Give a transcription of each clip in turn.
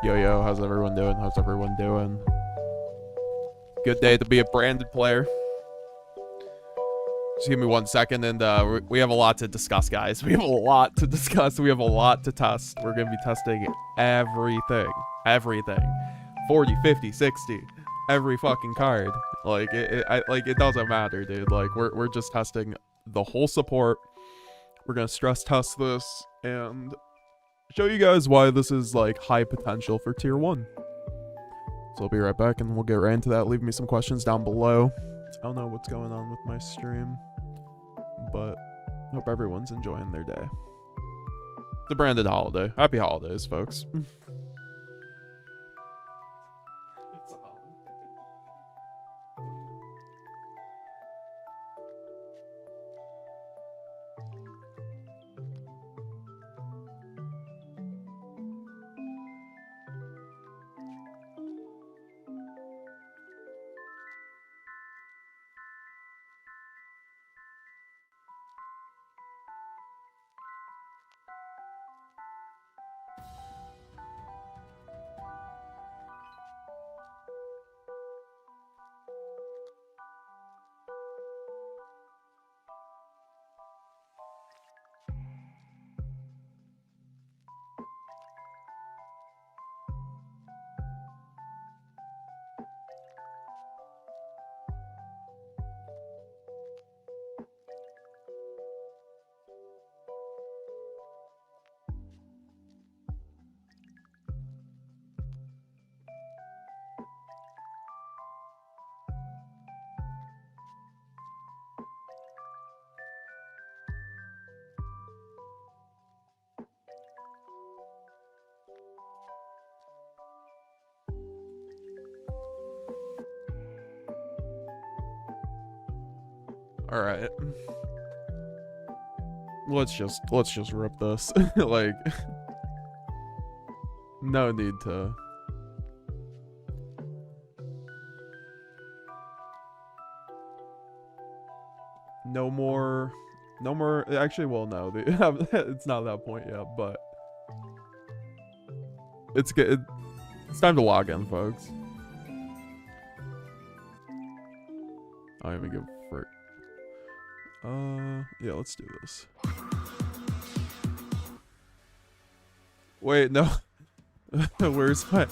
Yo, how's everyone doing? How's everyone doing? Good day to be a branded player. Just give me 1 second, and we have a lot to discuss, guys. We have a lot to discuss. We have a lot to test. We're going to be testing everything. Everything. 40, 50, 60. Every fucking card. Like, it doesn't matter, dude. Like, we're just testing the whole support. We're going to stress test this, and show you guys why this is like high potential for tier 1. So I'll be right back and we'll get right into that. Leave me some questions down below. I don't know what's going on with my stream, but hope everyone's enjoying their day. It's a branded holiday. Happy holidays, folks. All right. Let's just rip this. Like, no need to. No more. Actually, well, no, it's not that point yet, but it's good. It's time to log in, folks. I don't even give a frick. Yeah, let's do this. Wait, no. where's my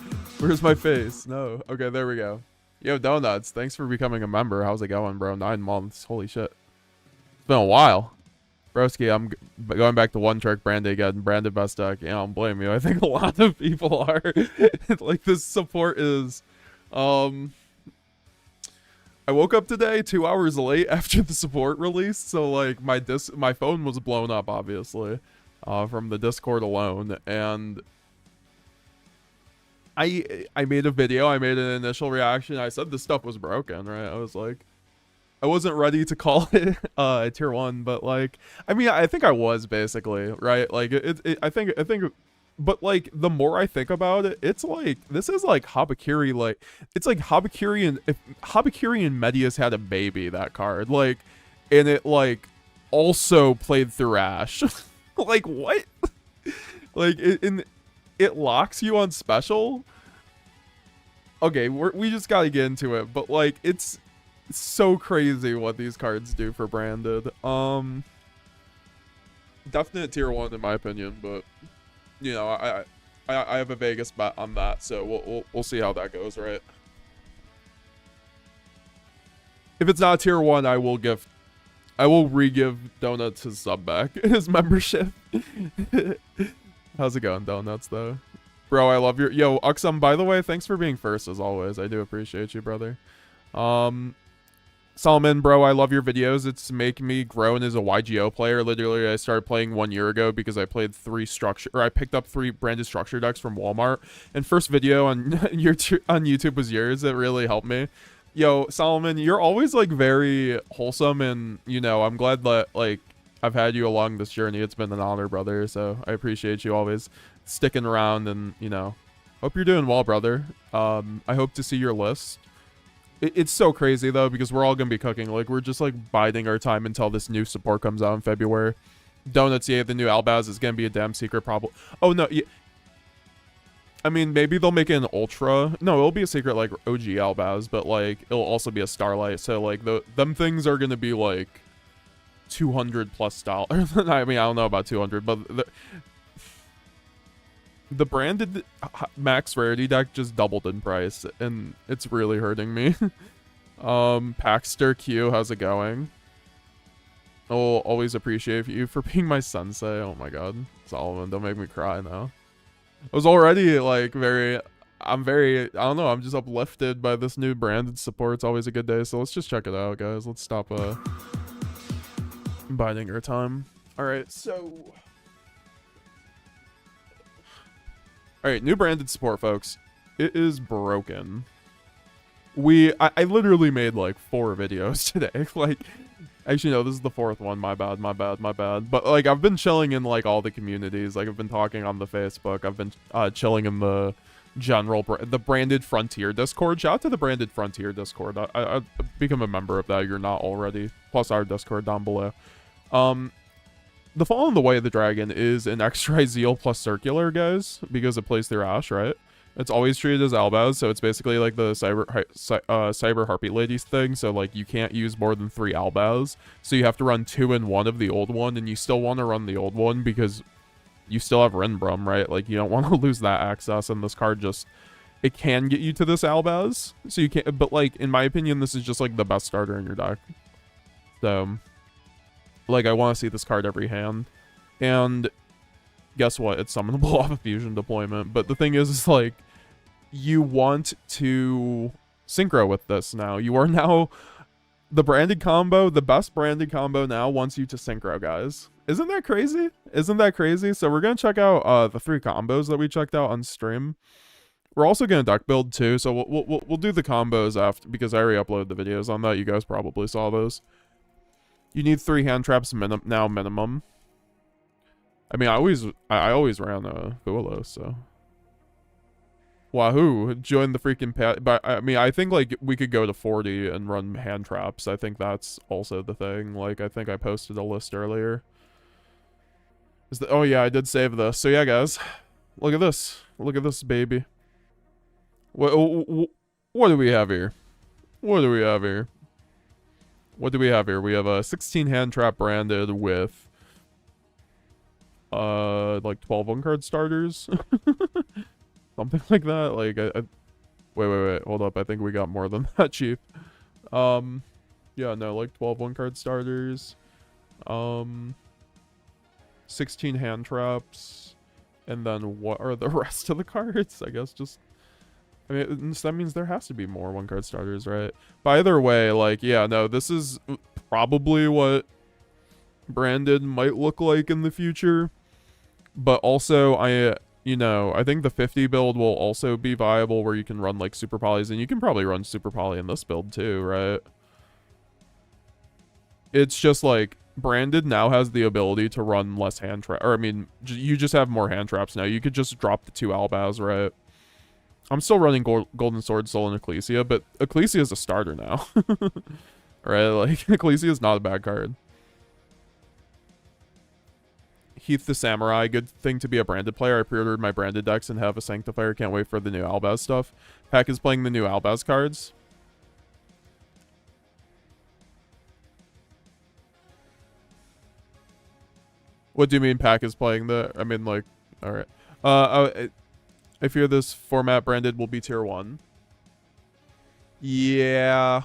face? No. Okay, there we go. Yo, Donuts, thanks for becoming a member. How's it going, bro? 9 months. Holy shit. It's been a while. Broski, I'm going back to one trick branded again. Branded best deck. Yeah, I don't blame you. I think a lot of people are. Like, this support is... I woke up today 2 hours late after the support released, so like my phone was blown up, obviously, from the Discord alone, and I made a video, I made an initial reaction, I said this stuff was broken, right? I was like, I wasn't ready to call it tier 1, but like, I mean, I think I was basically, right? Like, I think, but like, the more I think about it, it's like, this is like Habakiri, like, it's like Habakiri, and if Habakiri and Medius had a baby, that card, like, and it like also played through Ash. Like, what? Like, it locks you on special. Okay, we just gotta get into it, but like, it's so crazy what these cards do for branded. Definite tier 1 in my opinion, but you know, I have a Vegas bet on that, so we'll see how that goes, right? If it's not tier 1, I will re-give Donuts his sub back, his membership. How's it going, Donuts, though? Bro, I love your... Yo, Uxum, by the way, thanks for being first, as always. I do appreciate you, brother. Solomon, bro, I love your videos. It's making me grow as a YGO player. Literally, I started playing 1 year ago because I played I picked up 3 branded structure decks from Walmart. And first video on on YouTube was yours. It really helped me. Yo, Solomon, you're always like very wholesome, and you know, I'm glad that like I've had you along this journey. It's been an honor, brother. So I appreciate you always sticking around, and you know, hope you're doing well, brother. I hope to see your list. It's so crazy though, because we're all gonna be cooking. Like, we're just like biding our time until this new support comes out in February. Donuts, yeah, the new Albaz is gonna be a damn secret problem. Oh no, yeah. I mean, maybe they'll make it an ultra. No, it'll be a secret like OG Albaz, but like it'll also be a Starlight. So like them things are gonna be like $200+ I mean, I don't know about 200, but the branded max rarity deck just doubled in price, and it's really hurting me. Paxter Q, how's it going? I'll always appreciate you for being my sensei. Oh my god, Solomon, don't make me cry now. I was already like I don't know, I'm just uplifted by this new branded support. It's always a good day, so let's just check it out, guys. Let's stop biding our time. All right, so alright, new branded support, folks. It is broken. I literally made like 4 videos today. Like, actually no, this is the 4th one. My bad. But like, I've been chilling in like all the communities. Like, I've been talking on the Facebook. I've been chilling in the the branded Frontier Discord. Shout out to the branded Frontier Discord. I become a member of that. You're not already. Plus our Discord down below. The Fall in the Way of the Dragon is an extra Zeal plus Circular, guys, because it plays through Ash, right? It's always treated as Albaz, so it's basically like the Cyber Harpy Ladies thing, so like you can't use more than 3 Albaz, so you have to run 2 in 1 of the old one, and you still want to run the old one because you still have Rinbrum, right? Like, you don't want to lose that access, and this card just... It can get you to this Albaz, so you can't... But like, in my opinion, this is just like the best starter in your deck. So... Like, I want to see this card every hand. And guess what? It's summonable off of fusion deployment. But the thing is like, you want to synchro with this now. You are now... The branded combo, the best branded combo now wants you to synchro, guys. Isn't that crazy? Isn't that crazy? So we're going to check out the 3 combos that we checked out on stream. We're also going to deck build too. So we'll do the combos after, because I already uploaded the videos on that. You guys probably saw those. You need 3 hand traps now minimum. I mean, I always ran a Guilos, so. Wahoo, join the freaking pad. But I mean, I think like we could go to 40 and run hand traps. I think that's also the thing. Like, I think I posted a list earlier. Oh yeah, I did save this. So yeah, guys, look at this. Look at this, baby. What do we have here? What do we have here? What do we have here? We have a 16 hand trap branded with like 12 1-card starters. Something like that. Like, wait, hold up. I think we got more than that, Chief. Yeah, no, like 12 1-card starters. 16 hand traps. And then what are the rest of the cards? I guess just... I mean, that means there has to be more 1-card starters, right? But either way, like, yeah, no, this is probably what branded might look like in the future. But also, I think the 50 build will also be viable where you can run, like, Super Polys. And you can probably run Super Poly in this build, too, right? It's just, like, branded now has the ability to run less hand trap. Or, I mean, you just have more hand traps now. You could just drop the 2 Albaz, right? I'm still running Golden Sword Soul and Ecclesia, but Ecclesia is a starter now. Right? Like, Ecclesia is not a bad card. Heath the Samurai, good thing to be a branded player. I pre-ordered my branded decks and have a Sanctifier. Can't wait for the new Albaz stuff. Pack is playing the new Albaz cards. What do you mean Pack is playing the... I mean, like... Alright. I fear this format branded will be tier 1. Yeah.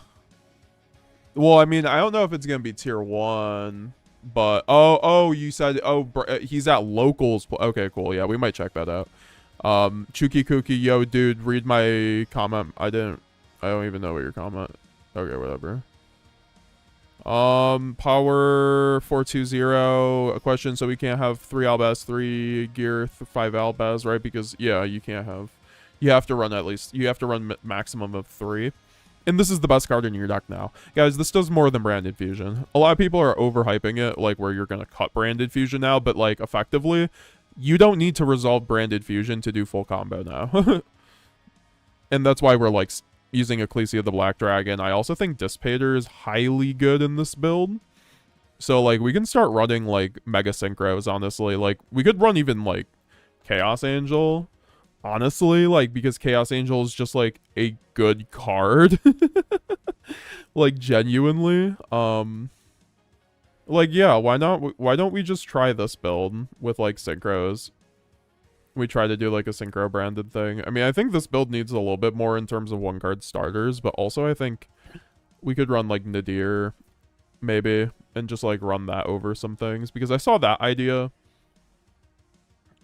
Well, I mean, I don't know if it's going to be tier 1. But, oh, you said... Oh, he's at locals. Okay, cool. Yeah, we might check that out. Chuki Kuki, yo, dude, read my comment. I don't even know what your comment... Okay, whatever. Power 420, a question, so we can't have 3 Albaz, 3 gear, 5 Albaz, right? Because, yeah, you can't have, you have to run at least, you have to run maximum of 3. And this is the best card in your deck now. Guys, this does more than Branded Fusion. A lot of people are overhyping it, like, where you're gonna cut Branded Fusion now, but, like, effectively, you don't need to resolve Branded Fusion to do full combo now. And that's why we're, like, using Ecclesia the Black Dragon. I also think Dissipator is highly good in this build. So, like, we can start running, like, Mega Synchros, honestly. Like, we could run even, like, Chaos Angel, honestly. Like, because Chaos Angel is just, like, a good card. Like, genuinely. Like, yeah, why not? Why don't we just try this build with, like, Synchros? We try to do like a synchro branded thing. I mean, I think this build needs a little bit more in terms of 1-card starters, but also I think we could run like Nadir maybe and just like run that over some things, because I saw that idea,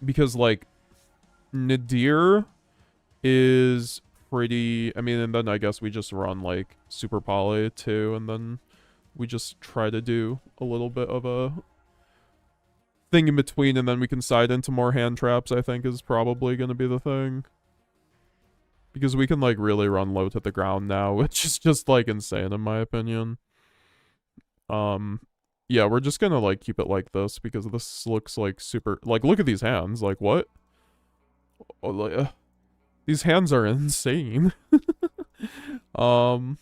because like Nadir is pretty, I mean, and then I guess we just run like Super Poly too, and then we just try to do a little bit of a thing in between, and then we can side into more hand traps, I think is probably going to be the thing. Because we can, like, really run low to the ground now, which is just, like, insane in my opinion. Yeah, we're just gonna, like, keep it like this, because this looks, like, super... Like, look at these hands. Like, what? Oh, like, these hands are insane. Okay.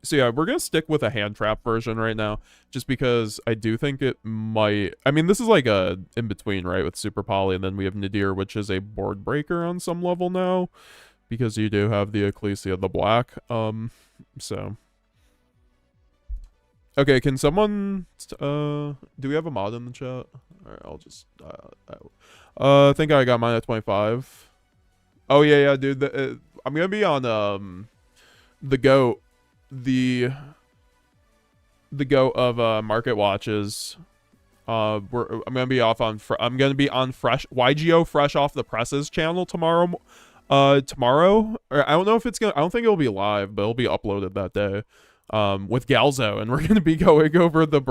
So yeah, we're going to stick with a hand trap version right now, just because I do think it might... I mean, this is like a in-between, right, with Super Poly, and then we have Nadir, which is a board breaker on some level now, because you do have the Ecclesia the Black. So... Okay, can someone... do we have a mod in the chat? Alright, I'll just... I think I got mine at 25. Oh, yeah, dude. I'm going to be on, the GOAT. The GOAT of Market Watches. I'm gonna be off on I'm gonna be on YGO Fresh Off the Presses channel tomorrow. Or I don't know if it's gonna, I don't think it'll be live, but it'll be uploaded that day. With Galzo, and we're gonna be going over the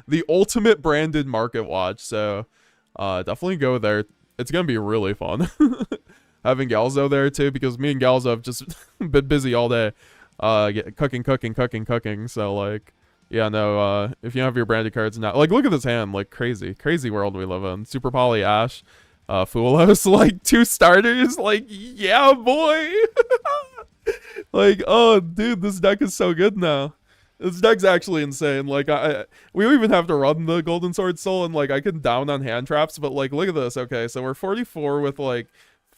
the ultimate branded Market Watch. So definitely go there. It's gonna be really fun. Having Galzo there too, because me and Galzo have just been busy all day. Cooking. So, like, yeah, no, if you have your branded cards now, like, look at this hand, like, crazy world we live in. Super Poly Ash, Fulos, like, 2 starters, like, yeah, boy. Like, oh, dude, this deck is so good now. This deck's actually insane. Like, we don't even have to run the Golden Sword Soul, and, like, I can down on hand traps, but, like, look at this. Okay, so we're 44 with, like,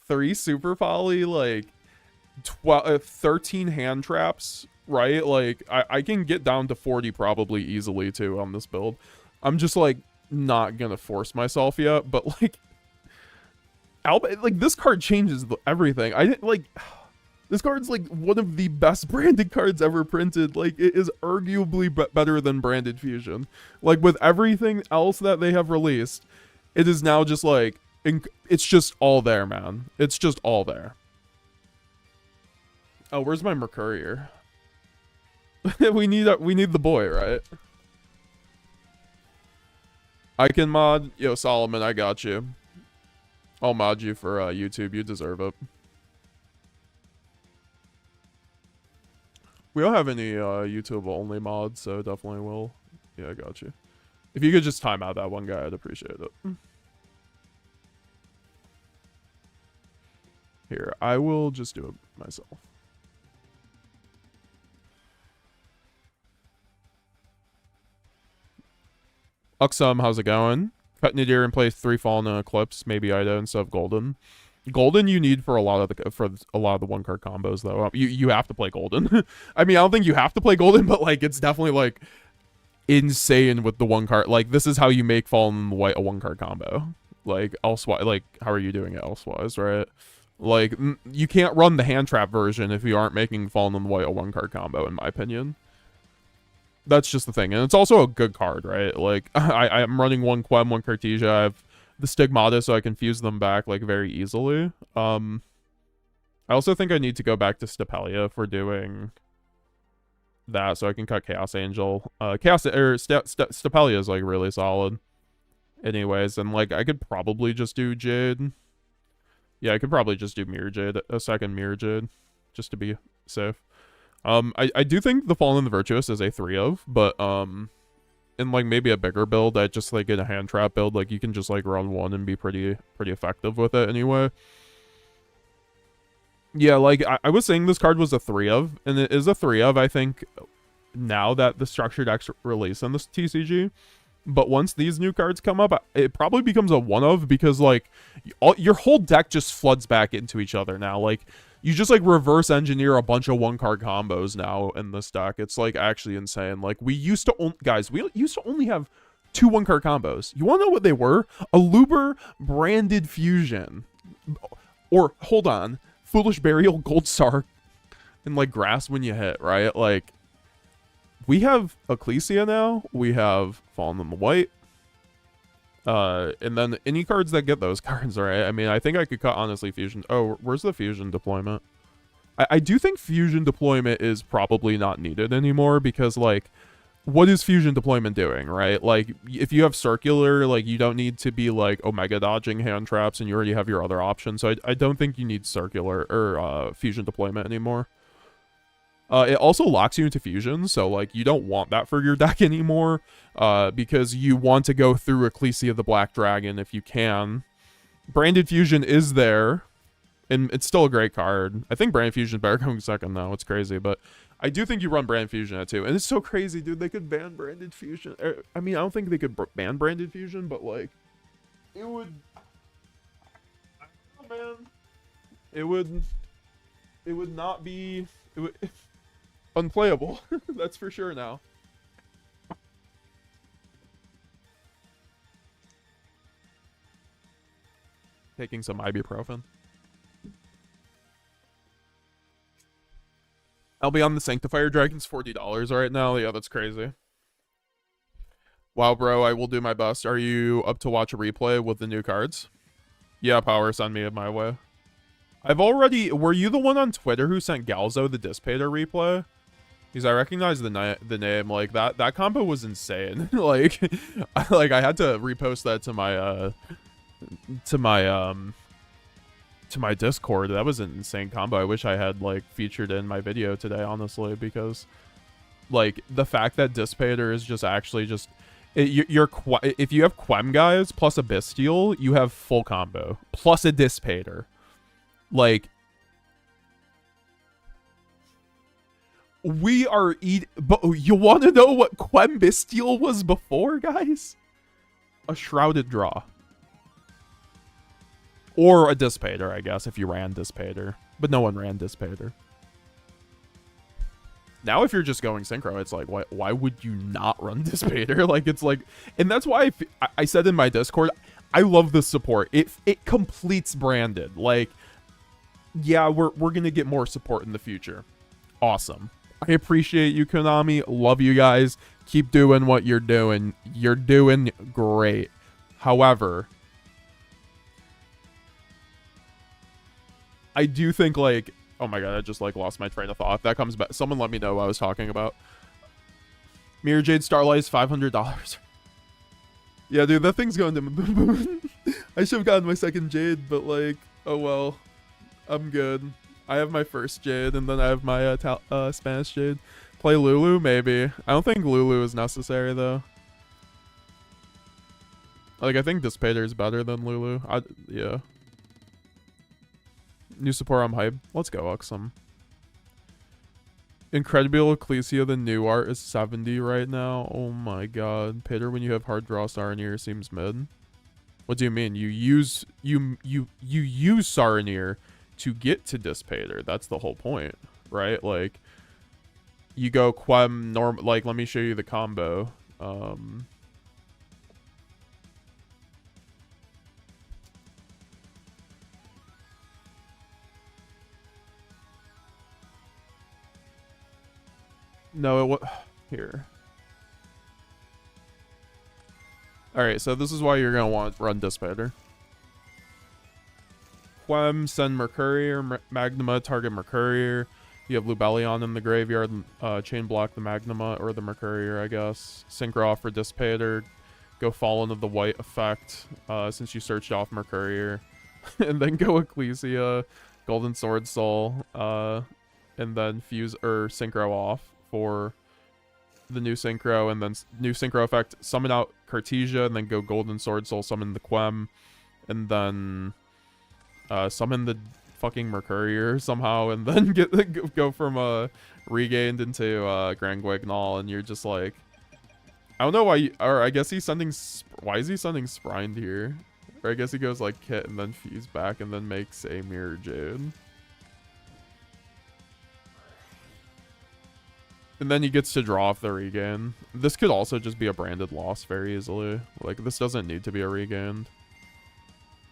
3 Super Poly, like, 13 hand traps, right? Like, I can get down to 40 probably easily too on this build. I'm just like not gonna force myself yet, but like this card changes everything. I didn't like this card's like one of the best branded cards ever printed. Like it is arguably better than branded fusion. Like with everything else that they have released, it is now just like it's just all there, man. It's just all there. Oh, where's my Mercurier? we need the boy, right? I can mod. Yo, Solomon, I got you. I'll mod you for YouTube. You deserve it. We don't have any YouTube only mods, so definitely will. Yeah, I got you. If you could just time out that one guy, I'd appreciate it. Here, I will just do it myself. Uxum, how's it going? Cut Nadir and play 3 Fallen and Eclipse, maybe Ida instead of Golden. Golden you need for a lot of the one card combos though. You have to play Golden. I mean, I don't think you have to play Golden, but like it's definitely like insane with the one card. Like this is how you make Fallen and White a one card combo. Like elsewise, like how are you doing it elsewise, right? Like you can't run the hand trap version if you aren't making Fallen and White a one card combo, in my opinion. That's just the thing, and it's also a good card, right? Like I'm running one Quem, one Cartesia. I have the Stigmata, so I can fuse them back like very easily. I also think I need to go back to Stapelia for doing that, so I can cut Chaos Angel. Stapelia is like really solid, anyways, and like I could probably just do Jade. Yeah, I could probably just do Mirror Jade, a second Mirror Jade, just to be safe. I do think the Fallen and the Virtuous is a 3 of, but in like maybe a bigger build, I just like in a hand trap build, like you can just like run one and be pretty effective with it anyway. Yeah, like I was saying this card was a 3 of, and it is a 3 of, I think, now that the structured decks release in this TCG. But once these new cards come up, it probably becomes a 1 of, because like your whole deck just floods back into each other now. Like you just like reverse engineer a bunch of one card combos now in this deck. It's like actually insane. Like we used to only have 2 one card combos. You want to know what they were? A Luber branded fusion, or hold on, Foolish Burial, Gold Star, and like Grass when you hit, right? Like we have Ecclesia now. We have Fallen in the White. And then any cards that get those cards, right? I mean, I think I could cut, honestly, Fusion. Oh, where's the Fusion deployment? I do think Fusion deployment is probably not needed anymore, because, like, what is Fusion deployment doing, right? Like, if you have Circular, like, you don't need to be, like, Omega dodging hand traps, and you already have your other options. So I don't think you need Circular or Fusion deployment anymore. It also locks you into Fusion, so, like, you don't want that for your deck anymore, because you want to go through Ecclesia the Black Dragon if you can. Branded Fusion is there, and it's still a great card. I think Branded Fusion is better going second, though. It's crazy, but I do think you run Branded Fusion at 2, and it's so crazy, dude. They could ban Branded Fusion. I mean, I don't think they could ban Branded Fusion, but, like, it would... I don't know, man. It would not be... It would... unplayable. That's for sure now. Taking some ibuprofen. I'll be on the Sanctifier Dragon's $40 right now. Yeah, that's crazy. Wow, bro, I will do my best. Are you up to watch a replay with the new cards? Yeah, Power, send me my way. I've already... Were you the one on Twitter who sent Galzo the Dissipator replay? Because I recognize the name. Like, that combo was insane. like I had to repost that to my Discord. That was an insane combo. I wish I had, like, featured in my video today, honestly, because, like, the fact that Dissipator is just actually just... if you have Quem guys plus a Bestial, you have full combo. Plus a Dissipator. Like... We are but you want to know what Quem Bestial was before, guys? A Shrouded Draw. Or a Dissipator, I guess, if you ran Dissipator. But no one ran Dissipator. Now if you're just going synchro, it's like, why would you not run Dissipator? Like, it's like, and that's why I said in my Discord, I love the support. It completes branded. Like, yeah, we're gonna get more support in the future. Awesome. I appreciate you, Konami. Love you guys. Keep doing what you're doing. You're doing great. However, I do think, like, oh my god, I just, like, lost my train of thought. If that comes back, someone let me know what I was talking about. Mirror Jade Starlight's $500. Yeah, dude, that thing's going to the moon. I should have gotten my second Jade, but, like, oh well. I'm good. I have my first Jade, and then I have my Spanish Jade. Play Lulu? Maybe. I don't think Lulu is necessary, though. Like, I think Dissipator is better than Lulu. Yeah. New support, I'm hype. Let's go, Uxum. Incredible Ecclesia, the new art is 70 right now. Oh my god. Pater, when you have hard draw Saronir, seems mid. What do you mean? You use Saronir to get to Dissipator. That's the whole point, right? Like, you go Quem norm. Like, let me show you the combo. No, it was here. All right, so this is why you're gonna want to run Dissipator. Quem, send Mercurier, Magnuma, target Mercurier. You have Lubellion in the graveyard, chain block the Magnuma or the Mercurier, I guess. Synchro off for Dissipator. Go Fallen of the White effect, since you searched off Mercurier. And then go Ecclesia, Golden Sword Soul, and then fuse or synchro off for the new synchro, and then new synchro effect, summon out Cartesia, and then go Golden Sword Soul, summon the Quem, and then summon the fucking Mercurier somehow, and then go from regained into Grand Guignol, and you're just like, I don't know why or I guess he's sending why is he sending Sprined here? Or I guess he goes like Kit and then fuse back and then makes a Mirror Jade. And then he gets to draw off the regain. This could also just be a branded loss very easily. Like, this doesn't need to be a regained.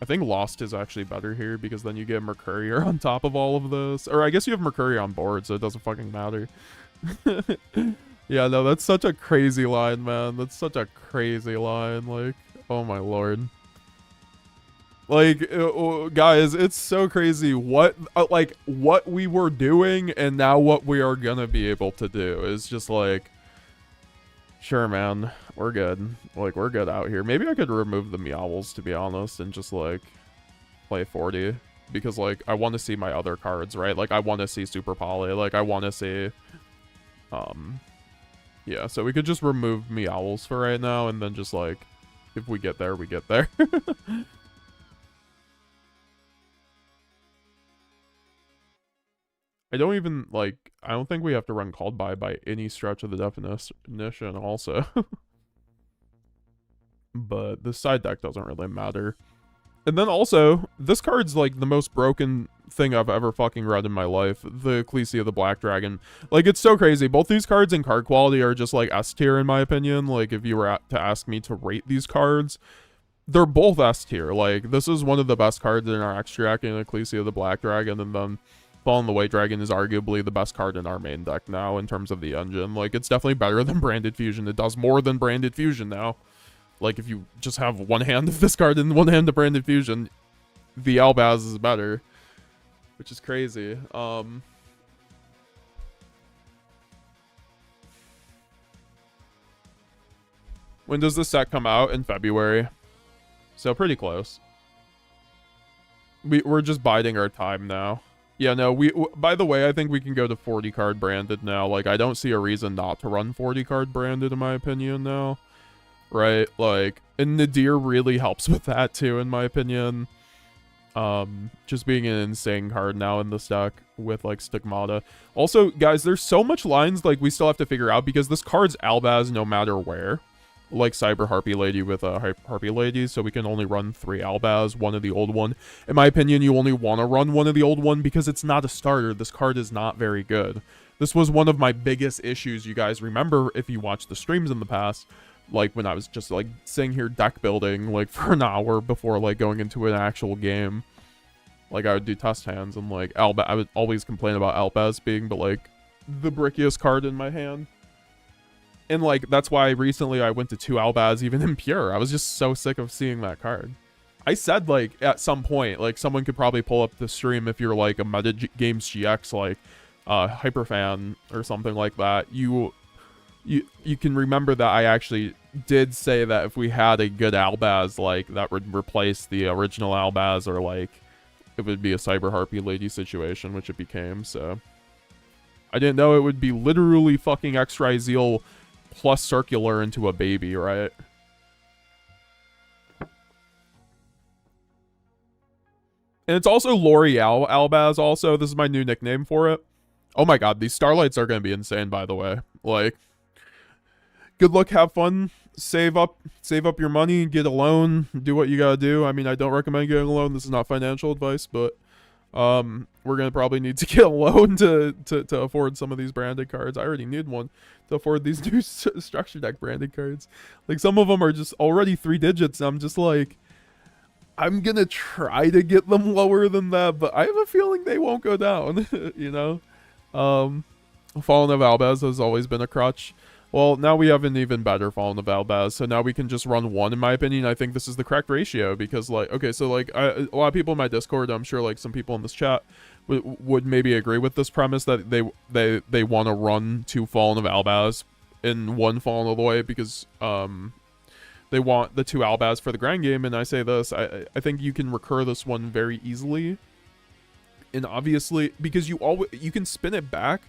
I think Lost is actually better here because then you get Mercurier on top of all of this. Or I guess you have Mercurier on board, so it doesn't fucking matter. Yeah, no, that's such a crazy line, man. That's such a crazy line. Like, oh my lord. Like, guys, it's so crazy what what we were doing and now what we are gonna be able to do is just like, sure, man, we're good. Like, we're good out here. Maybe I could remove the Meowls, to be honest, and just like play 40 because like I want to see my other cards, right? Like, I want to see Super Poly. Like, I want to see, yeah. So we could just remove Meowls for right now, and then just like, if we get there, we get there. I don't even, like, I don't think we have to run Called by any stretch of the definition also. But the side deck doesn't really matter. And then also, this card's, like, the most broken thing I've ever fucking read in my life. The Ecclesia, the Black Dragon. Like, it's so crazy. Both these cards in card quality are just, like, S tier in my opinion. Like, if you were to ask me to rate these cards, they're both S tier. Like, this is one of the best cards in our extract in Ecclesia, the Black Dragon, and then Fallen the White Dragon is arguably the best card in our main deck now in terms of the engine. Like, it's definitely better than Branded Fusion. It does more than Branded Fusion now. Like, if you just have one hand of this card and one hand of Branded Fusion, the Albaz is better. Which is crazy. When does this set come out? In February. So, pretty close. We're just biding our time now. Yeah, no, by the way, I think we can go to 40 card branded now. Like, I don't see a reason not to run 40 card branded, in my opinion, now. Right? Like, and Nadir really helps with that, too, in my opinion. Just being an insane card now in this deck with, like, Stigmata. Also, guys, there's so much lines, like, we still have to figure out because this card's Albaz no matter where. Like Cyber Harpy Lady with Harpy Lady, so we can only run 3 Albaz, one of the old one. In my opinion, you only want to run one of the old one because it's not a starter. This card is not very good. This was one of my biggest issues. You guys remember if you watched the streams in the past, like when I was just like sitting here deck building like for an hour before like going into an actual game. Like I would do test hands and like I would always complain about Albaz being like the brickiest card in my hand. And like that's why recently I went to 2 Albaz even in pure. I was just so sick of seeing that card. I said like at some point like someone could probably pull up the stream if you're like a Meta Games GX like hyper fan or something like that. You can remember that I actually did say that if we had a good Albaz like that would replace the original Albaz, or like it would be a Cyber Harpy lady situation, which it became. So I didn't know it would be literally fucking X-Ray Zeal plus circular into a baby, right? And it's also L'Oreal Albaz also. This is my new nickname for it. Oh my god, these Starlights are going to be insane, by the way. Like, good luck, have fun, save up your money, get a loan, do what you gotta do. I mean, I don't recommend getting a loan. This is not financial advice, but we're going to probably need to get a loan to afford some of these branded cards. I already need one to afford these new structure deck branded cards. Like, some of them are just already 3 digits. I'm just like, I'm gonna try to get them lower than that, but I have a feeling they won't go down, you know? Fallen of Albaz has always been a crutch. Well, now we have an even better Fallen of Albaz, so now we can just run 1, in my opinion. I think this is the correct ratio, because, like, okay, so, like, a lot of people in my Discord, I'm sure, like, some people in this chat would maybe agree with this premise that they want to run 2 Fallen of Albaz in 1 Fallen of the Way, because, they want the 2 Albaz for the grand game, and I say this, I think you can recur this one very easily. And obviously, because you can spin it back.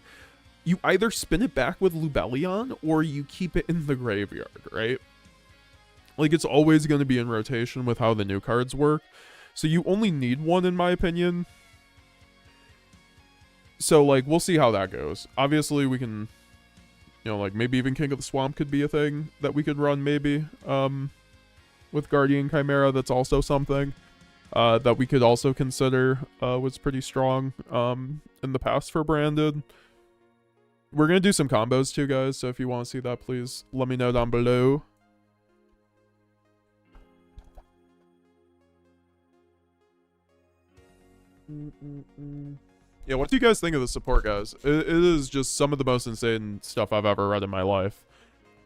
You either spin it back with Lubellion, or you keep it in the graveyard, right? Like, it's always going to be in rotation with how the new cards work. So you only need 1, in my opinion. So, like, we'll see how that goes. Obviously, we can... You know, like, maybe even King of the Swamp could be a thing that we could run, maybe. With Guardian Chimera, that's also something that we could also consider was pretty strong in the past for branded. We're going to do some combos too, guys, so if you want to see that, please let me know down below. Yeah, what do you guys think of the support, guys? It is just some of the most insane stuff I've ever read in my life.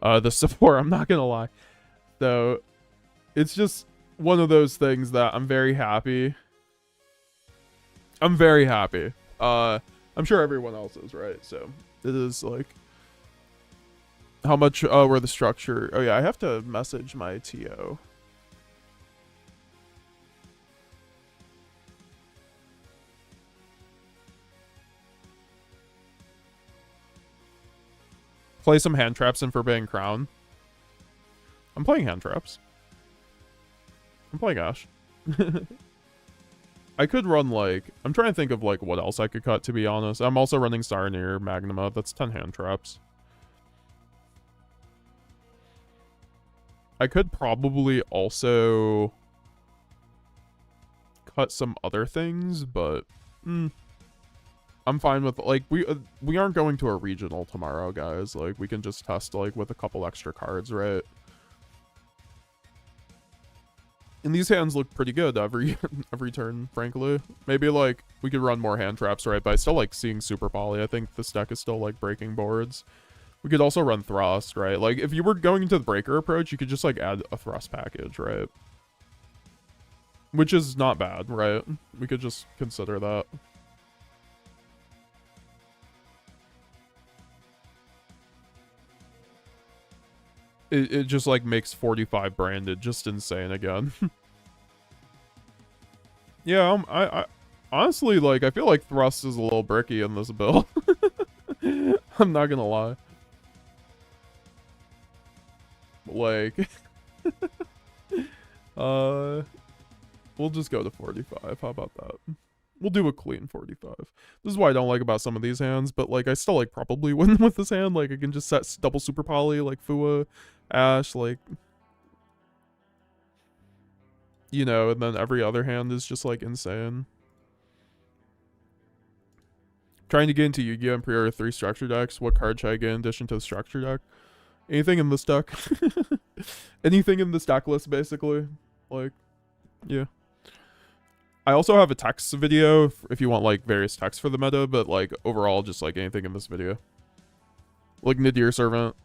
The support, I'm not gonna lie. So, it's just one of those things that I'm very happy. I'm very happy. I'm sure everyone else is, right? So, it is, like... How much were the structure... Oh, yeah, I have to message my TO. Play some hand traps in Forbidden Crown. I'm playing hand traps. I'm playing Ash. I could run, like... I'm trying to think of, like, what else I could cut, to be honest. I'm also running Sarnir Magnuma. That's 10 hand traps. I could probably also... cut some other things, but... I'm fine with, like, we aren't going to a regional tomorrow, guys. Like, we can just test, like, with a couple extra cards, right? And these hands look pretty good every turn, frankly. Maybe, like, we could run more hand traps, right? But I still like seeing Super Poly. I think this deck is still, like, breaking boards. We could also run Thrust, right? Like, if you were going into the Breaker approach, you could just, like, add a Thrust package, right? Which is not bad, right? We could just consider that. It just, like, makes 45 branded just insane again. Yeah, I honestly, like, I feel like Thrust is a little bricky in this build. I'm not gonna lie. Like, we'll just go to 45. How about that? We'll do a clean 45. This is what I don't like about some of these hands, but, like, I still, like, probably win with this hand. Like, I can just set double Super Poly, like, Fua, Ash, like... You know, and then every other hand is just, like, insane. Trying to get into Yu-Gi-Oh! And pre-order 3 structure decks. What card should I get in addition to the structure deck? Anything in this deck. Anything in this deck list, basically. Like, yeah. I also have a text video if you want, like, various texts for the meta, but, like, overall, just, like, anything in this video. Like, Nadir Servant.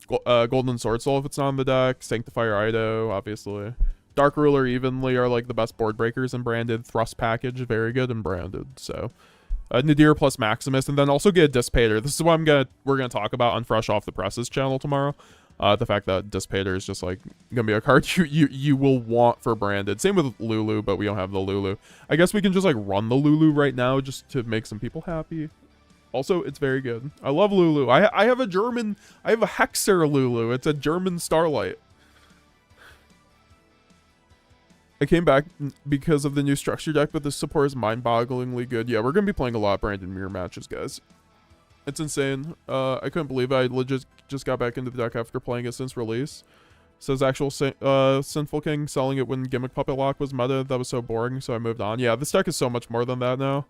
Golden Sword Soul if it's not in the deck. Sanctifier Ido, obviously. Dark Ruler Evenly are, like, the best board breakers in Branded. Thrust Package, very good in Branded, so... Nadir plus Maximus, and then also get a Dissipator. This is what we're gonna talk about on Fresh Off the Presses channel tomorrow. The fact that Dissipator is just like gonna be a card you will want for Branded. Same with Lulu, but we don't have the Lulu. I guess we can just like run the Lulu right now just to make some people happy. Also, it's very good. I love Lulu. I have a Hexer Lulu. It's a German Starlight. I came back because of the new structure deck, but the support is mind-bogglingly good. Yeah, we're going to be playing a lot of Branded mirror matches, guys. It's insane. I couldn't believe it. I legit just got back into the deck after playing it since release. Says actual Sinful King selling it when Gimmick Puppet Lock was meta. That was so boring, so I moved on. Yeah, this deck is so much more than that now.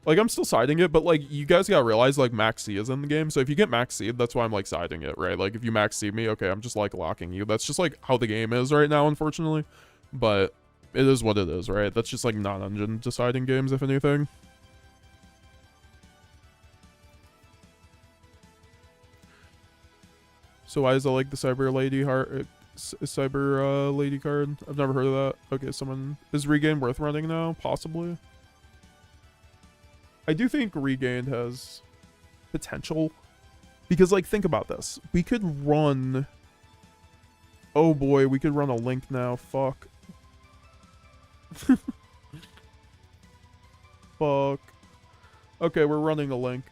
Like, I'm still siding it, but, like, you guys gotta realize, like, Max C is in the game. So if you get Max C, that's why I'm, like, siding it, right? Like, if you Max C me, okay, I'm just, like, locking you. That's just, like, how the game is right now, unfortunately. But it is what it is, right? That's just like non-engine deciding games, if anything. So why is it like the Cyber Lady Lady card? I've never heard of that. Okay, is Regain worth running now? Possibly. I do think Regained has potential. Because, like, think about this. We could run... Oh boy, we could run a Link now. Fuck. Fuck. Okay, we're running a Link.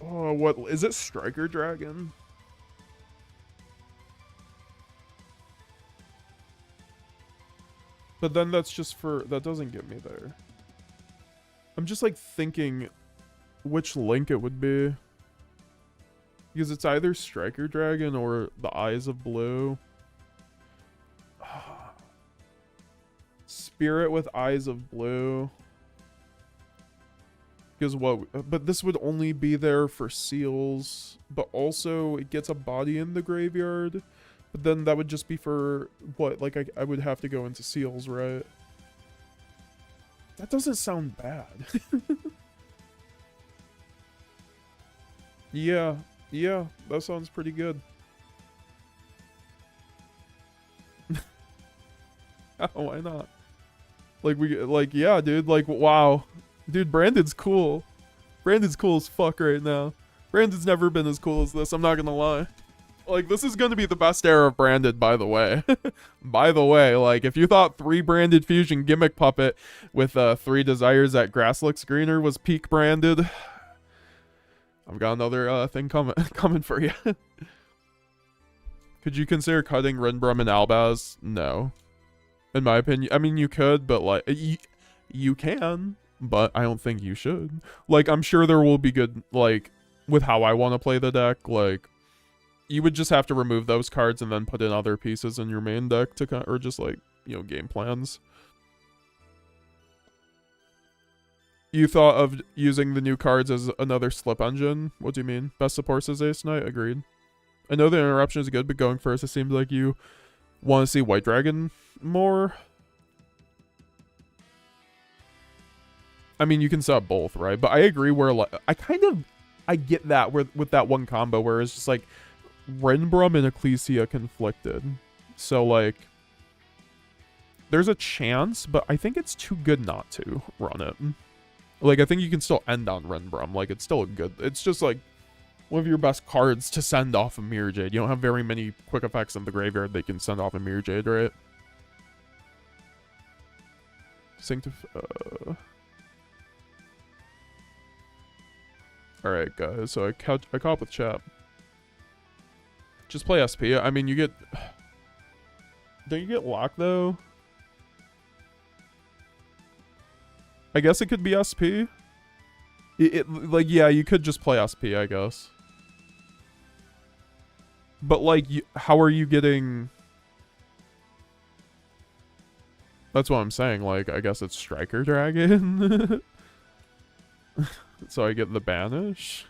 Oh, what? Is it Striker Dragon? But then that's just for... That doesn't get me there. I'm just, like, thinking which Link it would be. Because it's either Striker Dragon or the Eyes of Blue. Spirit with Eyes of Blue. Because what? But this would only be there for seals. But also, it gets a body in the graveyard. But then that would just be for what? Like, I would have to go into seals, right? That doesn't sound bad. Yeah. Yeah, that sounds pretty good. Why not? Yeah, dude, like, wow. Dude, Brandon's cool. Brandon's cool as fuck right now. Brandon's never been as cool as this, I'm not gonna lie. Like, this is gonna be the best era of Branded, by the way. By the way, like, if you thought 3 Branded Fusion Gimmick Puppet with 3 Desires that Grass Looks Greener was peak Branded... I've got another thing coming for you. Could you consider cutting Rinbrum and Albaz? No. In my opinion. I mean, you could, but, like, you can, but I don't think you should. Like, I'm sure there will be good, like, with how I want to play the deck, like, you would just have to remove those cards and then put in other pieces in your main deck to, or just, like, you know, game plans. You thought of using the new cards as another slip engine? What do you mean? Best support says Ace Knight? Agreed. I know the interruption is good, but going first, it seems like you want to see White Dragon more. I mean, you can set up both, right? But I agree where, like, I get that with that one combo where it's just like Rinbrum and Ecclesia conflicted. So, like, there's a chance, but I think it's too good not to run it. Like, I think you can still end on Rinbrum. Like, it's still a good... It's just, like, one of your best cards to send off a Mirror Jade. You don't have very many quick effects in the graveyard that can send off a Mirror Jade, right? Alright, guys. So I caught up with chat. Just play SP. I mean, you get... Don't you get locked, though? I guess it could be SP. Like, yeah, you could just play SP, I guess. But, like, how are you getting... That's what I'm saying. Like, I guess it's Striker Dragon. So I get the Banish.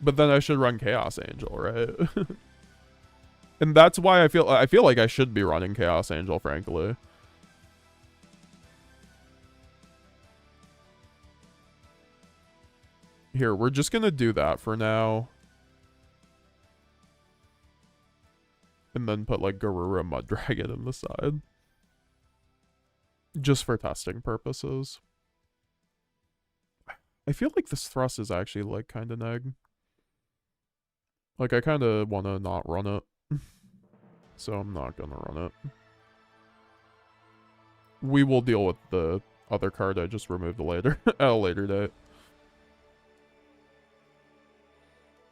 But then I should run Chaos Angel, right? And that's why I feel like I should be running Chaos Angel, frankly. Here, we're just gonna do that for now. And then put like Garura Mud Dragon in the side. Just for testing purposes. I feel like this thrust is actually like kind of neg. Like I kind of want to not run it. So I'm not gonna run it. We will deal with the other card I just removed later at a later date.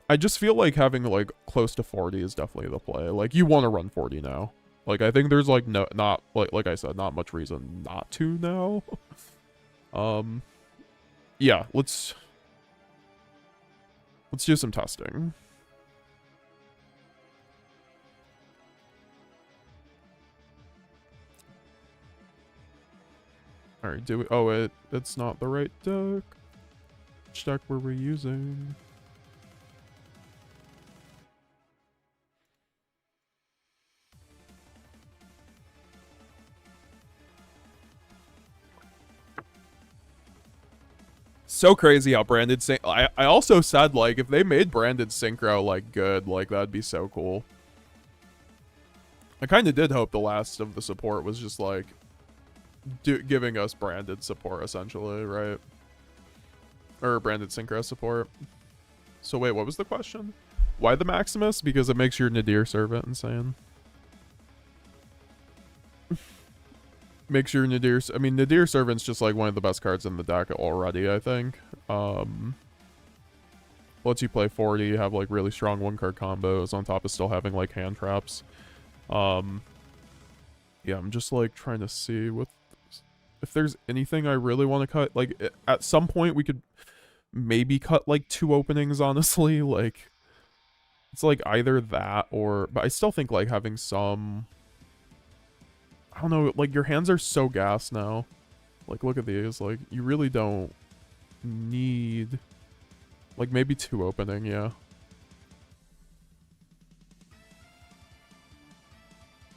I just feel like having like close to 40 is definitely the play. Like you want to run 40 now. Like I think there's like not like I said, not much reason not to now. Yeah, let's do some testing. All right, do we? Oh, it's not the right deck. Which deck were we using? So crazy how branded I also said like if they made branded synchro like good, like that'd be so cool. I kind of did hope the last of the support was just like giving us branded support essentially, right? Or branded synchro support. So wait, what was the question? Why the Maximus? Because it makes your Nadir Servant insane. Makes your Nadir... I mean, Nadir Servant's just, like, one of the best cards in the deck already, I think. Lets you play 40, have, like, really strong one-card combos, on top of still having, like, hand traps. Yeah, I'm just, like, trying to see if there's anything I really want to cut. Like, at some point, we could maybe cut, like, 2 openings, honestly. Like, it's, like, either that or... But I still think, like, having some... I don't know, like, your hands are so gassed now. Like, look at these. Like, you really don't need... Like, maybe 2 opening, yeah.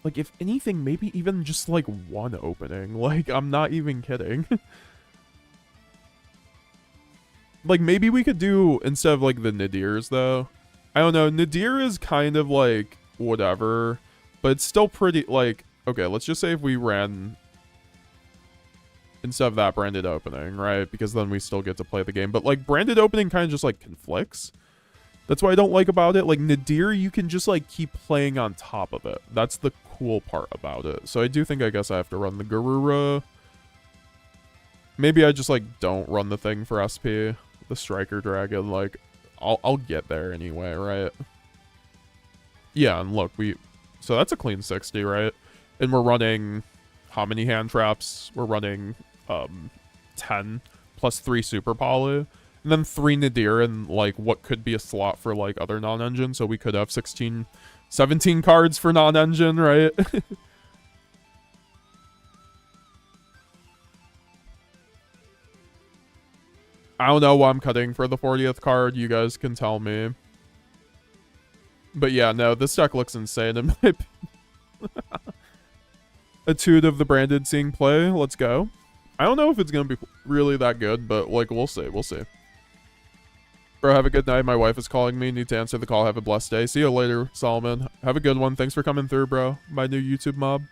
Like, if anything, maybe even just, like, 1 opening. Like, I'm not even kidding. Like, maybe we could do, instead of, like, the Nadirs, though. I don't know, Nadir is kind of, like, whatever. But it's still pretty, like... Okay, let's just say if we ran instead of that branded opening, right? Because then we still get to play the game. But, like, branded opening kind of just, like, conflicts. That's what I don't like about it. Like, Nadir, you can just, like, keep playing on top of it. That's the cool part about it. So I do think, I guess I have to run the Garura. Maybe I just, like, don't run the thing for SP. The Striker Dragon. Like, I'll get there anyway, right? Yeah, and look, so that's a clean 60, right? And we're running how many hand traps? We're running 10 plus 3 super poly. And then 3 Nadir and like what could be a slot for like other non-engine. So we could have 16, 17 cards for non-engine, right? I don't know what I'm cutting for the 40th card. You guys can tell me. But yeah, no, this deck looks insane in my opinion. Etude of the branded seeing play. Let's go. I don't know if it's going to be really that good, but, like, we'll see. We'll see. Bro, have a good night. My wife is calling me. Need to answer the call. Have a blessed day. See you later, Solomon. Have a good one. Thanks for coming through, bro. My new YouTube mob.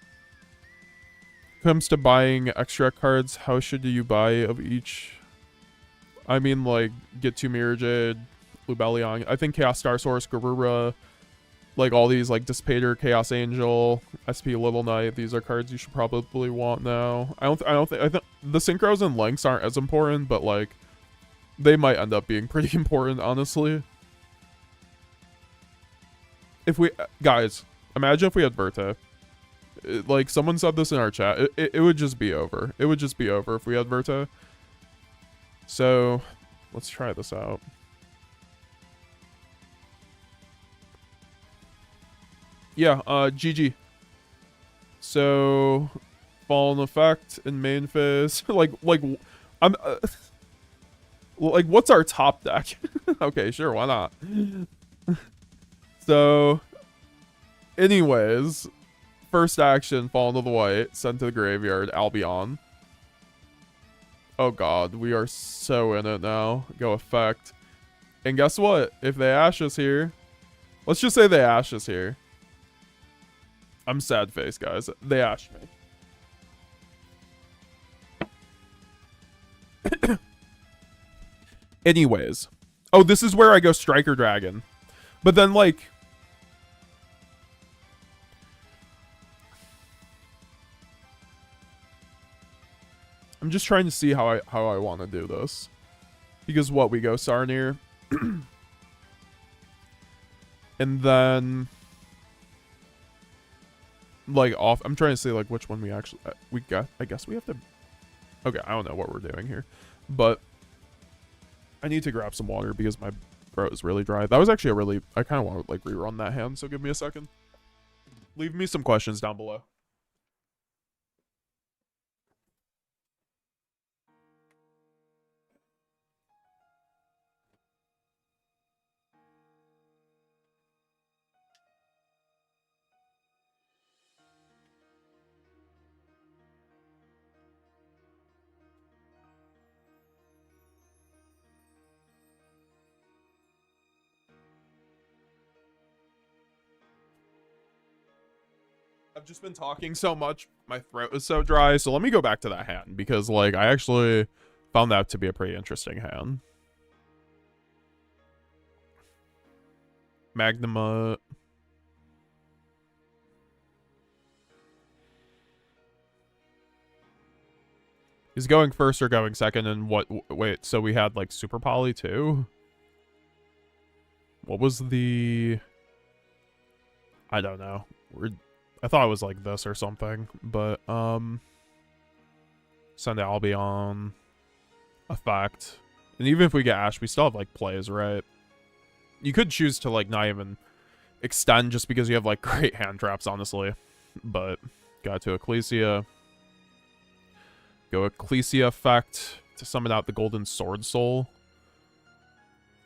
Comes to buying extra cards, how should you buy of each? I mean, like, get 2 Mirror Jade, Lubellion. I think Chaos Star Source, Garura... Like, all these, like, Dissipator, Chaos Angel, SP Little Knight, these are cards you should probably want now. I think the Synchros and Lynx aren't as important, but, like, they might end up being pretty important, honestly. If we... Guys, imagine if we had Verte. Like, someone said this in our chat. It would just be over. It would just be over if we had Verte. So, let's try this out. Yeah, GG. So, fallen effect in main phase. I'm like, what's our top deck? Okay, sure, why not? So, anyways, first action, fall into the white, sent to the graveyard, Albion. Oh god, we are so in it now. Go effect. And guess what? If they ash us here, let's just say they ash us here. I'm sad face, guys. They ashed me. Anyways. Oh, this is where I go Striker Dragon. But then, like... I'm just trying to see how I want to do this. Because what? We go Sarnir. And then... like, off... I'm trying to see, like, which one we actually... we got... I guess we have to... Okay, I don't know what we're doing here. But... I need to grab some water because my throat is really dry. That was actually a really... I kind of want to, like, rerun that hand, so give me a second. Leave me some questions down below. I've just been talking so much, my throat is so dry, so let me go back to that hand, because, like, I actually found that to be a pretty interesting hand. Magnuma. He's going first or going second, and what, wait, so we had, like, Super Poly too? What was the... I don't know. I thought it was like this or something, but send Albion effect. And even if we get Ash, we still have like plays, right? You could choose to like not even extend just because you have like great hand traps, honestly. But got to Ecclesia. Go Ecclesia effect to summon out the Golden Sword Soul.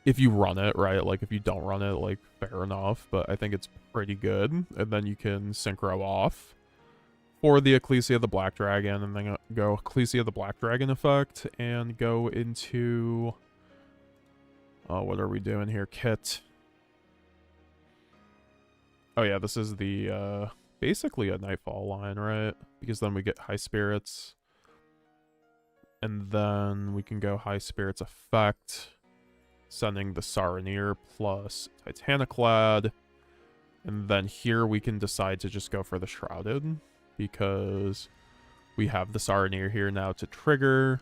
If you run it, right? Like, if you don't run it, like, fair enough. But I think it's pretty good. And then you can Synchro off for the Ecclesia the Black Dragon. And then go Ecclesia the Black Dragon effect. And go into... oh, what are we doing here? Kit. Oh, yeah, this is the, basically a Nightfall line, right? Because then we get High Spirits. And then we can go High Spirits effect. Sending the Saronir plus Titaniclad. And then here we can decide to just go for the Shrouded. Because we have the Saronir here now to trigger.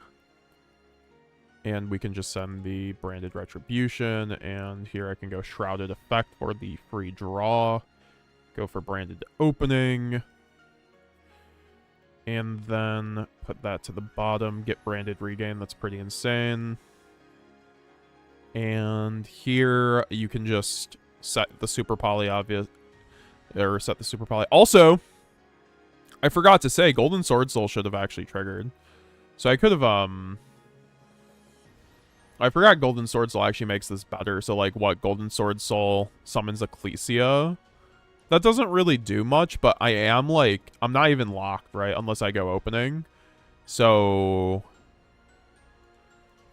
And we can just send the Branded Retribution. And here I can go Shrouded effect for the free draw. Go for Branded Opening. And then put that to the bottom. Get Branded Regain. That's pretty insane. And here you can just set the Super Poly obvious, or set the Super Poly. Also, I forgot to say, Golden Sword Soul should have actually triggered. So I could have, I forgot Golden Sword Soul actually makes this better. So like what, Golden Sword Soul summons Ecclesia. That doesn't really do much, but I am like, I'm not even locked, right? Unless I go opening. So...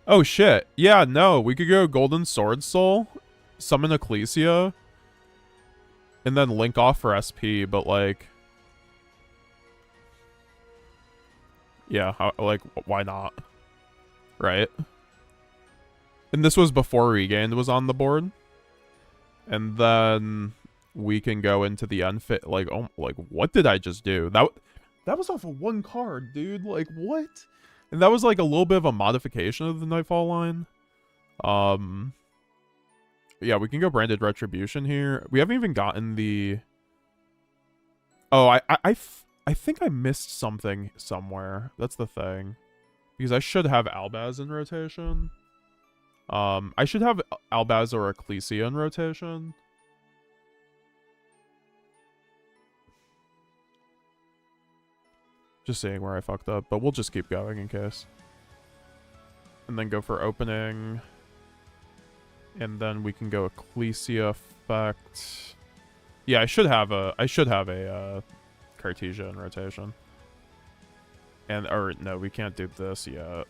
oh, shit. Yeah, no. We could go Golden Sword Soul, summon Ecclesia, and then link off for SP, but, like... yeah, like, why not? Right? And this was before Regained was on the board. And then we can go into the unfit... like, oh, like, what did I just do? That was off of one card, dude. Like, what? And that was like a little bit of a modification of the Nightfall line. Yeah, we can go Branded Retribution here. We haven't even gotten the... oh, I think I missed something somewhere. That's the thing. Because I should have Albaz in rotation. I should have Albaz or Ecclesia in rotation. Just seeing where I fucked up, but we'll just keep going in case. And then go for opening. And then we can go Ecclesia effect. Yeah, I should have a Cartesia in rotation. Or no, we can't do this yet.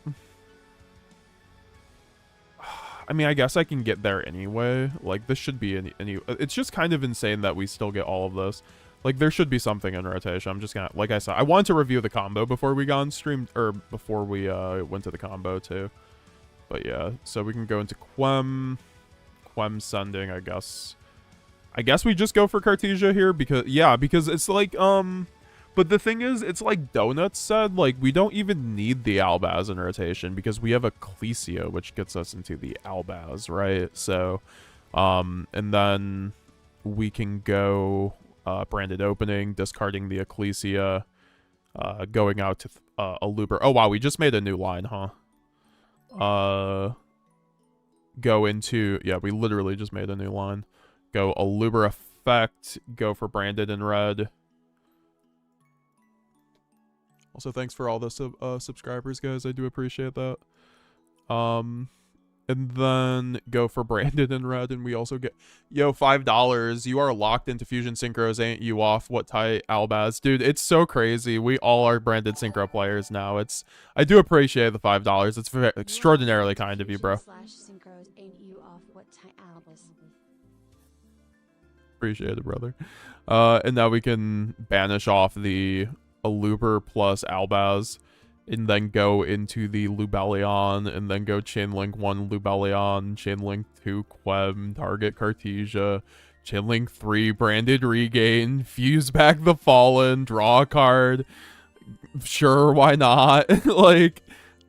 I mean, I guess I can get there anyway. Like, this should be any. It's just kind of insane that we still get all of this. Like, there should be something in rotation. I'm just gonna, like I said, I wanted to review the combo before we got on stream, or before we went to the combo too. But yeah, so we can go into Quem sending, I guess. I guess we just go for Cartesia here because it's like, but the thing is, it's like Donuts said, like, we don't even need the Albaz in rotation because we have Ecclesia, which gets us into the Albaz, right? So, and then we can go branded opening, discarding the Ecclesia, going out to Aluber. Oh, wow, we just made a new line, huh? Go into, yeah, we literally just made a new line. Go Aluber effect, go for branded in red. Also, thanks for all the subscribers, guys. I do appreciate that. And then go for branded in red, and we also get, yo, $5. You are locked into Fusion Synchros, ain't you off? What tight, Albaz? Dude, it's so crazy. We all are branded Synchro players now. I do appreciate the $5. It's very extraordinarily kind of you, bro. Appreciate it, brother. And now we can banish off the Aluber plus Albaz, and then go into the Lubellion, and then go Chainlink 1 Lubellion, Chainlink 2 Quem, target Cartesia, Chainlink 3 branded regain, fuse back the Fallen, draw a card. Sure, why not? Like,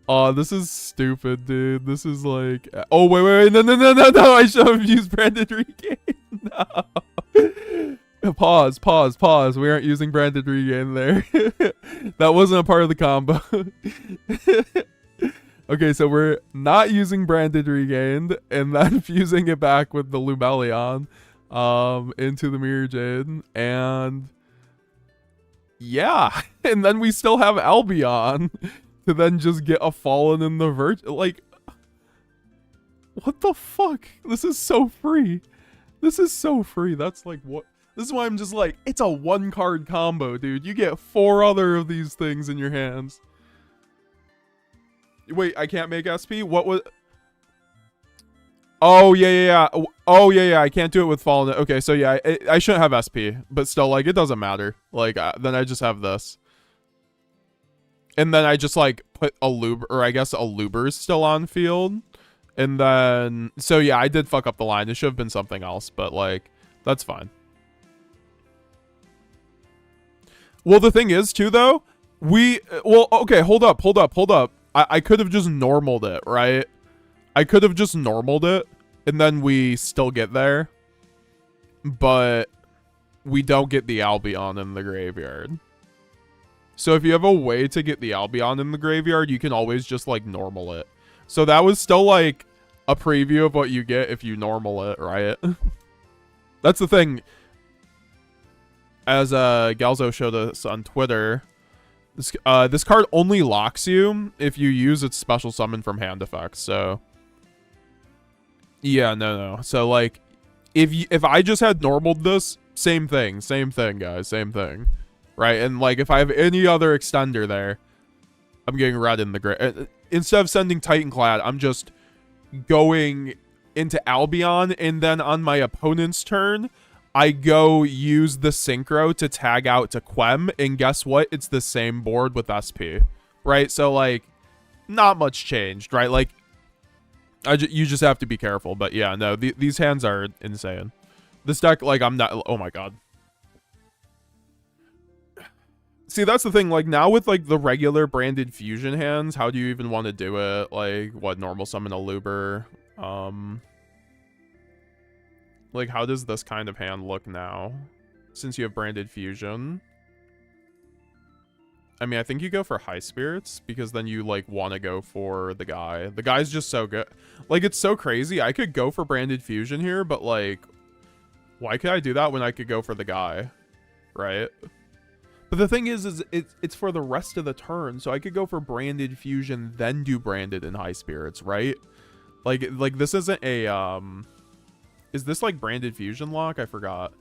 oh, this is stupid, dude. This is like, oh, wait, no, I should have used branded regain. No. Pause. We aren't using branded regain there. That wasn't a part of the combo. Okay, so we're not using branded regained, and then fusing it back with the Lubellion into the Mirror Jade, and yeah, and then we still have Albion to then just get a Fallen in the like, what the fuck? This is so free. That's like, what? This is why I'm just like, it's a one card combo, dude. You get 4 other of these things in your hands. Wait, I can't make SP? What was... Oh, yeah. Oh, yeah. I can't do it with Fallen. Okay, so yeah, I shouldn't have SP. But still, like, it doesn't matter. Like, then I just have this. And then I just, like, put a Luber, or I guess a Luber's still on field. And then... So yeah, I did fuck up the line. It should have been something else, but, like, that's fine. Well, the thing is, too, though, well, okay, hold up. I could have just normaled it, right? I could have just normaled it, and then we still get there. But we don't get the Albion in the graveyard. So if you have a way to get the Albion in the graveyard, you can always just, like, normal it. So that was still, like, a preview of what you get if you normal it, right? That's the thing. As Galzo showed us on Twitter, this card only locks you if you use its special summon from hand effects. So yeah, no. So like, if I just had normaled this, same thing, guys, same thing, right? And like, if I have any other extender there, I'm getting red in the gray. Instead of sending Titanclad, I'm just going into Albion, and then on my opponent's turn, I go use the Synchro to tag out to Quem, and guess what? It's the same board with SP, right? So, like, not much changed, right? Like, you just have to be careful, but yeah, no, these hands are insane. This deck, like, I'm not, oh my god. See, that's the thing, like, now with, like, the regular branded fusion hands, how do you even want to do it? Like, what, normal summon a Luber? Like, how does this kind of hand look now? Since you have branded fusion. I mean, I think you go for high spirits, because then you, like, want to go for the guy. The guy's just so good. Like, it's so crazy. I could go for branded fusion here, but, like, why could I do that when I could go for the guy? Right? But the thing is it's for the rest of the turn, so I could go for Branded Fusion, then do Branded in High Spirits, right? Like this isn't a, is this like Branded Fusion lock? I forgot.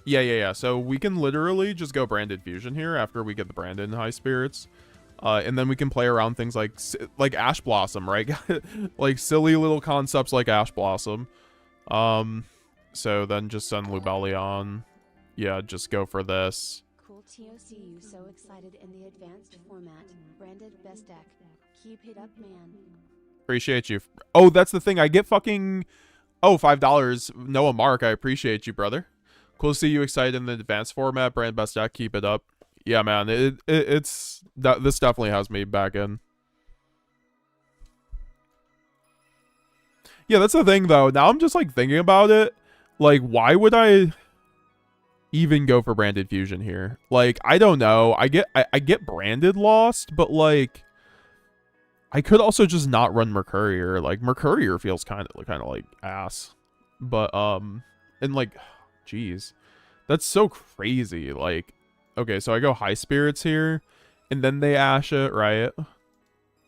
Yeah. So we can literally just go Branded Fusion here after we get the Branded in High Spirits. And then we can play around things like Ash Blossom, right? Like silly little concepts like Ash Blossom. So then just send Lubellion. Yeah, just go for this. Cool TOC, you so excited in the advanced format. Branded best deck. Keep it up, man. Appreciate you. Oh, that's the thing. I get fucking... Oh, $5. Noah Mark, I appreciate you, brother. Cool to see you excited in the advanced format. Brand best deck. Keep it up. Yeah, man. This definitely has me back in. Yeah, that's the thing, though. Now I'm just, like, thinking about it. Like, why would I even go for Branded Fusion here? Like, I don't know. I get Branded lost, but, like, I could also just not run Mercurier. Like, Mercurier feels kind of like ass. But, and, like, jeez. That's so crazy. Like, okay, so I go High Spirits here, and then they Ash it, right?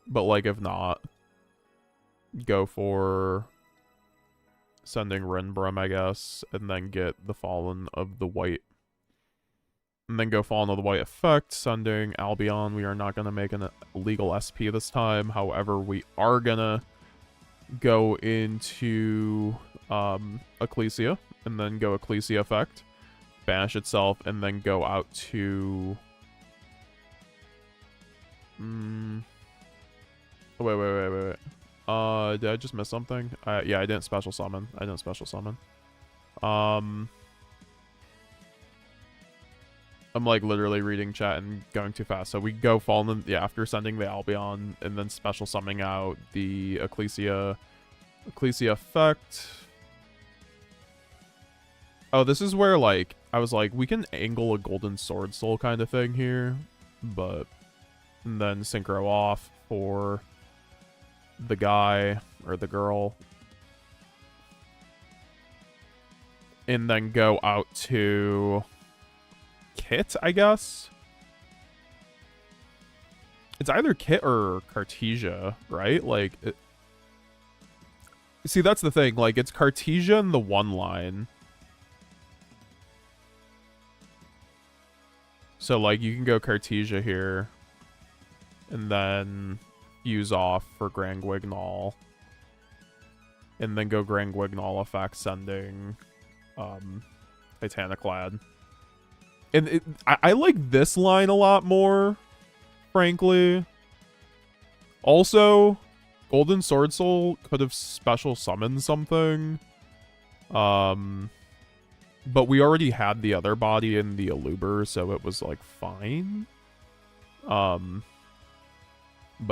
But, like, if not, go for sending Renbrum, I guess, and then get the Fallen of the White. And then go Fallen of the White effect, sending Albion. We are not going to make an illegal SP this time. However, we are going to go into Ecclesia, and then go Ecclesia effect, banish itself, and then go out to... Wait. Did I just miss something? Yeah, I didn't special summon. I'm like literally reading chat and going too fast. So we go Fallen, yeah, after sending the Albion and then special summoning out the Ecclesia effect. Oh, this is where like I was like, we can angle a Golden Sword Soul kind of thing here, but and then synchro off for the guy or the girl. And then go out to Kit, I guess. It's either Kit or Cartesia, right? Like, see, that's the thing. Like, it's Cartesia in the one line. So, like, you can go Cartesia here. And then use off for Grand Guignol. And then go Grand Guignol effect sending Titaniclad. And I like this line a lot more, frankly. Also, Golden Sword Soul could have special summoned something. But we already had the other body in the Aluber, so it was, like, fine. But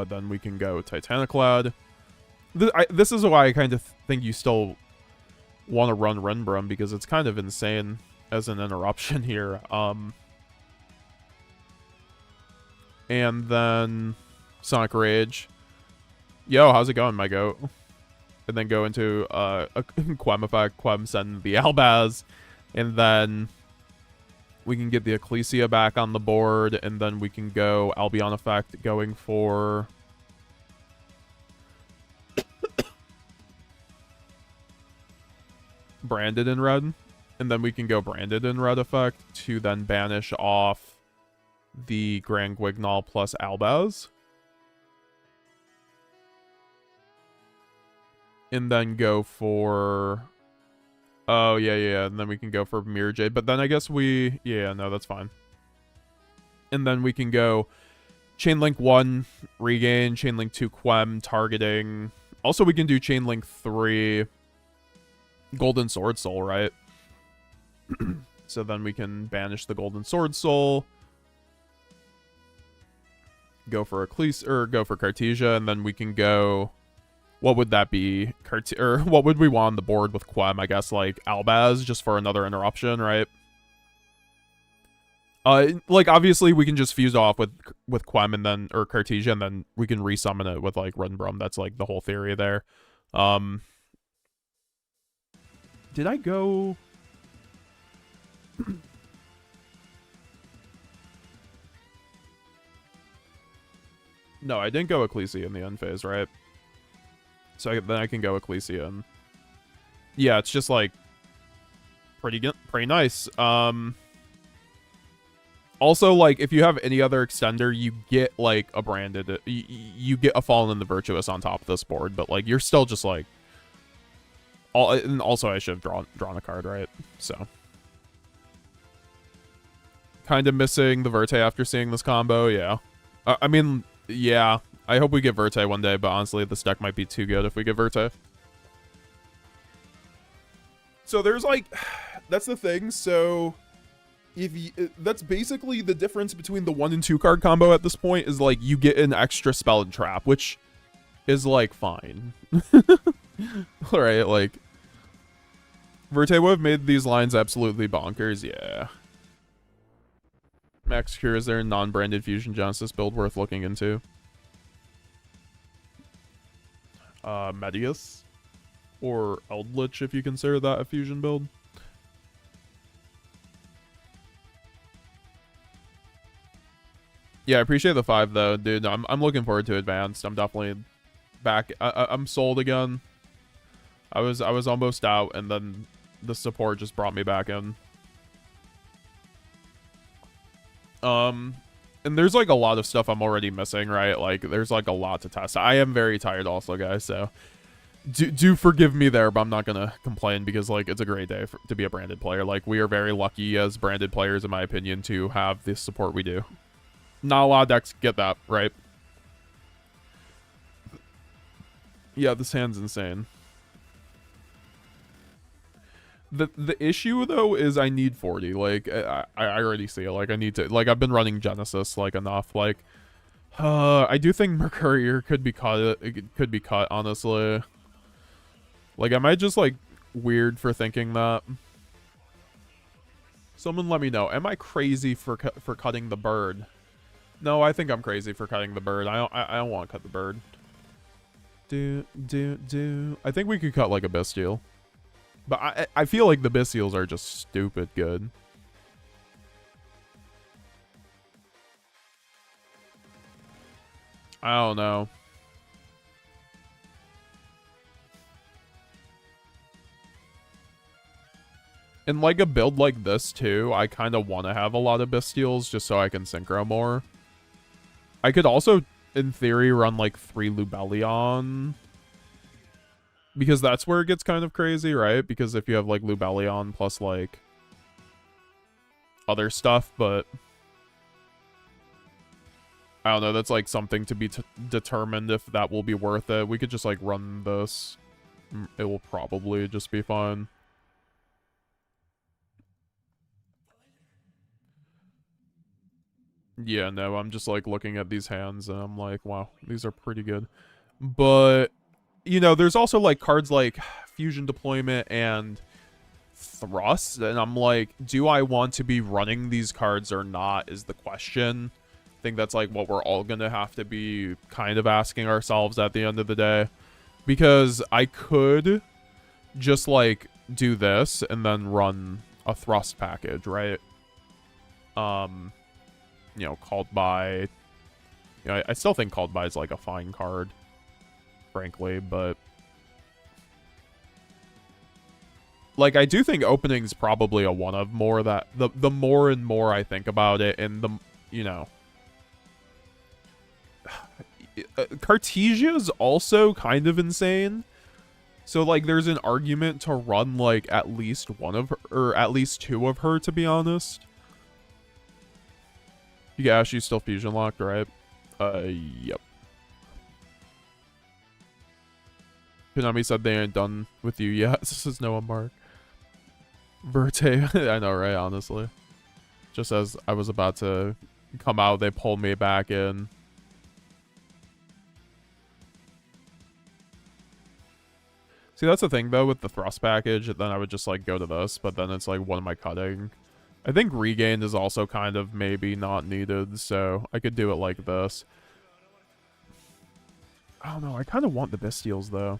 then we can go Titaniclad. This is why I kind of think you still want to run Renbrum, because it's kind of insane as an interruption here. And then Sonic Rage. Yo, how's it going, my goat? And then go into a Quem effect, Quem send the Albaz, and then we can get the Ecclesia back on the board, and then we can go Albion effect, going for Branded in red. And then we can go Branded in red effect to then banish off the Grand Guignol plus Albaz. And then go for... Oh, yeah. And then we can go for Mirror Jade. But then I guess we... Yeah, no, that's fine. And then we can go Chainlink 1, Regain, Chainlink 2, Quem, targeting. Also, we can do Chainlink 3, Golden Sword Soul, right? So then we can banish the Golden Sword Soul. Go for Ecclesia, or go for Cartesia, and then we can go... What would that be? Or what would we want on the board with Quem? I guess, like, Albaz, just for another interruption, right? Like, obviously, we can just fuse off with Quem and then, or Cartesia, and then we can resummon it with, like, Renbrum. That's, like, the whole theory there. Did I go... No, I didn't go Ecclesia in the end phase, right? So then I can go Ecclesia and... Yeah, it's just like... Pretty nice. Also, like, if you have any other extender, you get, like, a branded... You get a Fallen and the Virtuous on top of this board, but, like, you're still just, like... And also, I should have drawn a card, right? So... Kind of missing the Verte after seeing this combo, yeah. I mean, yeah. I hope we get Verte one day, but honestly, this deck might be too good if we get Verte. So there's, like... That's the thing, so... If you, that's basically the difference between the 1 and 2 card combo at this point is like you get an extra spell and trap, which is like fine. Alright, like Verte would have made these lines absolutely bonkers, yeah. Max Cure, is there a non-branded Fusion Genesis build worth looking into? Medius? Or Eldritch if you consider that a fusion build. Yeah, I appreciate the 5 though, dude. I'm looking forward to Advanced. I'm definitely back. I'm sold again. I was almost out, and then the support just brought me back in. And there's like a lot of stuff I'm already missing, right? Like there's like a lot to test. I am very tired also, guys. So do forgive me there, but I'm not gonna complain because like it's a great day to be a branded player. Like we are very lucky as branded players, in my opinion, to have the support we do. Not a lot of decks get that, right? Yeah, this hand's insane. The issue though is I need 40. Like I already see it. Like I need to. Like I've been running Genesis like enough. Like I do think Mercurier could be cut. It could be cut, honestly. Like am I just like weird for thinking that? Someone let me know. Am I crazy for cutting the bird? No, I think I'm crazy for cutting the bird. I don't want to cut the bird. I think we could cut like a Bestial. But I feel like the Bestials are just stupid good. I don't know. In like a build like this too, I kind of want to have a lot of Bestials just so I can synchro more. I could also, in theory, run like 3 Lubellion. Because that's where it gets kind of crazy, right? Because if you have like Lubellion plus like other stuff, but I don't know, that's like something to be determined if that will be worth it. We could just like run this. It will probably just be fine. Yeah, no, I'm just like looking at these hands and I'm like, wow, these are pretty good. But, you know, there's also like cards like Fusion Deployment and Thrust, and I'm like, do I want to be running these cards or not is the question. I think that's like what we're all gonna have to be kind of asking ourselves at the end of the day. Because I could just like do this and then run a Thrust package, right? You know, Called By. You know, I still think Called By is like a fine card, frankly, but like I do think Opening's probably a one of more that the more and more I think about it, and the, you know, Cartesia is also kind of insane. So like there's an argument to run like at least one of her, or at least 2 of her, to be honest. Yeah, she's still fusion locked, right? Yep. Konami said they ain't done with you yet. This is Noah Mark. Verte, I know, right? Honestly. Just as I was about to come out, they pulled me back in. See, that's the thing, though, with the Thrust package. Then I would just, like, go to this, but then it's like, what am I cutting? I think Regained is also kind of maybe not needed, so I could do it like this. I don't know. I kind of want the Bestials, though.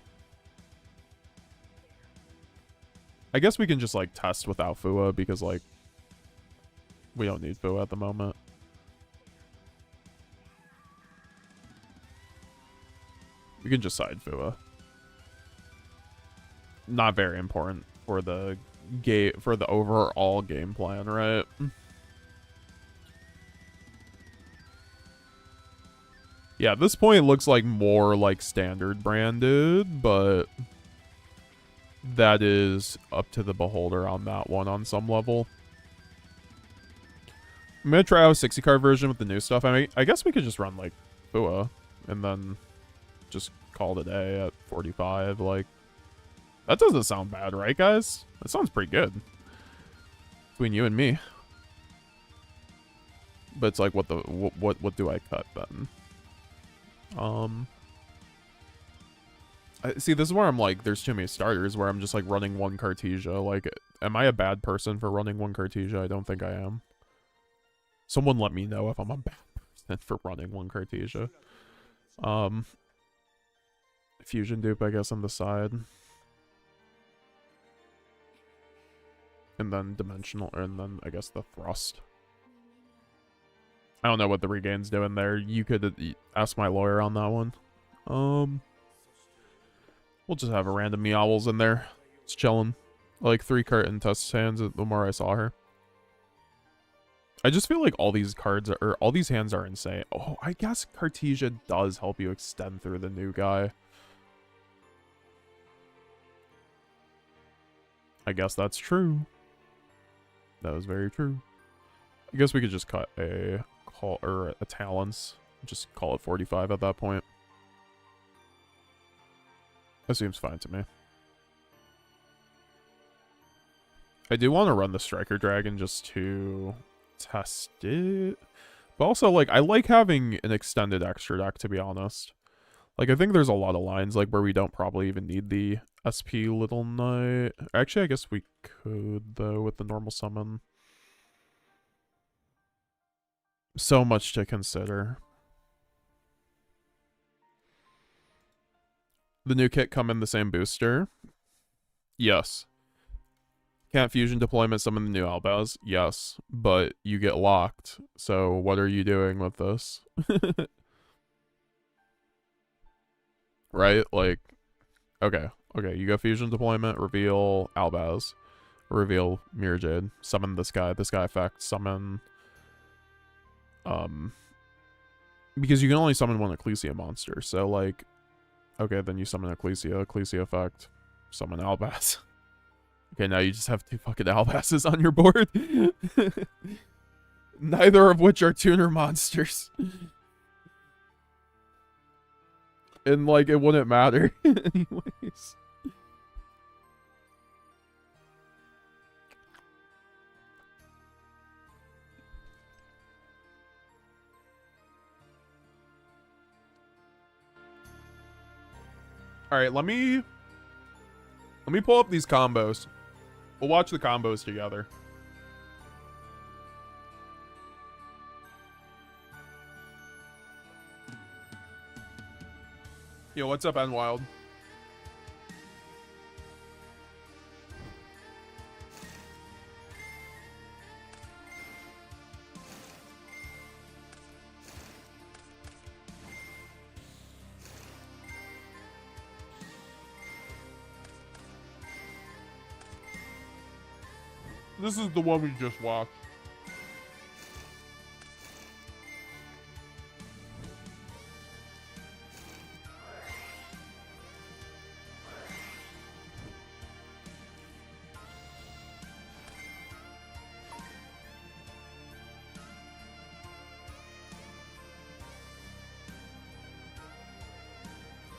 I guess we can just, like, test without Fua because, like, we don't need Fua at the moment. We can just side Fua. Not very important for the overall game plan, right? Yeah, at this point it looks like more like standard branded, but that is up to the beholder on that one on some level. I'm gonna try out a 60 card version with the new stuff. I mean, I guess we could just run like Fua and then just call it a day at 45. Like, that doesn't sound bad, right, guys? That sounds pretty good between you and me. But it's like, what do I cut then? See, this is where I'm like, there's too many starters where I'm just like running one Cartesia. Like, am I a bad person for running one Cartesia? I don't think I am. Someone let me know if I'm a bad person for running one Cartesia. Fusion dupe, I guess, on the side. And then dimensional, and then I guess the thrust. I don't know what the regain's doing there. You could ask my lawyer on that one. We'll just have a random Meowls in there. It's chilling. Like 3 curtain test hands the more I saw her. I just feel like all these cards are, all these hands are insane. Oh, I guess Cartesia does help you extend through the new guy. I guess that's true. That was very true. I guess we could just cut a call or a talents. Just call it 45 at that point. That seems fine to me. I do want to run the Striker Dragon just to test it. But also, like, I like having an extended extra deck, to be honest. Like, I think there's a lot of lines, like, where we don't probably even need the SP Little Knight. Actually, I guess we could, though, with the normal summon. So much to consider. The new kit come in the same booster? Yes. Can't fusion deployment summon the new Albaz? Yes. But you get locked. So what are you doing with this? Right? Like, okay. Okay, you go fusion deployment, reveal Albaz. Reveal Mirajade. Summon this guy effect. Summon... Because you can only summon one Ecclesia monster, so like... Okay, then you summon Ecclesia effect. Summon Albaz. Okay, now you just have 2 fucking Albazes on your board. Neither of which are tuner monsters. And, like, it wouldn't matter. Anyways. Alright, let me pull up these combos. We'll watch the combos together. Yo, what's up, N-Wild? This is the one we just watched.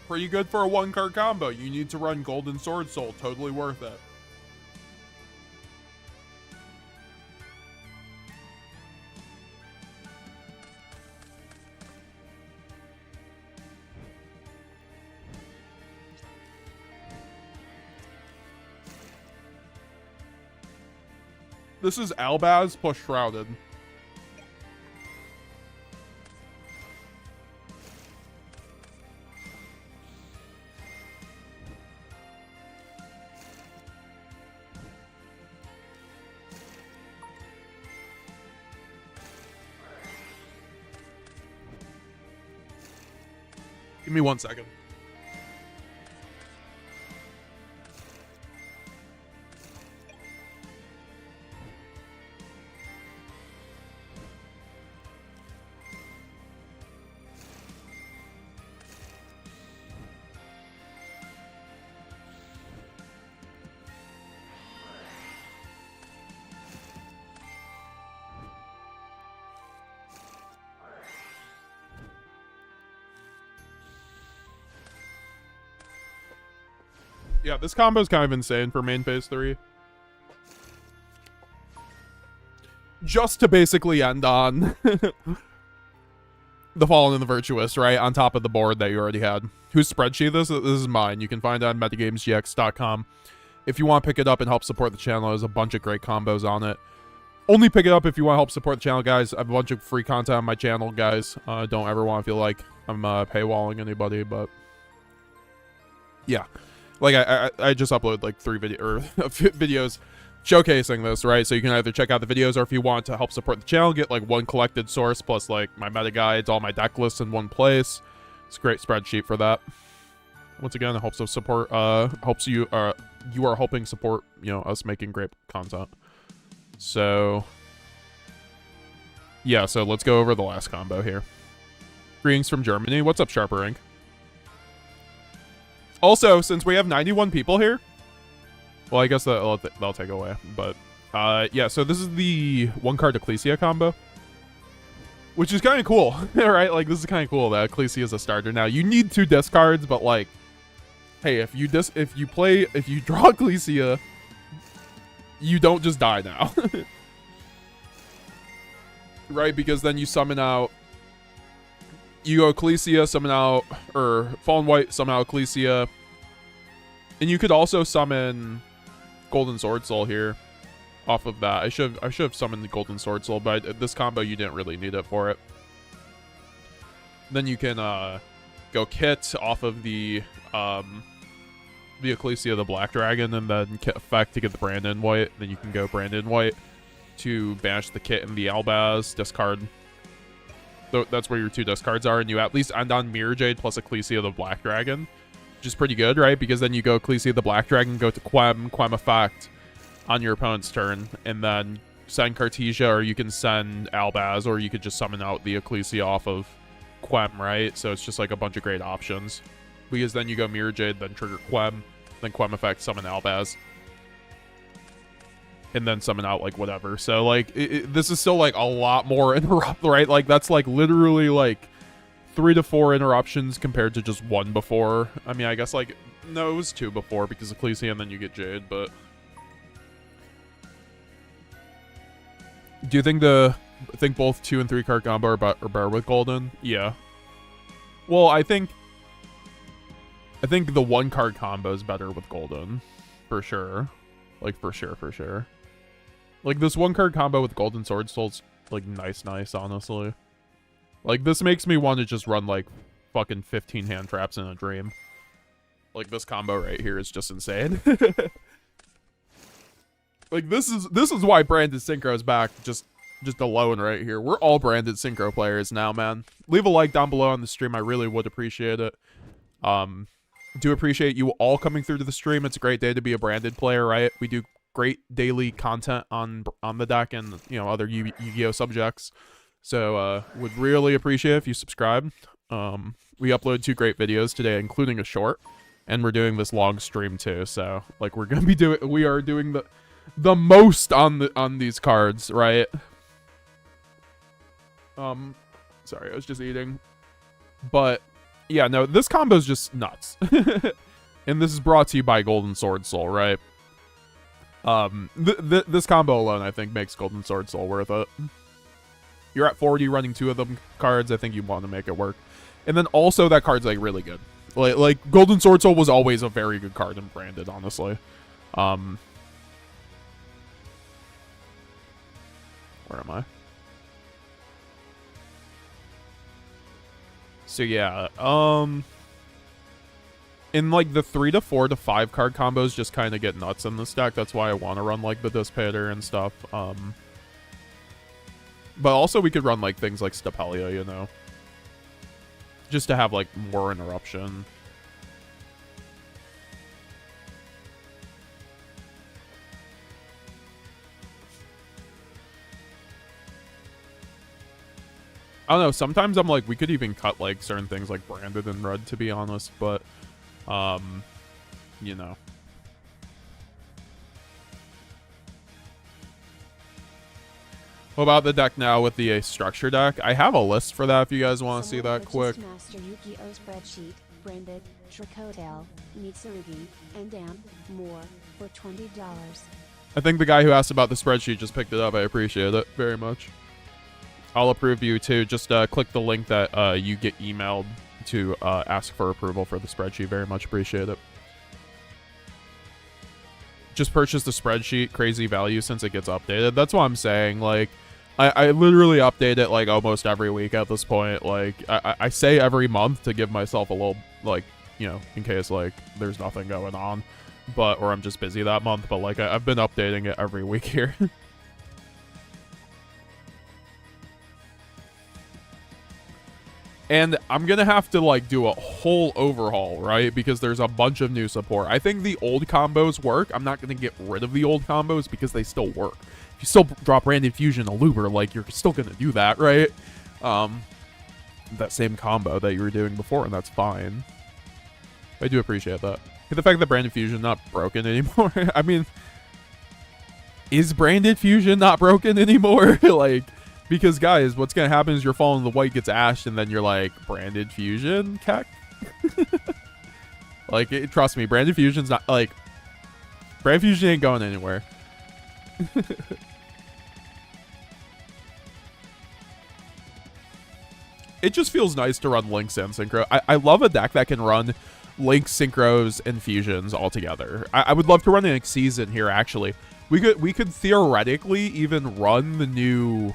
Pretty good for a 1-card combo. You need to run Golden Sword Soul. Totally worth it. This is Albaz plus Shrouded. Give me 1 second. Yeah, this combo is kind of insane for main phase 3. Just to basically end on the Fallen and the Virtuous, right? On top of the board that you already had. Whose spreadsheet this? This is mine. You can find it on metagamesgx.com. If you want to pick it up and help support the channel, there's a bunch of great combos on it. Only pick it up if you want to help support the channel, guys. I have a bunch of free content on my channel, guys. Don't ever want to feel like I'm paywalling anybody, but yeah. Like, I just uploaded, like, 3 videos showcasing this, right? So you can either check out the videos, or if you want to help support the channel, get, like, one collected source, plus, like, my meta guides, all my deck lists in one place. It's a great spreadsheet for that. Once again, it helps us support, helps you, you are helping support, you know, us making great content. So, yeah, so let's go over the last combo here. Greetings from Germany. What's up, Sharper Ink? Also, since we have 91 people here, well, I guess that'll take away, but yeah, so this is the 1-card Ecclesia combo, which is kind of cool, right? Like, this is kind of cool that Ecclesia is a starter now. You need 2 discards, but like, hey, if you draw Ecclesia, you don't just die now, right? Because then you summon out. You go Ecclesia, summon out, or Fallen White, summon out Ecclesia. And you could also summon Golden Sword Soul here off of that. I should have summoned the Golden Sword Soul, but this combo you didn't really need it for it. Then you can go Kit off of the Ecclesia, the Black Dragon, and then Kit effect to get the Brandon White. Then you can go Brandon White to banish the Kit and the Albaz, discard. That's where your 2 discards are, and you at least end on Mirror Jade plus Ecclesia the Black Dragon, which is pretty good, right? Because then you go Ecclesia the Black Dragon, go to Quem effect on your opponent's turn, and then send Cartesia, or you can send Albaz, or you could just summon out the Ecclesia off of Quem, right? So it's just like a bunch of great options. Because then you go Mirror Jade, then trigger Quem, then Quem effect, summon Albaz, and then summon out, like, whatever. So, like, this is still, like, a lot more interrupt, right? Like, that's, like, literally, like, 3 to 4 interruptions compared to just 1 before. I mean, I guess, like, no, it was 2 before because Ecclesia and then you get Jade, but... Do you think both 2 and 3 card combo are better with Golden? Yeah. Well, I think the 1-card combo is better with Golden. For sure. Like, for sure. Like, this 1-card combo with Golden Sword Soul's, like, nice, honestly. Like, this makes me want to just run, like, fucking 15 hand traps in a dream. Like, this combo right here is just insane. Like, this is why Branded Synchro is back, just alone right here. We're all Branded Synchro players now, man. Leave a like down below on the stream. I really would appreciate it. Do appreciate you all coming through to the stream. It's a great day to be a Branded player, right? We do great daily content on the deck and, you know, other Yu-Gi-Oh subjects. So would really appreciate if you subscribe. We uploaded 2 great videos today, including a short, and we're doing this long stream too. So, like, we are doing the most on these cards, right? Sorry, I was just eating. But yeah, no, this combo is just nuts. And this is brought to you by Golden Sword Soul, right? This combo alone, I think, makes Golden Sword Soul worth it. You're at 40 running 2 of them cards. I think you want to make it work. And then also that card's, like, really good. Like Golden Sword Soul was always a very good card in Branded, honestly. Where am I? So yeah, in, like, the 3 to 4 to 5 card combos just kind of get nuts in this deck. That's why I want to run, like, the Dissipator and stuff. But also we could run, like, things like Stapelia, you know. just to have like more interruption. I don't know, sometimes I'm like, we could even cut like certain things like branded in red, to be honest, but you know. What about the deck now with the structure deck? I have a list for that if you guys want to see that quick. Master YUGIOH spreadsheet, branded, Tricotel, Mitsurugi, and more for $20. I think the guy who asked about the spreadsheet just picked it up. I appreciate it very much. I'll approve you too. Just click the link that you get emailed to ask for approval for the spreadsheet. Very much appreciate it. Just purchase the spreadsheet. Crazy value since it gets updated. That's what I'm saying. Like, I literally update it like almost every week at this point. Like, I say every month to give myself a little, like, you know, in case like there's nothing going on, but or I'm just busy that month. But like I've been updating it every week here. And I'm going to have to, like, do a whole overhaul, right? Because there's a bunch of new support. I think the old combos work. I'm not going to get rid of the old combos because they still work. If you still drop Branded Fusion a Luber, like, you're still going to do that, right? That same combo that you were doing before, and that's fine. I do appreciate that. The fact that Branded Fusion not broken anymore. I mean, is Branded Fusion not broken anymore? Like... Because, guys, what's going to happen is you're following the white gets ashed, and then you're like, Branded Fusion? Cack? Like, trust me, Branded Fusion's not, like... Branded Fusion ain't going anywhere. It just feels nice to run Links and Synchro. I love a deck that can run Links, Synchros, and Fusions all together. I would love to run an Ecclesia in here, actually. We could theoretically even run the new...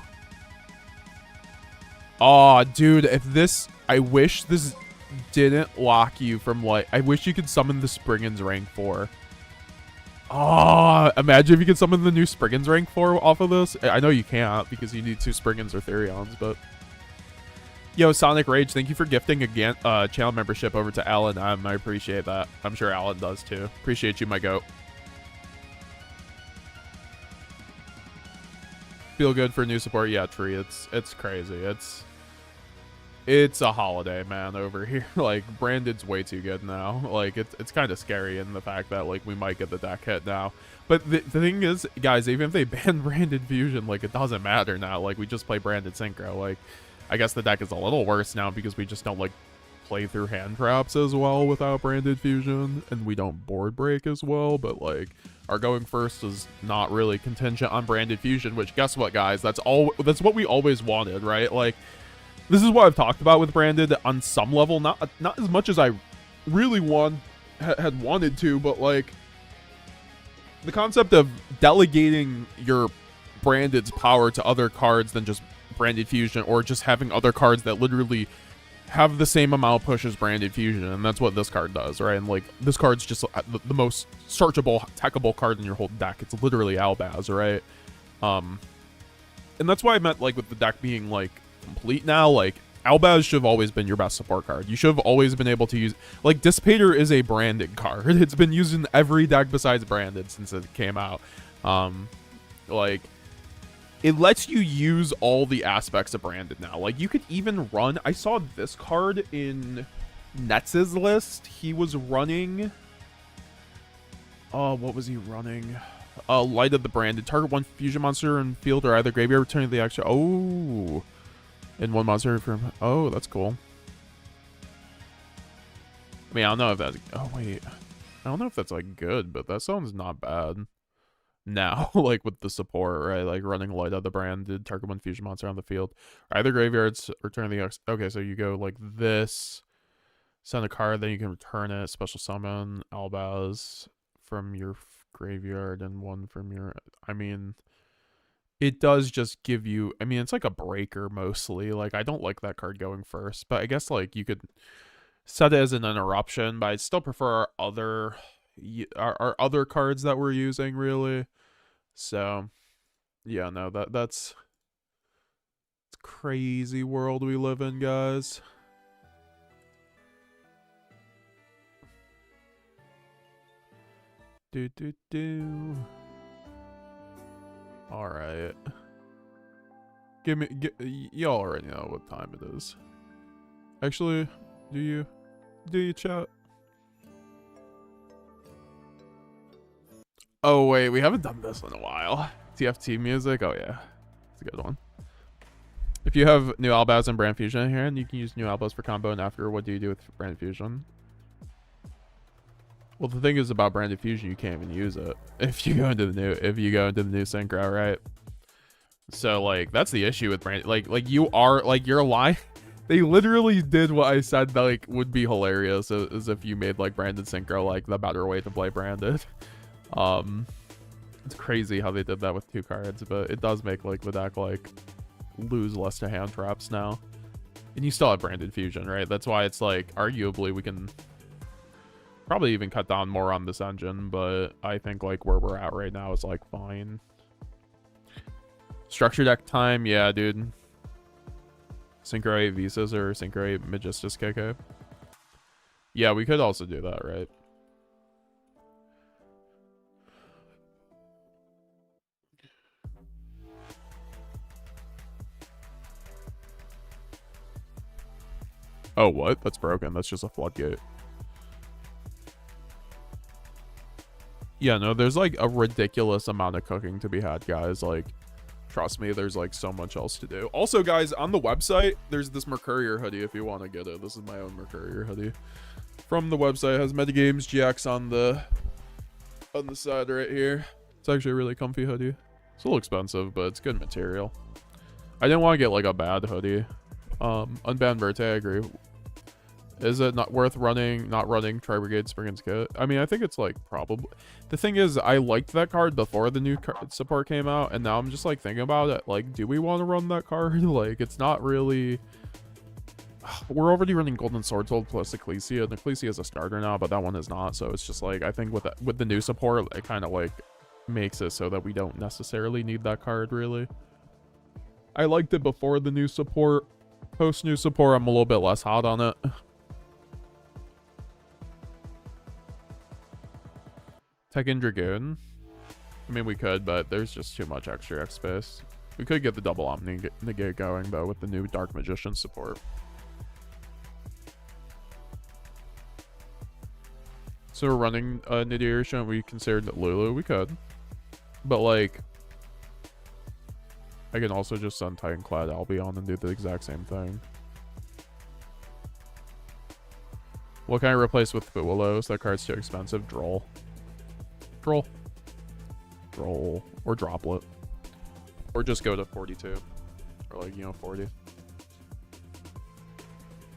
Oh, dude, if this... I wish this didn't lock you from, like... I wish you could summon the Spriggan's rank 4. Oh, imagine if you could summon the new Spriggan's rank 4 off of this. I know you can't because you need 2 Spriggans or Therions, but... Yo, Sonic Rage, thank you for gifting again channel membership over to Alan. I appreciate that. I'm sure Alan does, too. Appreciate you, my goat. Feel good for new support. Yeah, Tree, it's crazy. It's a holiday, man, over here. Like, Branded's way too good now. Like, it's kind of scary in the fact that, like, we might get the deck hit now. But the thing is, guys, even if they ban Branded Fusion, like, it doesn't matter now. Like, we just play Branded Synchro. Like, I guess the deck is a little worse now because we just don't, like, play through hand traps as well without Branded Fusion, and we don't board break as well. But, like, our going first is not really contingent on Branded Fusion, which, guess what, guys? That's what we always wanted, right? Like, this is what I've talked about with Branded on some level, not as much as I really had wanted to, but like the concept of delegating your Branded's power to other cards than just Branded Fusion, or just having other cards that literally have the same amount of push as Branded Fusion, and that's what this card does, right? And like this card's just the most searchable, techable card in your whole deck. It's literally Albaz, right? And that's why I meant like with the deck being like complete now, like Albaz should have always been your best support card. You should have always been able to use, like, Dissipator is a branded card. It's been used in every deck besides branded since it came out. Like, it lets you use all the aspects of branded now. Like, you could even run, I saw this card in Nets's list. He was running, what was he running? Light of the Branded. Target one fusion monster in field or either graveyard, returning the extra. Oh, in one monster from. Oh, that's cool. I mean, I don't know if that's. Oh wait, I don't know if that's like good, but that sounds not bad. Now, like with the support, right? Like running Light of the Branded, target one fusion monster on the field, either graveyards, return the X. Okay, so you go like this, send a card, then you can return it, special summon Albaz from your graveyard and one from your. I mean, it does just give you. I mean, it's like a breaker mostly. Like, I don't like that card going first, but I guess like you could set it as an interruption. But I still prefer our other cards that we're using, really. So yeah, no, that's it's crazy world we live in, guys. All right. Y'all already know what time it is. Actually, do you chat? Oh wait, we haven't done this in a while. TFT music, oh yeah, it's a good one. If you have new Albaz and Brand Fusion in here, and you can use new Albaz for combo, and after, what do you do with Brand Fusion? Well, the thing is about Branded Fusion, you can't even use it if you go into the new synchro, right? So like that's the issue with brand. Like you're lying. They literally did what I said that like would be hilarious as if you made like branded synchro like the better way to play branded. It's crazy how they did that with 2 cards, but it does make like the deck like lose less to hand traps now. And you still have Branded Fusion, right? That's why it's like arguably we can probably even cut down more on this engine, but I think like where we're at right now is like fine. Structure deck time, yeah, dude. Synchro 8 Visas or Synchro 8 Magistus KK. Yeah, we could also do that, right? Oh, what? That's broken. That's just a floodgate. Yeah, no, there's like a ridiculous amount of cooking to be had, guys. Like, trust me, there's like so much else to do. Also, guys, on the website, there's this Mercurier hoodie if you want to get it. This is my own Mercurier hoodie. From the website, it has Metagames GX on the side right here. It's actually a really comfy hoodie. It's a little expensive, but it's good material. I didn't want to get like a bad hoodie. Unbanned Verte, I agree. Is it not worth not running Tri-Brigade Springen's Kit? I mean, I think it's like probably. The thing is, I liked that card before the new support came out, and now I'm just like thinking about it. Like, do we want to run that card? Like, it's not really. We're already running Golden Sword Soul plus Ecclesia, and Ecclesia is a starter now, but that one is not. So it's just like, I think with the new support, it kind of like makes it so that we don't necessarily need that card, really. I liked it before the new support. Post new support, I'm a little bit less hot on it. Tekken Dragoon. I mean, we could, but there's just too much extra X space. We could get the double Omni Negate going, though, with the new Dark Magician support. So we're running Nadir, shouldn't we consider Lulu? We could. But, like, I can also just send Titanclad Albion and do the exact same thing. What can I replace with Willows? That card's too expensive. Droll. Droll. Droll. Or Droplet. Or just go to 42. Or like, 40.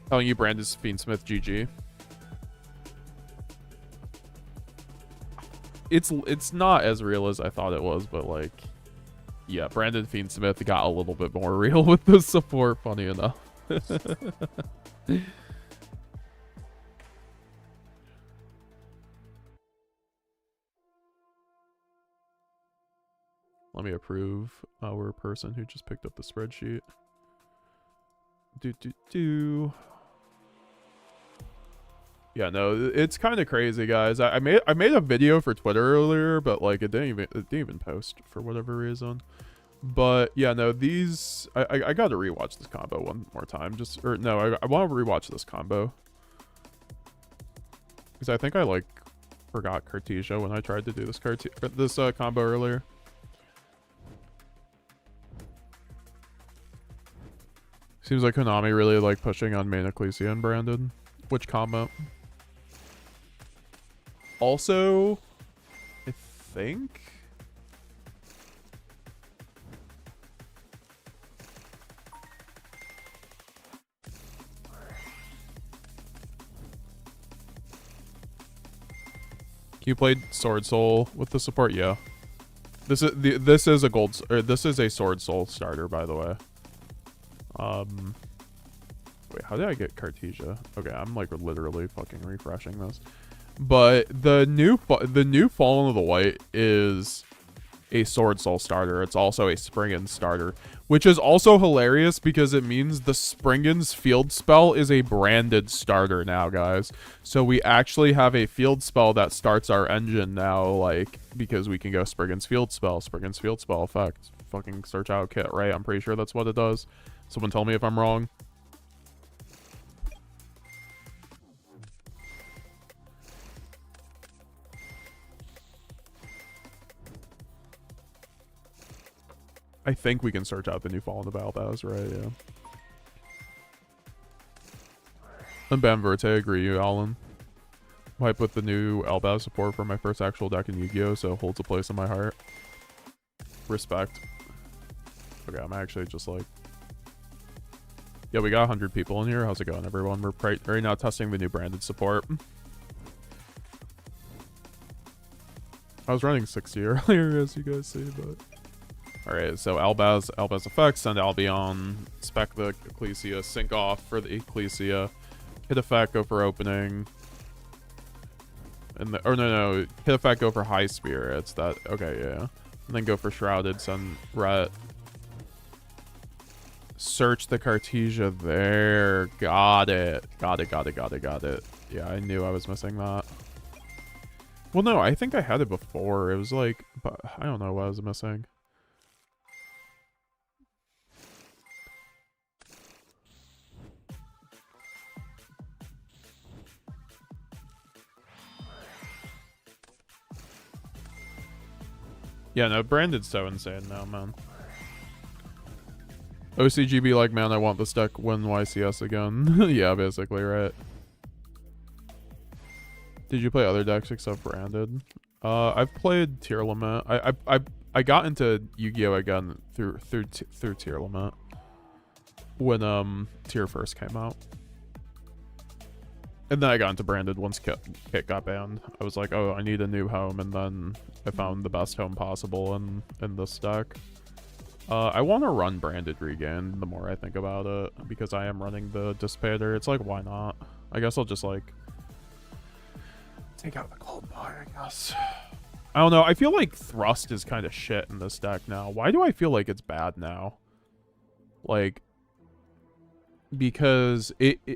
Telling you Brandis Fiendsmith GG. It's not as real as I thought it was, but like, yeah, Brandon Fiendsmith got a little bit more real with the support, funny enough. Let me approve our person who just picked up the spreadsheet. Yeah, no, it's kind of crazy, guys. I made a video for Twitter earlier, but like it didn't even post for whatever reason. But yeah, no, these I got to rewatch this combo one more time. I want to rewatch this combo because I think I like forgot Cartesia when I tried to do this combo earlier. Seems like Konami really like pushing on main Ecclesia and Brandon. Which comment? Also, I think you played Sword Soul with the support? Yeah. This is a Sword Soul starter, by the way. Wait, how did I get Cartesia? Okay, I'm like literally fucking refreshing this. But the new Fallen of the White is a Sword Soul starter. It's also a Springens starter, which is also hilarious because it means the Springens field spell is a branded starter now, guys. So we actually have a field spell that starts our engine now, like, because we can go Springens field spell effect. Fucking search out kit, right? I'm pretty sure that's what it does. Someone tell me if I'm wrong. I think we can search out the new Fallen of Albaz, right? Yeah. And Banverte, I agree, you, Alan. Hype with the new Albaz support for my first actual deck in Yu-Gi-Oh, so holds a place in my heart. Respect. Okay, I'm actually just like... Yeah, we got 100 people in here. How's it going, everyone? We're right now testing the new branded support. I was running 60 earlier, as you guys see, but... Alright, so Albaz effects, send Albion, spec the Ecclesia, sync off for the Ecclesia, hit effect, go for opening, and no, hit effect, go for high spirits, that, okay, yeah, and then go for shrouded, send ret, search the Cartesia there, got it, yeah, I knew I was missing that. Well, no, I think I had it before, it was like, but I don't know what I was missing. Yeah, no, branded's so insane now, man. OCGB like, man, I want this deck win YCS again. Yeah, basically, right. Did you play other decks except branded? I've played Tier Limit. I got into Yu-Gi-Oh again through Tier Limit when Tier first came out. And then I got into branded once Kit got banned. I was like, oh, I need a new home, and then I found the best home possible in this deck. I want to run branded regain the more I think about it, because I am running the Dissipator. It's like, why not? I guess I'll just like take out the cold bar, I guess. I don't know. I feel like Thrust is kind of shit in this deck now. Why do I feel like it's bad now? Like, because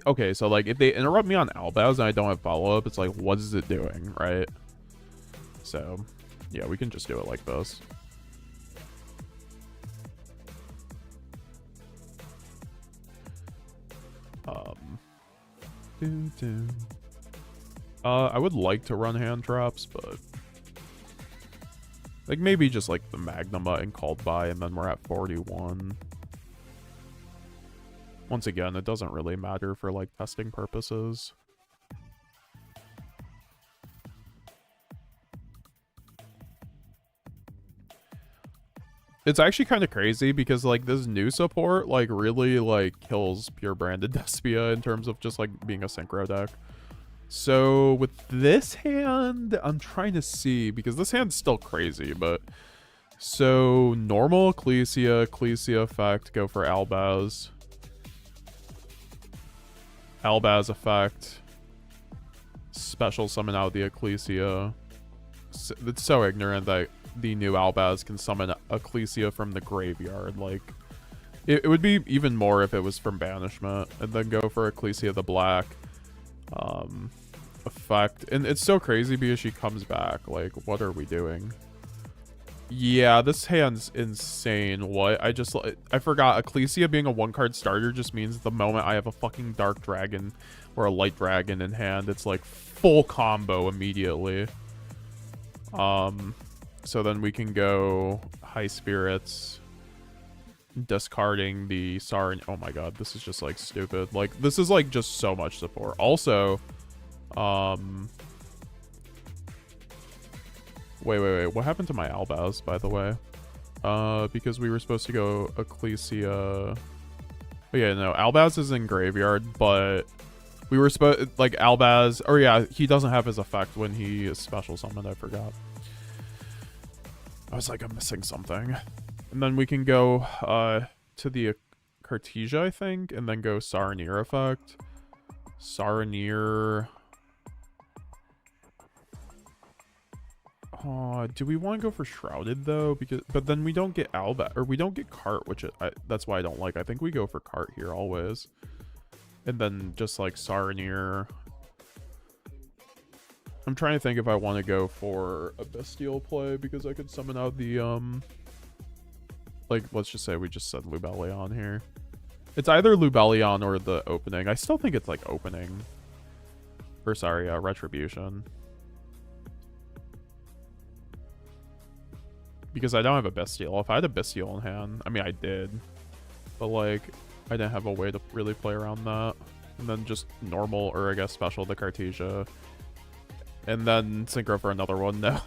okay, so like if they interrupt me on Albaz and I don't have follow-up, it's like, what is it doing, right? So yeah, we can just do it like this. I would like to run hand traps, but like maybe just like the Magnuma and called by, and then we're at 41. Once again, it doesn't really matter for like testing purposes. It's actually kind of crazy because like this new support like really like kills pure branded Despia in terms of just like being a synchro deck. So with this hand, I'm trying to see, because this hand's still crazy, but so normal Ecclesia effect, go for Albaz. Albaz effect, special summon out the Ecclesia. It's so ignorant that the new Albaz can summon Ecclesia from the graveyard. Like, it would be even more if it was from banishment, and then go for Ecclesia the Black effect. And it's so crazy because she comes back. Like, what are we doing? Yeah, this hand's insane. What? I forgot. Ecclesia being a one-card starter just means the moment I have a fucking Dark Dragon or a Light Dragon in hand, it's like full combo immediately. So then we can go High Spirits, discarding the Sarin. Oh my god, this is just like stupid. Like, this is like just so much support. Also, wait, what happened to my Albaz, by the way? Because we were supposed to go Ecclesia. Oh yeah, no, Albaz is in graveyard, but we were supposed, like, Albaz, or yeah, he doesn't have his effect when he is special summoned. I forgot. I was like, I'm missing something. And then we can go to the Cartesia, I think, and then go Saronir effect. Saronir. Do we want to go for Shrouded though? But then we don't get Alba, or we don't get Cart, which that's why I don't like. I think we go for Cart here always, and then just like Saronir. I'm trying to think if I want to go for a Bestial play because I could summon out the like, let's just say we just said Lubellion here. It's either Lubellion or the opening. I still think it's like opening. Or sorry, Retribution. Because I don't have a Bestial. If I had a Bestial in hand, I mean I did, but like I didn't have a way to really play around that. And then just normal, or I guess special the Cartesia. And then synchro for another one, no.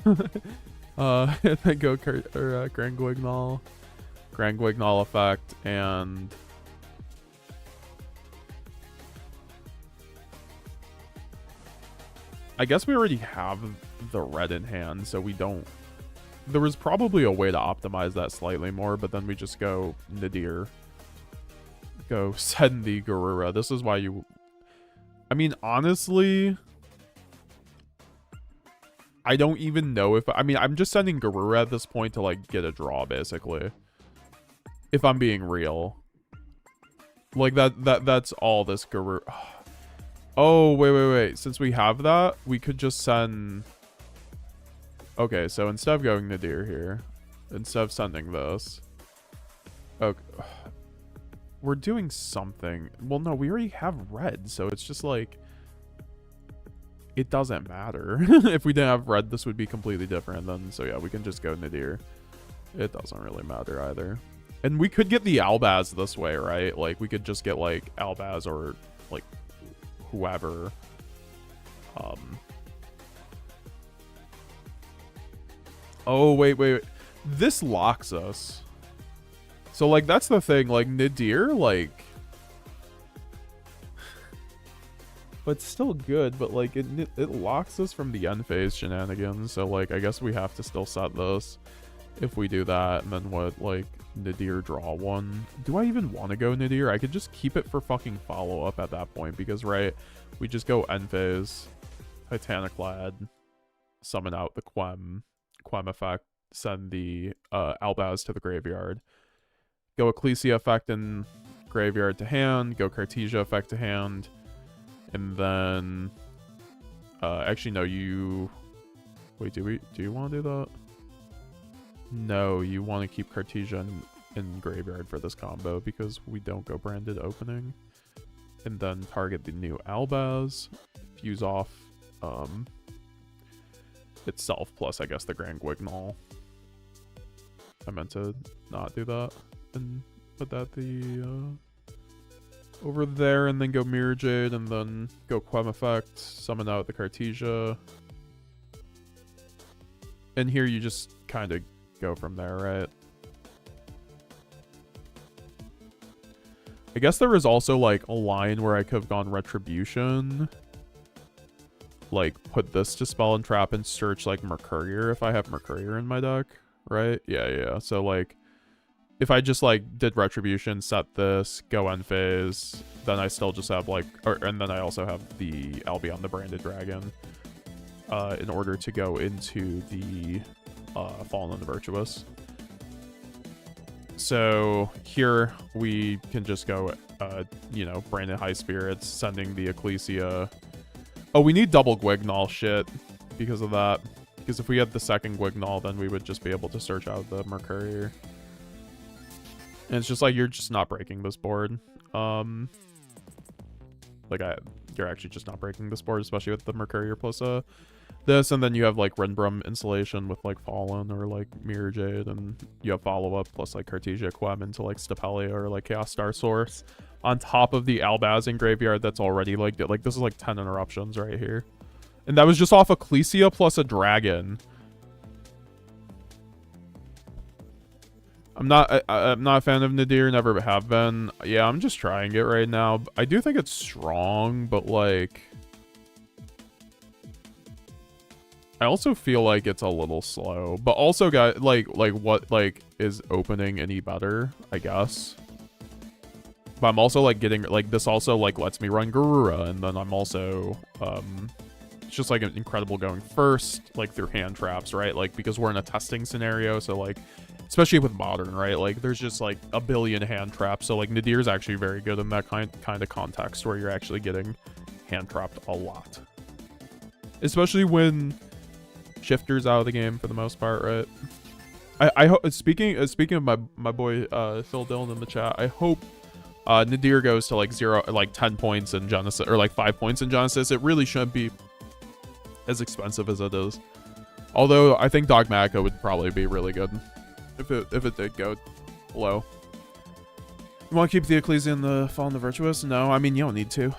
And then go Grand Guignol. Grand Guignol effect, and I guess we already have the red in hand, so we don't. There was probably a way to optimize that slightly more, but then we just go Nadir. Go send the Garura. This is why you... I mean, honestly... I don't even know if... I mean, I'm just sending Garura at this point to, like, get a draw, basically. If I'm being real. Like, that's all this Garura... Oh, wait. Since we have that, we could just send... Okay, so instead of going Nadir here, instead of sending this... Okay. We're doing something. Well, no, we already have red, so it's just like... It doesn't matter. If we didn't have red, this would be completely different then. So yeah, we can just go Nadir. It doesn't really matter either. And we could get the Albaz this way, right? Like, we could just get, like, Albaz or, like, whoever. Oh, wait. This locks us. So, like, that's the thing. Like, Nadir, like... But it's still good, but, like, it locks us from the end phase shenanigans. So, like, I guess we have to still set this. If we do that, and then what, like, Nadir draw one. Do I even want to go Nadir? I could just keep it for fucking follow-up at that point. Because, right, we just go end phase, Titanic Lad, summon out the Quem effect, send the Albaz to the graveyard. Go Ecclesia effect in graveyard to hand, go Cartesia effect to hand, and then actually no, you wait, do you want to do that? No, you want to keep Cartesia in graveyard for this combo because we don't go branded opening. And then target the new Albaz, fuse off itself, plus I guess the Grand Guignol. I meant to not do that and put that over there, and then go Mirror Jade, and then go Quem effect, summon out the Cartesia. And here you just kind of go from there, right? I guess there was also like a line where I could have gone Retribution. Like, put this to spell and trap and search like Mercurier if I have Mercurier in my deck, right? Yeah. So like, if I just like did Retribution, set this, go end phase, then I still just have like, and then I also have the Albion the Branded Dragon in order to go into the Fallen and the Virtuous. So here we can just go, you know, Branded High Spirits, sending the Ecclesia. Oh, we need double Guignol shit because of that. Because if we had the second Guignol, then we would just be able to search out the Mercurier. And it's just like, you're just not breaking this board. Like, you're actually just not breaking this board, especially with the Mercurier plus this, and then you have like Renbrum installation with like Fallen or like Mirror Jade, and you have follow-up plus like Cartesia Quem into like Stapelia or like Chaos Star Source on top of the Albaz in graveyard that's already like this is like 10 interruptions right here. And that was just off Ecclesia plus a dragon. I'm not a fan of Nadir, never have been. Yeah, I'm just trying it right now. I do think it's strong, but like, I also feel like it's a little slow. But also, guys, like what like is opening any better, I guess. But I'm also like getting like this also like lets me run Garura, and then I'm also It's just like incredible going first, like through hand traps, right? Like because we're in a testing scenario, so like especially with modern, right? Like there's just like a billion hand traps, so like Nadir's actually very good in that kind of context where you're actually getting hand trapped a lot, especially when Shifter's out of the game for the most part, right? I hope speaking of my boy Phil Dillon in the chat, I hope Nadir goes to like 10 points in Genesis, or like 5 points in Genesis. It really shouldn't be as expensive as it is. Although I think Dogmatica would probably be really good if it did go low. You want to keep the Ecclesia and the Fallen the Virtuous? No, I mean you don't need to.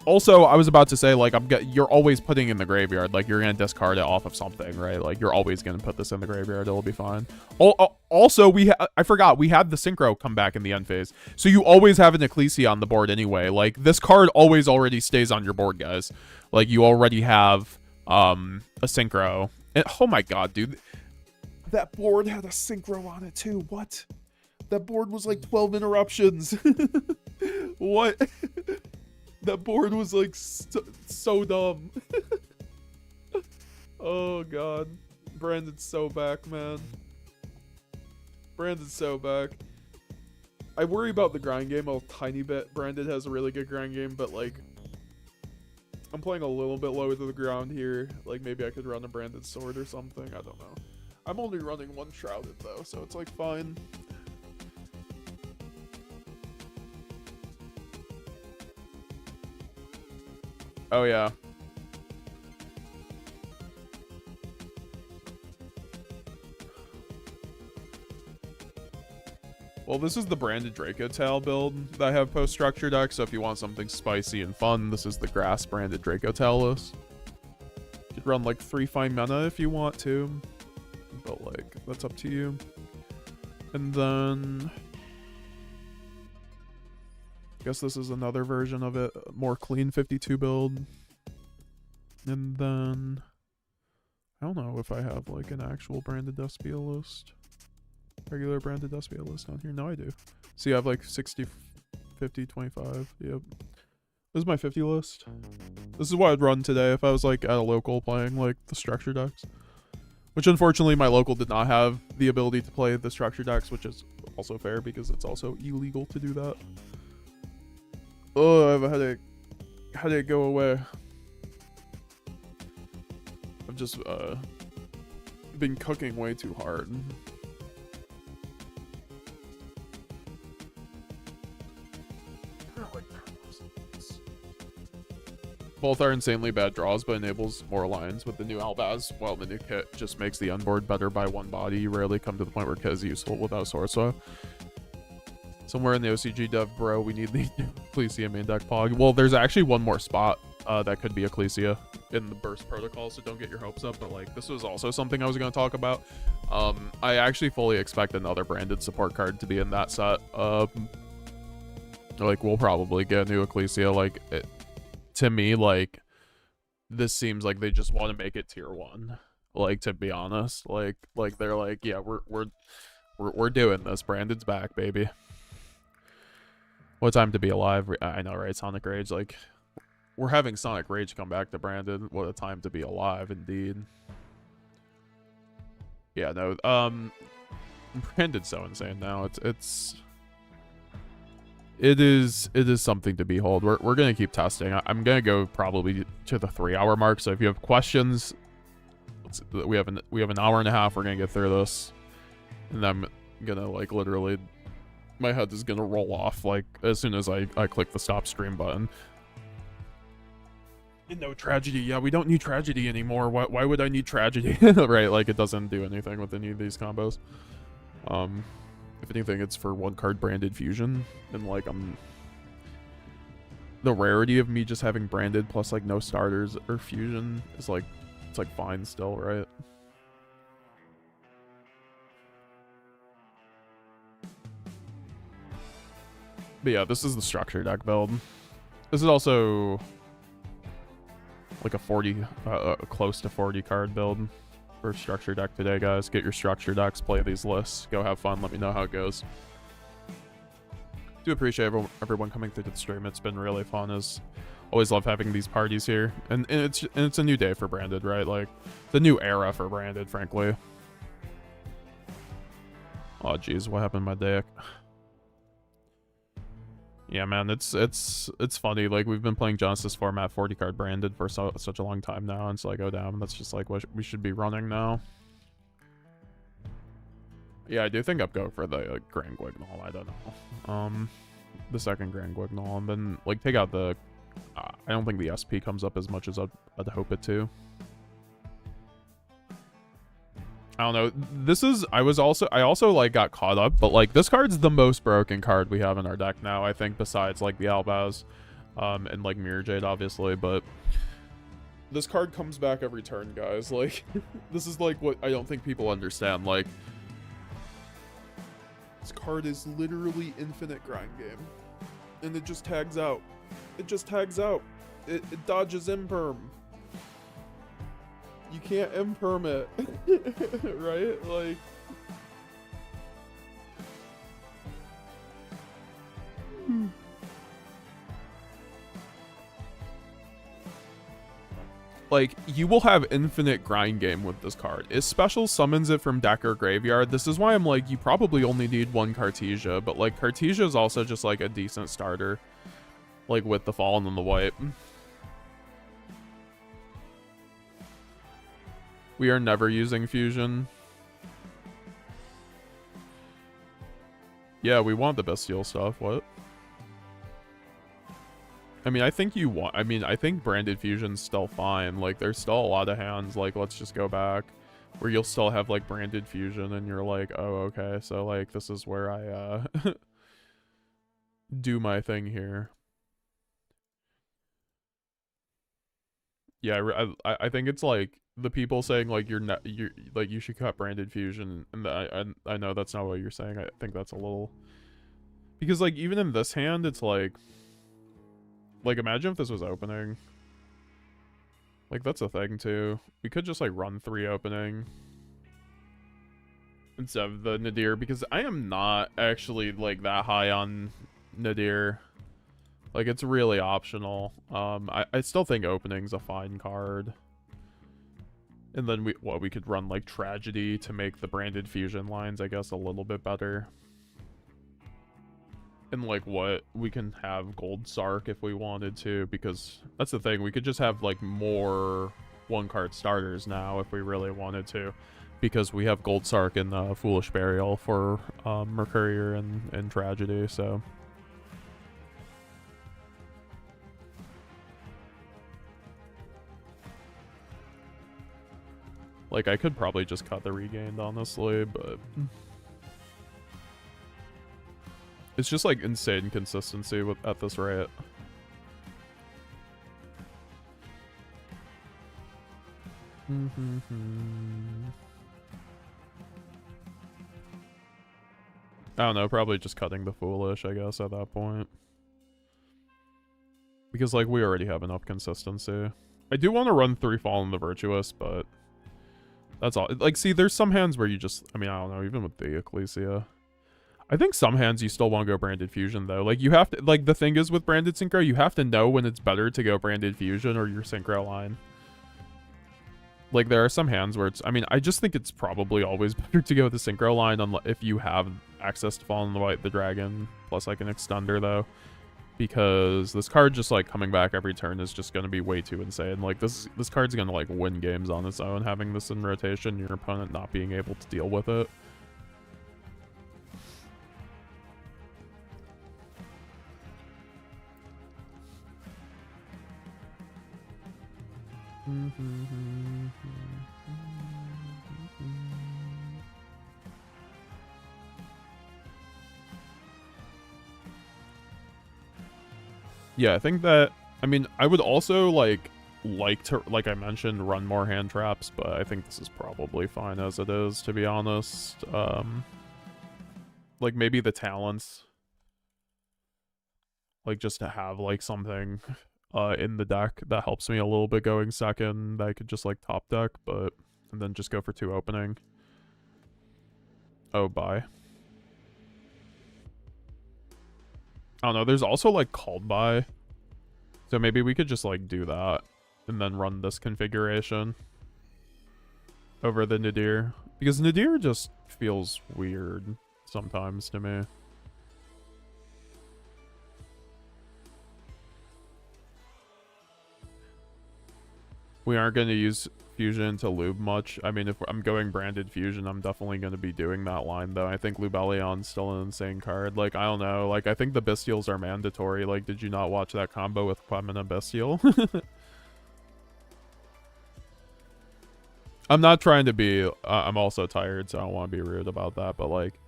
Also, I was about to say, like, you're always putting in the graveyard. Like, you're going to discard it off of something, right? Like, you're always going to put this in the graveyard. It'll be fine. Also, I forgot, we had the Synchro come back in the end phase. So you always have an Ecclesia on the board anyway. Like, this card already stays on your board, guys. Like, you already have a Synchro. And, oh my god, dude. That board had a Synchro on it, too. What? That board was like 12 interruptions. What? That board was like so dumb. Oh god. Brandon's so back, man. Brandon's so back. I worry about the grind game a tiny bit. Brandon has a really good grind game, but like I'm playing a little bit low to the ground here. Like maybe I could run a Branded Sword or something. I don't know. I'm only running one Shrouded though, so it's like fine. Oh, yeah. Well, this is the Branded Draco Tail build that I have post-structure deck, so if you want something spicy and fun, this is the Grass Branded Draco Tail list. You could run, like, 3 fine mana if you want to, but, like, that's up to you. And then guess this is another version of it, more clean 52 build. And then I don't know if I have like an actual Branded Despia list, regular Branded Despia list on here. No, I do. See, I have like 60, 50, 25. Yep, this is my 50 list. This is what I'd run today if I was like at a local playing like the structure decks, which unfortunately my local did not have the ability to play the structure decks, which is also fair because it's also illegal to do that. Oh, I have a headache. How did it go away? I've just been cooking way too hard. Both are insanely bad draws, but enables more lines with the new Albaz, while the new kit just makes the unboard better by one body. You rarely come to the point where kit is useful without Sorcerer. Somewhere in the OCG dev, bro, we need the Ecclesia main deck pog. Well, there's actually one more spot that could be Ecclesia in the burst protocol, so don't get your hopes up. But like, this was also something I was going to talk about. I actually fully expect another Branded support card to be in that set. Like, we'll probably get a new Ecclesia. Like, to me, like, this seems like they just want to make it tier 1. Like, to be honest, like they're like, yeah, we're doing this. Branded's back, baby. What time to be alive? I know, right? Sonic Rage. Like, we're having Sonic Rage come back to Branded. What a time to be alive, indeed. Yeah, no. Branded's so insane now. It is something to behold. We're gonna keep testing. I'm gonna go probably to the 3-hour mark. So if you have questions, we have an hour and a half. We're gonna get through this, and I'm gonna like literally. My head is gonna roll off like as soon as I click the stop stream button. No tragedy. Yeah, we don't need tragedy anymore. Why would I need tragedy? Right, like it doesn't do anything with any of these combos. If anything, it's for 1-card Branded fusion, and like the rarity of me just having Branded plus like no starters or fusion is like it's like fine still, right? But yeah, this is the structure deck build. This is also like a 40, close to 40 card build for structure deck today, guys. Get your structure decks, play these lists, go have fun. Let me know how it goes. Do appreciate everyone coming through the stream. It's been really fun as Always love having these parties here, and it's a new day for Branded, right? Like, it's a new era for Branded, frankly. Oh geez, what happened to my deck? Yeah, man, it's funny. Like, we've been playing Genesis format 40 card Branded for such a long time now, and it's like, oh damn, that's just like what we should be running now. Yeah, I do think I'm going for the Grand Guignol. I don't know. The second Grand Guignol, and then like take out the. I don't think the SP comes up as much as I'd hope it to. I don't know. This is. I also like got caught up, but like this card's the most broken card we have in our deck now. I think besides like the Albaz, and like Mirror Jade, obviously, but. This card comes back every turn, guys. Like, this is like what I don't think people understand. Like. This card is literally infinite grind game. And it just tags out. It just tags out. It dodges imperm. You can't imperm it. Right? Like... Like, you will have infinite grind game with this card. It special summons it from deck or graveyard. This is why I'm like, you probably only need one Cartesia, but like, Cartesia is also just like a decent starter. Like, with the Fallen and the White. We are never using Fusion. Yeah, we want the Bestial stuff. What? I mean, I think you want... I mean, I think Branded Fusion's still fine. Like, there's still a lot of hands. Like, let's just go back. Where you'll still have, like, Branded Fusion. And you're like, oh, okay. So, like, this is where I, do my thing here. Yeah, I think it's, like, the people saying, like, like, you should cut Branded Fusion. And I know that's not what you're saying. I think that's a little... Because, like, even in this hand, it's, like... Like, imagine if this was opening. Like, that's a thing, too. We could just, like, run 3 opening. Instead of the Nadir, because I am not actually, like, that high on Nadir. Like, it's really optional. I still think opening's a fine card. And then we could run, like, Tragedy to make the Branded Fusion lines, I guess, a little bit better. And like what we can have Gold Sark if we wanted to, because that's the thing, we could just have like more 1-card starters now if we really wanted to, because we have Gold Sark and Foolish Burial for Mercurier and Tragedy. So like I could probably just cut the Regained, honestly, but it's just like insane consistency at this rate. I don't know, probably just cutting the Foolish, I guess, at that point. Because, like, we already have enough consistency. I do want to run 3 Fallen the Virtuous, but that's all. Like, see, there's some hands where you just, I mean, I don't know, even with the Ecclesia. I think some hands you still want to go Branded Fusion, though. Like, you have to, like, the thing is with Branded Synchro, you have to know when it's better to go Branded Fusion or your Synchro line. Like, there are some hands where it's, I mean, I just think it's probably always better to go with the Synchro line if you have access to Fallen the White, the Dragon, plus, like, an Extender, though. Because this card just, like, coming back every turn is just going to be way too insane. Like, this card's going to, like, win games on its own, having this in rotation, your opponent not being able to deal with it. Yeah, I think that, I mean, I would also like to, like I mentioned, run more hand traps, but I think this is probably fine as it is, to be honest. Like maybe the talents, like just to have like something in the deck that helps me a little bit going second that I could just like top deck, but and then just go for 2 opening. Oh, bye. I don't know, there's also like Called By So maybe we could just like do that and then run this configuration over the Nadir. Because Nadir just feels weird sometimes to me. We aren't going to use Fusion to lube much. I mean, if I'm going branded Fusion, I'm definitely going to be doing that line, though. I think Lubellion's still an insane card. Like, I don't know. Like, I think the Bestials are mandatory. Like, did you not watch that combo with Clement and Bestial? I'm not trying to be... I'm also tired, so I don't want to be rude about that, but, like...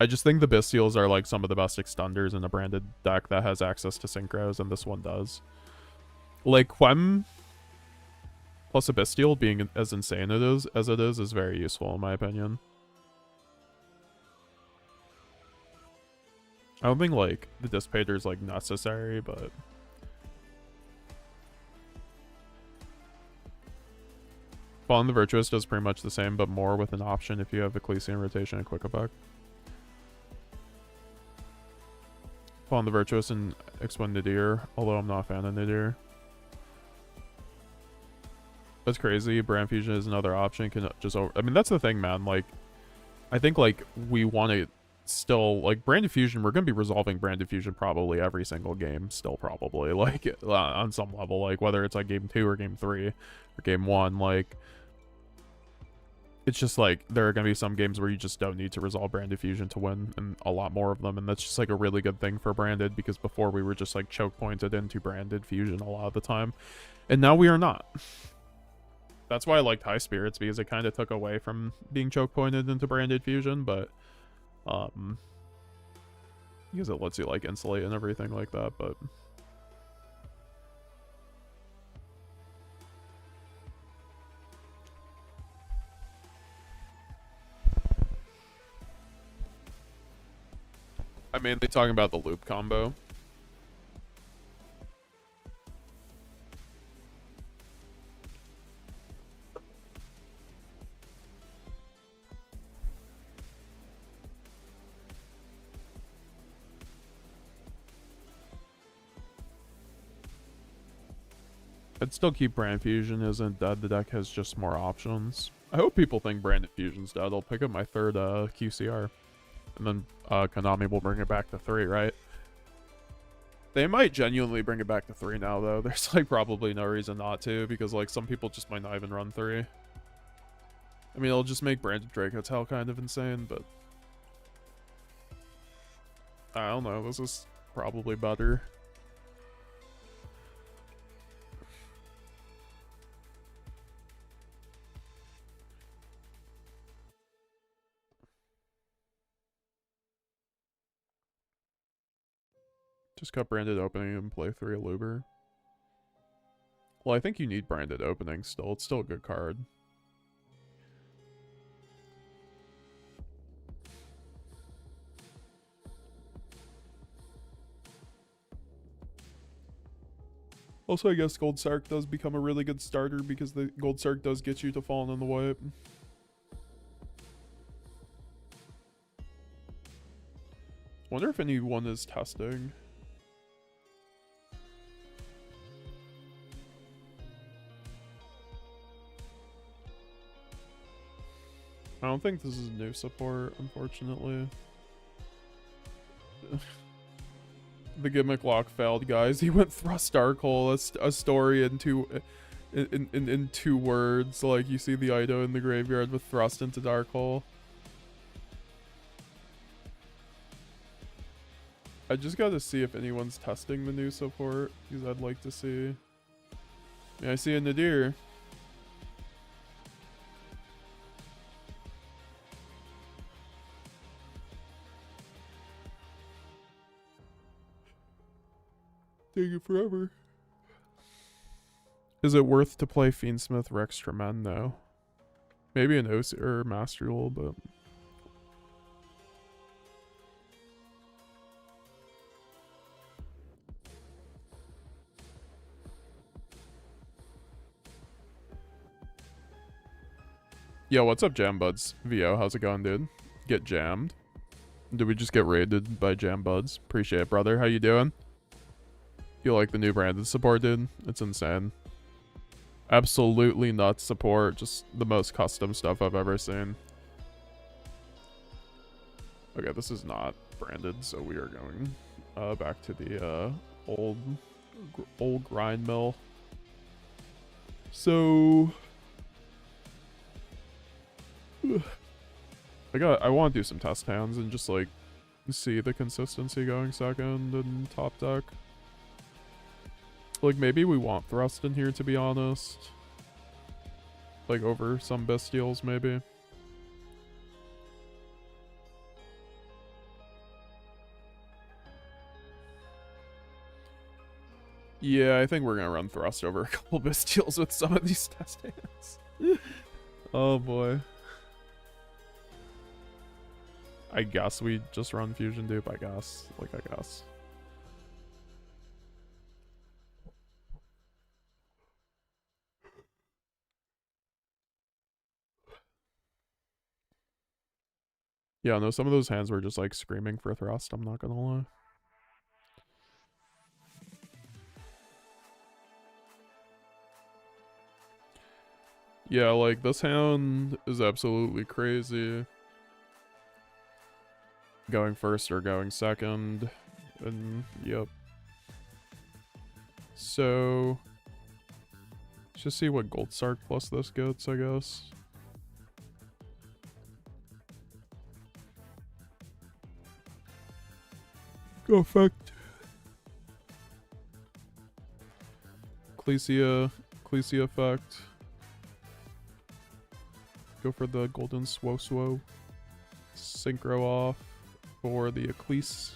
I just think the Bestials are, like, some of the best extenders in a branded deck that has access to Synchros, and this one does. Like, Quem plus a Bestial being as insane as it is very useful, in my opinion. I don't think, like, the Dissipator is, like, necessary, but... Fallen the Virtuous does pretty much the same, but more with an option if you have Ecclesia in rotation and Quick Effect. Fallen the Virtuous and X1 Nadir, although I'm not a fan of Nadir. That's crazy. Brand Fusion is another option. Can just over... I mean, that's the thing, man. Like, I think, like, we want to still... Like, Branded Fusion, we're going to be resolving Branded Fusion probably every single game. Still probably. Like, on some level. Like, whether it's, like, Game 2 or Game 3 or Game 1. Like, it's just, like, there are going to be some games where you just don't need to resolve Branded Fusion to win. And a lot more of them. And that's just, like, a really good thing for Branded. Because before we were just, like, choke pointed into Branded Fusion a lot of the time. And now we are not. That's why I liked High Spirits, because it kind of took away from being choke pointed into Branded Fusion, but because it lets you like insulate and everything like that, but I'm mainly talking about the loop combo. I'd still keep Brand Fusion isn't dead. The deck has just more options. I hope people think Branded Fusion's dead. I'll pick up my third QCR. And then Konami will bring it back to 3, right? They might genuinely bring it back to 3 now, though. There's, like, probably no reason not to, because, like, some people just might not even run 3. I mean, it'll just make Branded Dracotel kind of insane, but... I don't know. This is probably better. Just cut Branded Opening and play 3 Luber. Well, I think you need Branded Opening still. It's still a good card. Also, I guess Gold Sark does become a really good starter because the Gold Sark does get you to Fallen in the White. Wonder if anyone is testing. I don't think this is new support, unfortunately. The gimmick lock failed, guys. He went thrust dark hole, a story in two words. Like, you see the Ido in the graveyard with thrust into dark hole. I just gotta see if anyone's testing the new support, because I'd like to see. Yeah, I see a Nadir. Taking forever. Is it worth to play Fiendsmith Rex Tremendo? Maybe an OC or Master Duel, but... Yo, what's up, Jam Buds? VO, how's it going, dude? Get jammed. Did we just get raided by Jam Buds? Appreciate it, brother. How you doing? You like the new branded support, dude? It's insane. Absolutely nuts support. Just the most custom stuff I've ever seen. Okay, this is not branded, so we are going back to the old grind mill. So I want to do some test hands and just like see the consistency going second and top deck. Like maybe we want thrust in here, to be honest. Like over some bestials maybe. Yeah, I think we're gonna run thrust over a couple bestials with some of these test hands. Oh boy. I guess we just run fusion dupe, I guess. Like, I guess. Yeah, no, some of those hands were just like screaming for thrust, I'm not gonna lie. Yeah, like this hand is absolutely crazy. Going first or going second. And yep. So let's just see what Gold Sark plus this gets, I guess. Go effect. Ecclesia effect. Go for the golden Swo. Synchro off for the Ecclesia.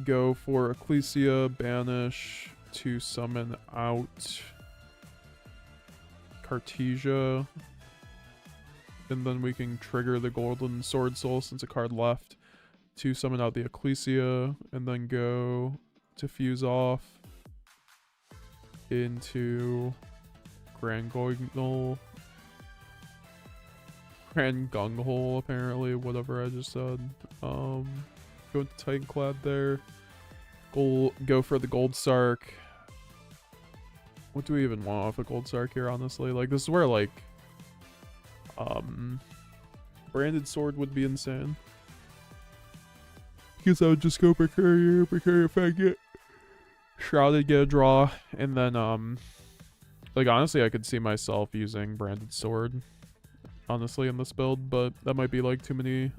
Go for Ecclesia, banish to summon out Cartesia. And then we can trigger the golden sword soul since a card left to summon out the Ecclesia. And then go to fuse off into Grand Gunghole, apparently, whatever I just said. Go into Titanclad there. Go for the Gold Sark. What do we even want off a Gold Sark here, honestly? Like, this is where, like, Branded Sword would be insane. Because I would just go Precarious Faggot. Shrouded, get a draw, and then, like, honestly, I could see myself using Branded Sword, honestly, in this build, but that might be, like, too many,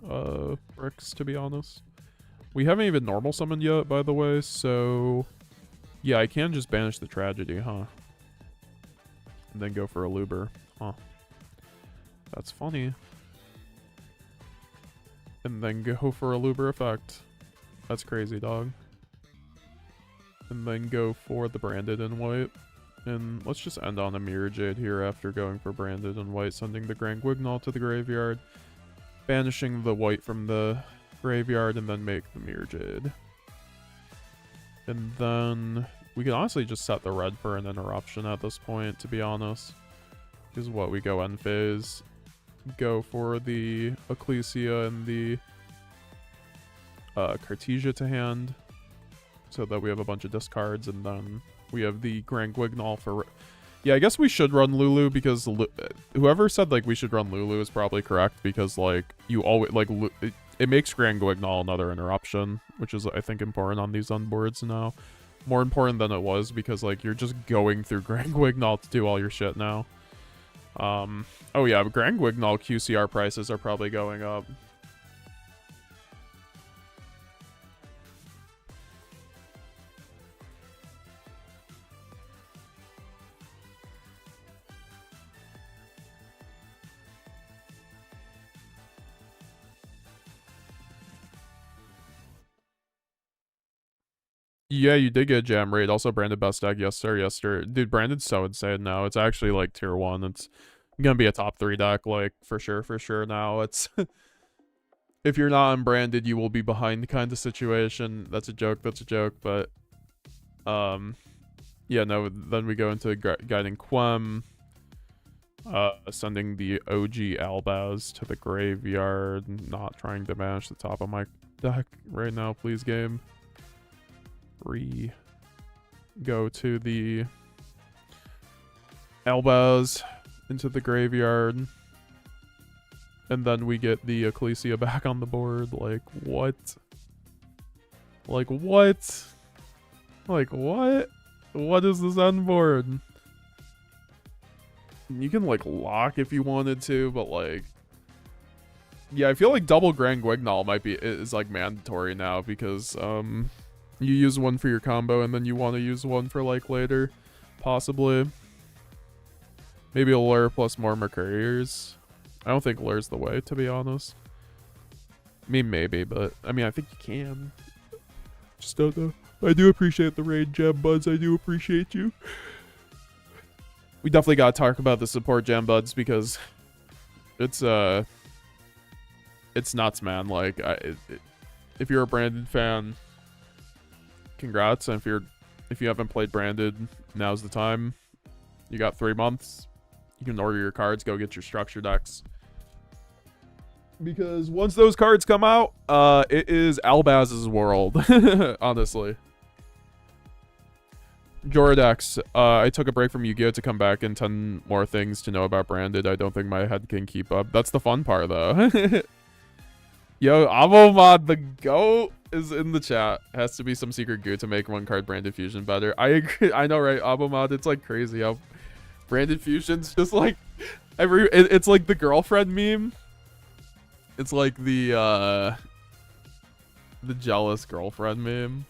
bricks, to be honest. We haven't even normal summoned yet, by the way, so yeah, I can just banish the Tragedy, huh? And then go for a Luber, huh? That's funny. And then go for a Luber effect. That's crazy, dog. And then go for the Branded in white. And let's just end on a Mirror Jade here after going for Branded in white, sending the Grand Guignol to the graveyard, banishing the white from the graveyard, and then make the Mirror Jade. And then we can honestly just set the red for an interruption at this point, to be honest. Is what we go end phase. Go for the Ecclesia and the Cartesia to hand, so that we have a bunch of discards, and then we have the Grand Guignol for... Yeah, I guess we should run Lulu, because whoever said, like, we should run Lulu is probably correct, because, like, you always, like, it makes Grand Guignol another interruption, which is, I think, important on these unboards now. More important than it was, because, like, you're just going through Grand Guignol to do all your shit now. Oh yeah, Grand Guignol QCR prices are probably going up. Yeah, you did get a jam raid. Also, Branded best deck. Yes, sir. Yes, sir. Dude, Branded's so insane now. It's actually, like, tier 1. It's gonna be a top 3 deck, like, for sure now. It's... if you're not unbranded, you will be behind kind of situation. That's a joke, but... yeah, no, then we go into Guiding Quem. Sending the OG Albaz to the graveyard. Not trying to manage the top of my deck right now, please, game. go to the elbows into the graveyard. And then we get the Ecclesia back on the board. Like, what? Like, what? Like, what? What is this end board? You can, like, lock if you wanted to, but, like... Yeah, I feel like double Grand Guignol is like, mandatory now, because, you use one for your combo, and then you want to use one for, like, later. Possibly. Maybe a lure plus more Mercuriers. I don't think lure's the way, to be honest. I mean, maybe, but, I mean, I think you can. Just don't know. I do appreciate the raid, Gem Buds. I do appreciate you. We definitely gotta talk about the support, Gem Buds, because it's nuts, man. Like, if you're a Branded fan, congrats. And if you haven't played Branded, now's the time. You got 3 months. You can order your cards, go get your structure decks. Because once those cards come out, it is Albaz's world, honestly. Jordax, I took a break from Yu-Gi-Oh! To come back, and 10 more things to know about Branded. I don't think my head can keep up. That's the fun part, though. Yo, Abomod the GOAT is in the chat. Has to be some secret goo to make one card Branded Fusion better. I agree. I know, right, Abomod? It's like crazy how Branded Fusion's just like it's like the girlfriend meme. It's like the jealous girlfriend meme.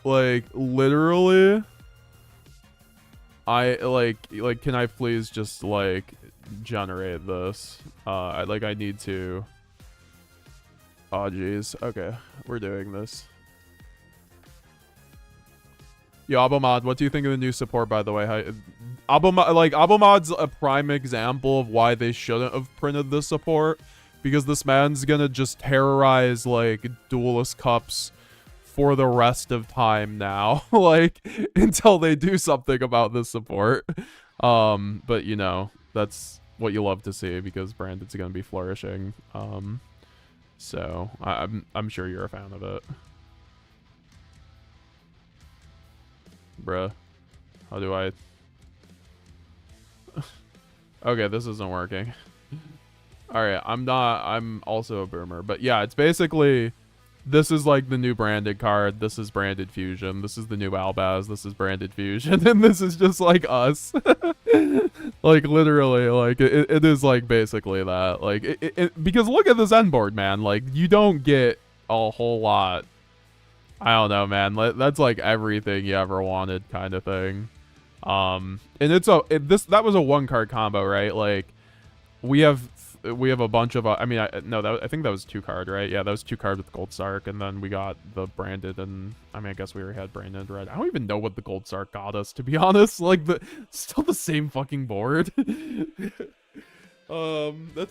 Like, literally, I like can I please just like generate this? I need to. Oh geez. Okay, we're doing this. Yo, Abomod, what do you think of the new support, by the way? Abomod's a prime example of why they shouldn't have printed this support, because this man's gonna just terrorize, like, Duelist Cups for the rest of time now, like, until they do something about this support. But, you know, that's what you love to see, because Branded's gonna be flourishing. So, I'm sure you're a fan of it. Bruh. How do I... Okay, this isn't working. Alright, I'm also a boomer. But yeah, it's basically... This is like the new Branded card. This is Branded Fusion. This is the new Albaz. This is Branded Fusion. And this is just like us. Like, literally, like, it is like basically that. Like, because look at this end board, man. Like, you don't get a whole lot. I don't know, man. That's like everything you ever wanted, kind of thing. And that was a 1-card combo, right? Like, we have a bunch of I mean, I think that was 2-card, right? Yeah, that was 2-card with Gold Sark, and then we got the Branded, and I mean, I guess we already had Branded Red. I don't even know what the Gold Sark got us, to be honest. Like, still the same fucking board. That's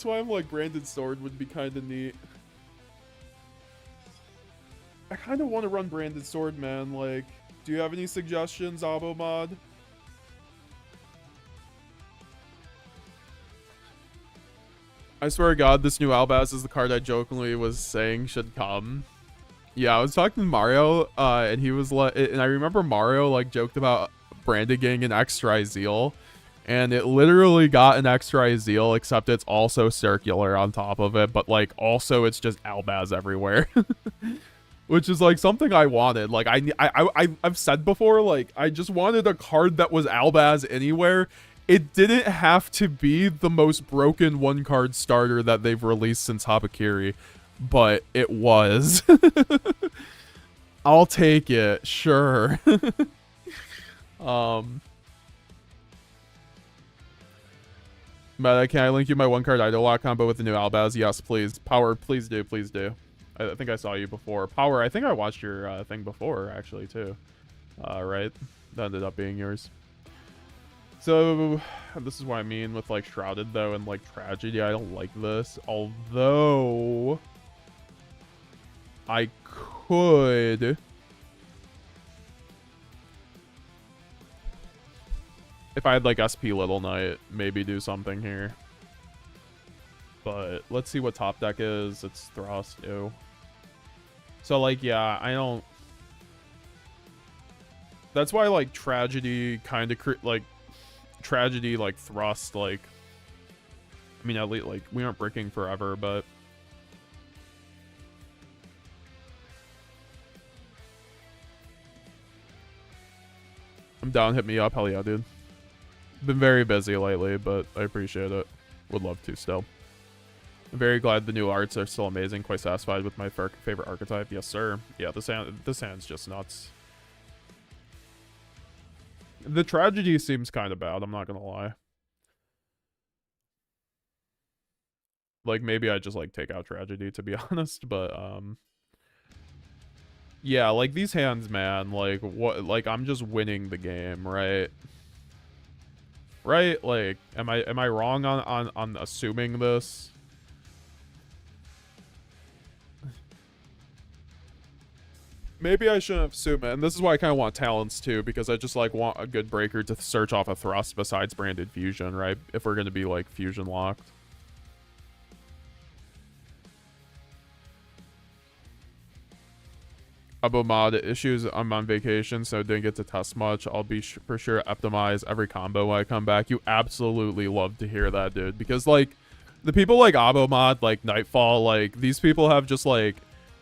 why I'm like, Branded Sword would be kind of neat. I kind of want to run Branded Sword, man. Like, do you have any suggestions, Abomod? I swear to God, this new Albaz is the card I jokingly was saying should come. Yeah, I was talking to Mario, and he was like, and I remember Mario like joked about Branded getting an extra Zeal, and it literally got an extra Zeal, except it's also circular on top of it, but like also it's just Albaz everywhere. Which is like something I wanted. Like I've said before, like I just wanted a card that was Albaz anywhere. It didn't have to be the most broken 1-card starter that they've released since Habakiri, but it was. I'll take it, sure. But can I link you my 1-card idol lock combo with the new Albaz? Yes, please. Power, please do, please do. I think I saw you before. Power, I think I watched your thing before, actually, too. Right? That ended up being yours. So, this is what I mean with, like, Shrouded, though, and, like, Tragedy. I don't like this. Although, I could... If I had, like, SP Little Knight, maybe do something here. But let's see what top deck is. It's Thrust, ew. So, like, yeah, I don't... That's why, like, tragedy kind of... like, tragedy, like, thrust, like... I mean, at least, like, we aren't bricking forever, but... I'm down, hit me up. Hell yeah, dude. Been very busy lately, but I appreciate it. Would love to still. I'm very glad the new arts are still amazing. Quite satisfied with my favorite archetype. Yes, sir. Yeah, this hand's just nuts. The tragedy seems kind of bad, I'm not gonna lie. Like, maybe I just, like, take out tragedy, to be honest, but, yeah, like, these hands, man, like, what, like, I'm just winning the game, right? Right? Like, am I wrong on assuming this? Maybe I shouldn't assume it, and this is why I kind of want talents too, because I just like want a good breaker to search off a thrust besides branded fusion, right? If we're gonna be like fusion locked. Abo mod issues. I'm on vacation, so didn't get to test much. I'll be for sure optimize every combo when I come back. You absolutely love to hear that, dude, because like the people like Abo mod, like Nightfall, like these people have just like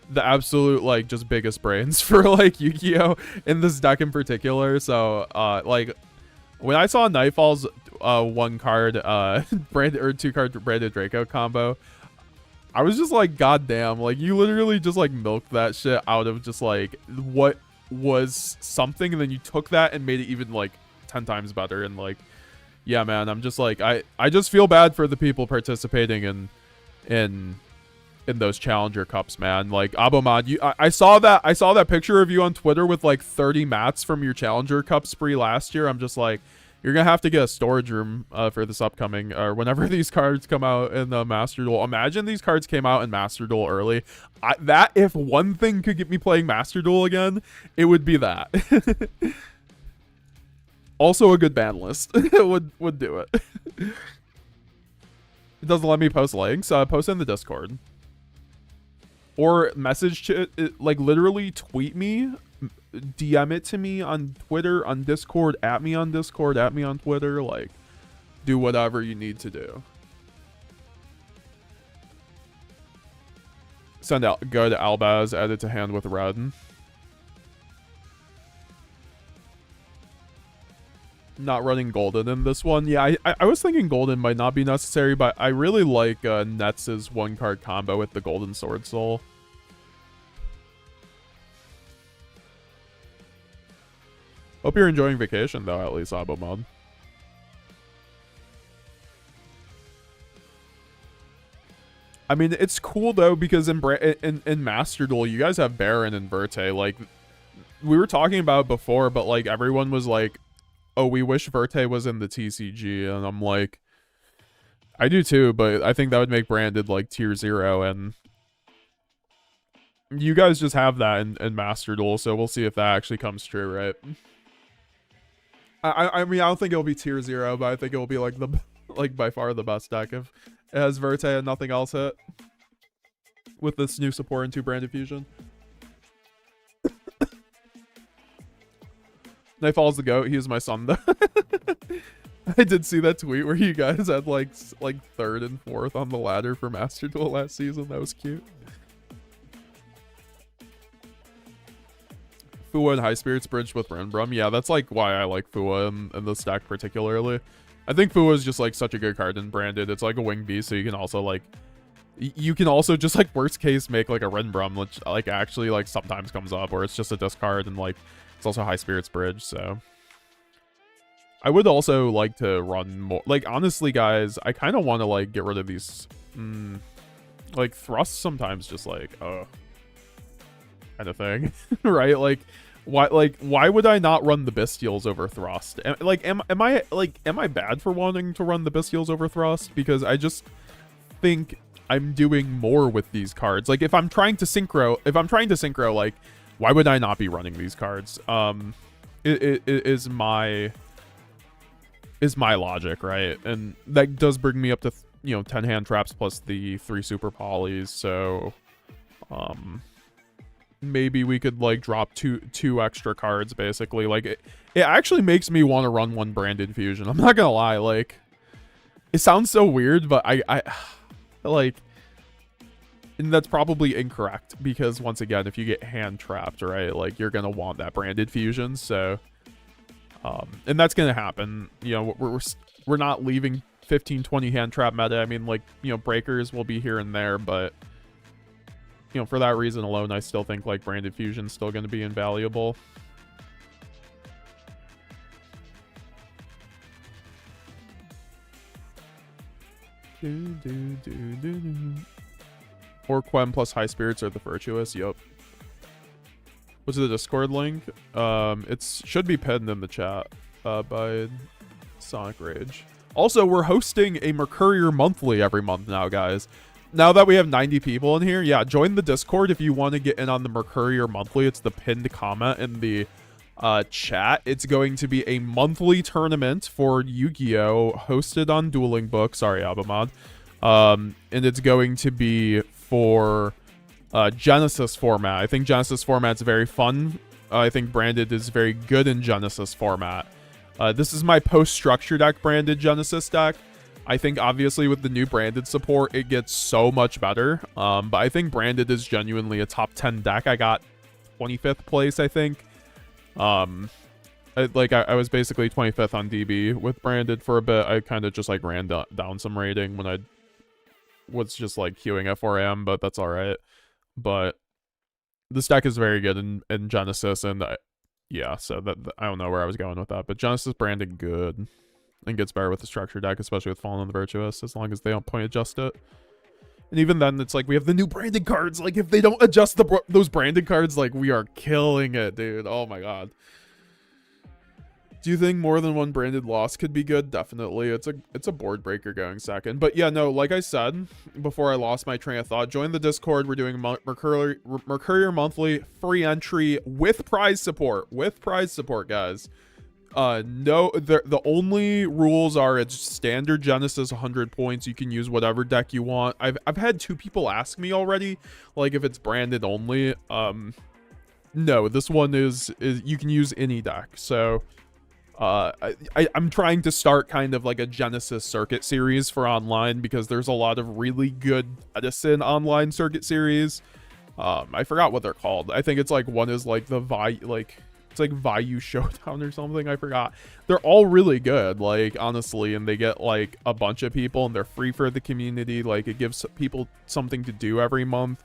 the absolute like just biggest brains for like Yu-Gi-Oh in this deck in particular. So like when I saw Nightfall's one card branded or two card branded Draco combo, I was just like, god damn, like you literally just like milked that shit out of just like what was something, and then you took that and made it even like 10 times better. And like, yeah, man, I'm just like, I just feel bad for the people participating in those challenger cups, man. Like Abomad, I saw that picture of you on Twitter with like 30 mats from your challenger cup spree last year. I'm just like, you're gonna have to get a storage room for this upcoming or whenever these cards come out in the Master Duel. Imagine these cards came out in Master Duel early. That if one thing could get me playing Master Duel again, it would be that. Also a good ban list would do it. It doesn't let me post links. Post in the Discord. Or message to like literally tweet me, DM it to me on Twitter, on Discord, at me on Discord, at me on Twitter. Like, do whatever you need to do. Send out, go to Albaz, add it to hand with red. Not running golden in this one. Yeah, I was thinking golden might not be necessary, but I really like Nets' one card combo with the golden sword soul. Hope you're enjoying vacation though, at least Abo mod. I mean, it's cool though because in Master Duel you guys have Baron and Verte. Like we were talking about it before, but like everyone was like, oh, we wish Verte was in the TCG, and I'm like, I do too, but I think that would make branded like tier 0, and you guys just have that in Master Duel, so we'll see if that actually comes true, right? I mean, I don't think it'll be tier 0, but I think it will be like the like by far the best deck if it has Verte and nothing else hit with this new support into branded fusion. Nightfall's the GOAT. He is my son, though. I did see that tweet where you guys had like 3rd and 4th on the ladder for Master Duel last season. That was cute. Fua and High Spirits bridged with Renbrum. Yeah, that's like why I like Fua in this deck particularly. I think Fua is just like such a good card in branded. It's like a wing beast, so you can also like, you can also just like worst case make like a Renbrum, which like actually like sometimes comes up, or it's just a discard and like it's also High Spirits bridge. So I would also like to run more. Like honestly, guys, I kind of want to like get rid of these like thrusts sometimes, just like kind of thing, right? Like why would I not run the Bestials over thrust? Am I bad for wanting to run the Bestials over thrust? Because I just think I'm doing more with these cards. Like if I'm trying to synchro, like why would I not be running these cards? It is my logic, right? And that does bring me up to 10 hand traps plus the 3 super polys. So maybe we could like drop two extra cards basically. Like it actually makes me want to run one branded fusion. I'm not gonna lie, like it sounds so weird, but I like, and that's probably incorrect because once again, if you get hand trapped, right, like you're gonna want that branded fusion. So and that's gonna happen. You know, we're not leaving 15-20 hand trap meta. I mean, like, you know, breakers will be here and there, but you know, for that reason alone, I still think like branded fusion's still going to be invaluable. Or Quem plus high spirits or the virtuous. Yup. What's the Discord link? It should be pinned in the chat by Sonic Rage. Also, we're hosting a Mercurier monthly every month now, guys. Now that we have 90 people in here, yeah, join the Discord if you want to get in on the Mercurier monthly. It's the pinned comment in the chat. It's going to be a monthly tournament for Yu-Gi-Oh! Hosted on Dueling Book. Sorry, Abamad. And it's going to be for Genesis format. I think Genesis format's very fun. I think Branded is very good in Genesis format. This is my post-structure deck branded Genesis deck. I think obviously with the new branded support, it gets so much better. But I think branded is genuinely a top 10 deck. I got 25th place, I think. I was basically 25th on DB with branded for a bit. I kind of just like ran down some rating when I was just like queuing at 4 a.m., but that's all right. But this deck is very good in Genesis, and yeah, so that I don't know where I was going with that, but Genesis branded good and gets better with the structure deck, especially with Fallen on the Virtuous, as long as they don't point adjust it. And even then, it's like we have the new branded cards. Like if they don't adjust those branded cards, like we are killing it, dude. Oh my god. Do you think more than one branded loss could be good? Definitely. It's a board breaker going second. But yeah, no, like I said before I lost my train of thought, join the Discord. We're doing Mercurier monthly, free entry with prize support. With prize support, guys. No, the only rules are it's standard Genesis 100 points. You can use whatever deck you want. I've had 2 people ask me already, like if it's branded only. No, this one is you can use any deck. So I'm trying to start kind of like a Genesis circuit series for online because there's a lot of really good Edison online circuit series. I forgot what they're called. I think it's like one is like it's like Vayu Showdown or something. I forgot. They're all really good, like honestly, and they get like a bunch of people and they're free for the community. Like it gives people something to do every month.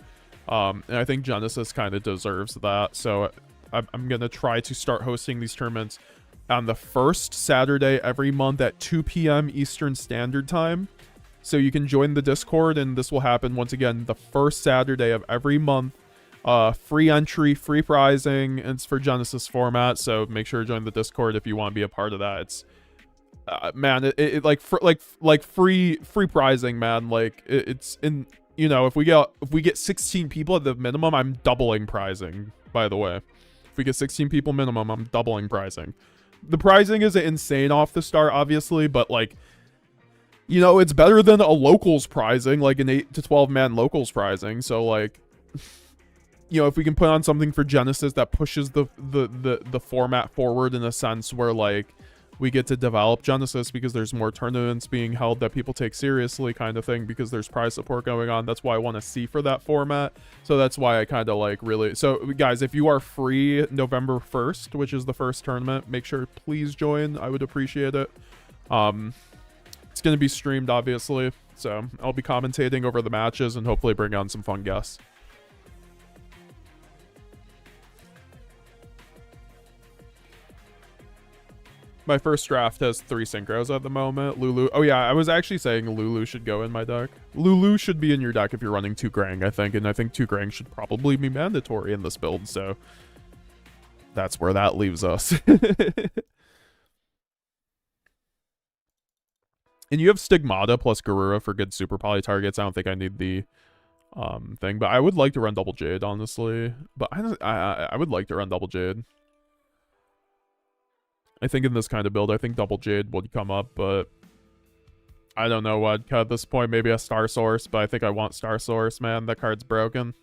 And I think Genesis kind of deserves that. So I'm gonna try to start hosting these tournaments on the first Saturday every month at 2 p.m. Eastern Standard Time. So you can join the Discord, and this will happen once again the first Saturday of every month. Free entry, free prizing. It's for Genesis format, so make sure to join the Discord if you want to be a part of that. It's man, it like free prizing, man. Like it's in, you know, if we get 16 people at the minimum, I'm doubling prizing. By the way, if we get 16 people minimum, I'm doubling prizing. The prizing isn't insane off the start, obviously, but like, you know, it's better than a locals prizing, like an 8 to 12 man locals prizing. So like, you know, if we can put on something for Genesis that pushes the format forward in a sense where like we get to develop Genesis because there's more tournaments being held that people take seriously kind of thing because there's prize support going on. That's why I want to see for that format. So that's why I kind of like really. So guys, if you are free November 1st, which is the first tournament, make sure please join. I would appreciate it. It's going to be streamed obviously. So I'll be commentating over the matches and hopefully bring on some fun guests. My first draft has 3 synchros at the moment. Lulu. Oh yeah, I was actually saying Lulu should go in my deck. Lulu should be in your deck if you're running 2 Grang, I think. And I think 2 Grang should probably be mandatory in this build. So that's where that leaves us. And you have Stigmata plus Garura for good super poly targets. I don't think I need the thing. But I would like to run Double Jade, honestly. But I would like to run Double Jade. I think in this kind of build, I think Double Jade would come up, but I don't know what. At this point, maybe a Star Source, but I think I want Star Source, man. That card's broken.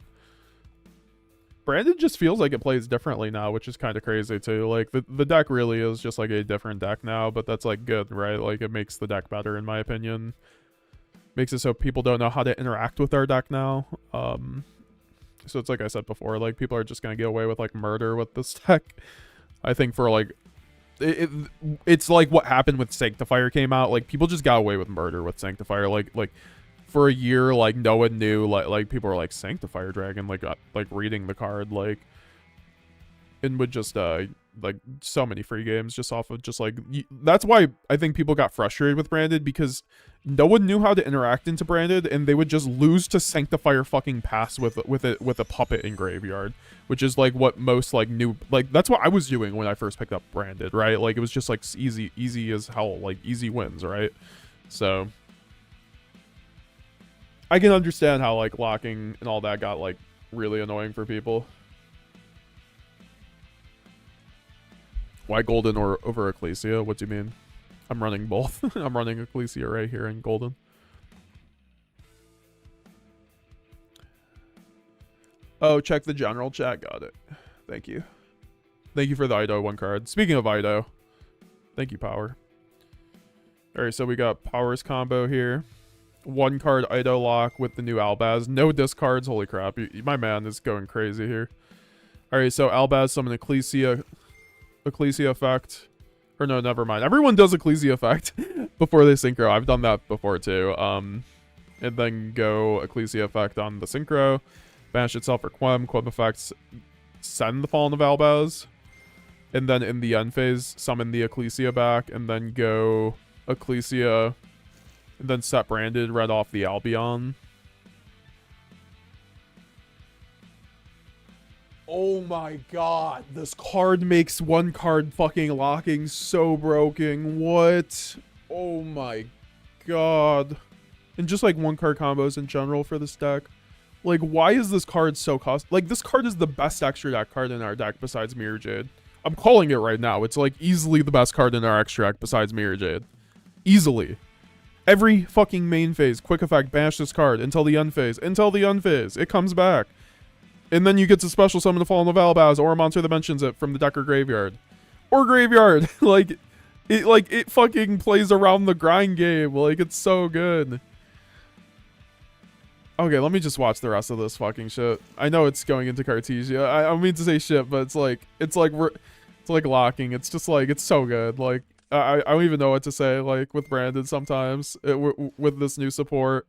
Branded just feels like it plays differently now, which is kind of crazy too. Like the deck really is just like a different deck now, but that's like good, right? Like it makes the deck better in my opinion. Makes it so people don't know how to interact with our deck now. So it's like I said before, like people are just gonna get away with like murder with this deck. I think for like it's like what happened with Sanctifier came out. Like people just got away with murder with Sanctifier. Like for a year, like no one knew. Like people were like Sanctifier Dragon, like reading the card, like, and would just like so many free games just off of just like that's why I think people got frustrated with Branded, because no one knew how to interact into Branded, and they would just lose to Sanctifier fucking Pass with a puppet in graveyard, which is like what most like new, like that's what I was doing when I first picked up Branded, right? Like it was just like easy as hell, like easy wins, right? So I can understand how like locking and all that got like really annoying for people. Why Golden or over Ecclesia? What do you mean? I'm running both. I'm running Ecclesia right here in Golden. Oh, check the general chat. Got it. Thank you. Thank you for the Ido 1 card. Speaking of Ido, thank you, Power. Alright, so we got Power's combo here. 1 card Ido lock with the new Albaz. No discards. Holy crap. My man is going crazy here. Alright, so Albaz summon Ecclesia effect. Or no, never mind. Everyone does Ecclesia effect before they synchro. I've done that before too. And then go Ecclesia effect on the synchro. Banish itself for Quem. Quem effects send the Fallen of Albaz. And then in the end phase, summon the Ecclesia back. And then go Ecclesia. And then set Branded, read off the Albion. Oh my god, this card makes 1 card fucking locking so broken. What? Oh my god. And just like 1 card combos in general for this deck. Like, why is this card so like, this card is the best extra deck card in our deck besides Mirror Jade. I'm calling it right now. It's like easily the best card in our extra deck besides Mirror Jade. Easily. Every fucking main phase, quick effect, banish this card until the end phase. Until the end phase. It comes back. And then you get to special summon the Fallen of Albaz or a monster that mentions it from the deck or graveyard. Or graveyard. it fucking plays around the grind game. Like, it's so good. Okay, let me just watch the rest of this fucking shit. I know it's going into Cartesia. I don't mean to say shit, but it's like locking. It's just like, it's so good. Like, I don't even know what to say, like, with Brandon sometimes. With this new support.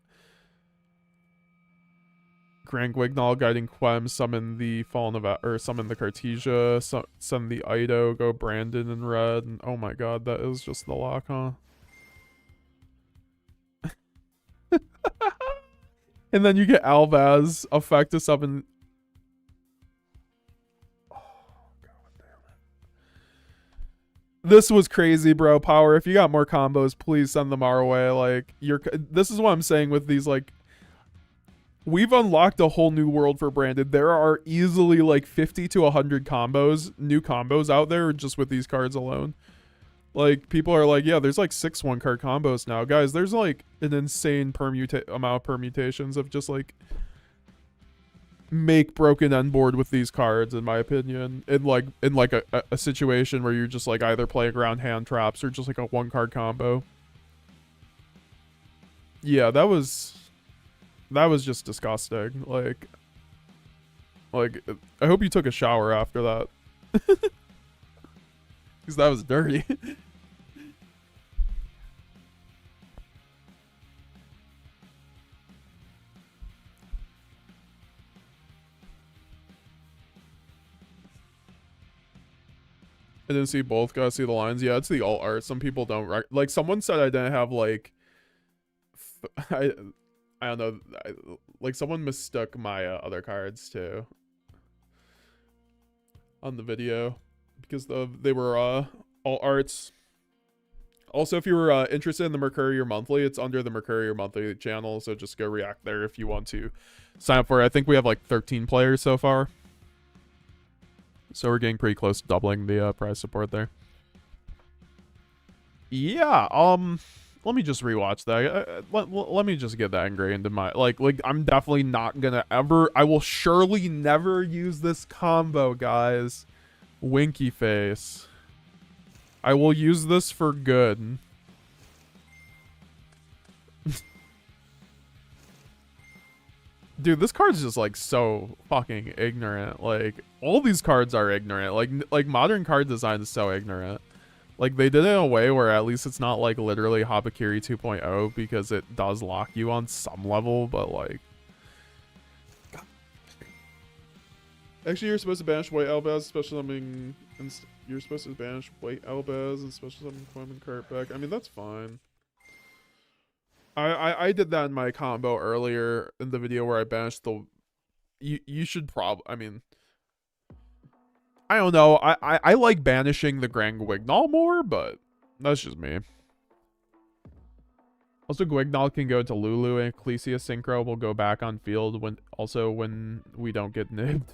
Grand Guignol, Guiding Quem, summon the Fallen of, or summon the Cartesia, send the Ido, go Brandon in red, and oh my god, that is just the lock, huh? And then you get Albaz, effect to summon. Oh, god damn it. This was crazy, bro. Power, if you got more combos, please send them our way. Like, this is what I'm saying with these, like, we've unlocked a whole new world for Branded. There are easily like 50 to 100 combos, new combos out there just with these cards alone. Like, people are like, yeah, there's like 6 1-card combos now. Guys, there's like an insane amount of permutations of just like make broken end board with these cards, in my opinion. In like a situation where you're just like either playing around hand traps or just like a 1-card combo. Yeah, that was just disgusting. Like I hope you took a shower after that. Because that was dirty. I didn't see both. Gotta see the lines. Yeah, it's the alt art. Some people don't like. Someone said I didn't have like. I don't know. Like someone mistook my other cards too. On the video, because they were alt arts. Also, if you were interested in the Mercurier Monthly, it's under the Mercurier Monthly channel. So just go react there if you want to sign up for it. I think we have like 13 players so far. So we're getting pretty close to doubling the prize support there. Yeah, Let me just rewatch that. Let me just get that ingrained in my like I'm definitely not gonna ever. I will surely never use this combo, guys. Winky face. I will use this for good. Dude, this card's just like so fucking ignorant. Like all these cards are ignorant. Like modern card design is so ignorant. Like they did it in a way where at least it's not like literally Habakiri 2.0 because it does lock you on some level, but like actually you're supposed to banish white Albaz, special summoning, and you're supposed to banish white Albaz and special summon Quem and cart back. I mean that's fine. I did that in my combo earlier in the video where I banished the you should I mean I don't know. I like banishing the Grand Guignol more, but that's just me. Also, Guignol can go to Lulu, and Ecclesia Synchro will go back on field when we don't get nibbed.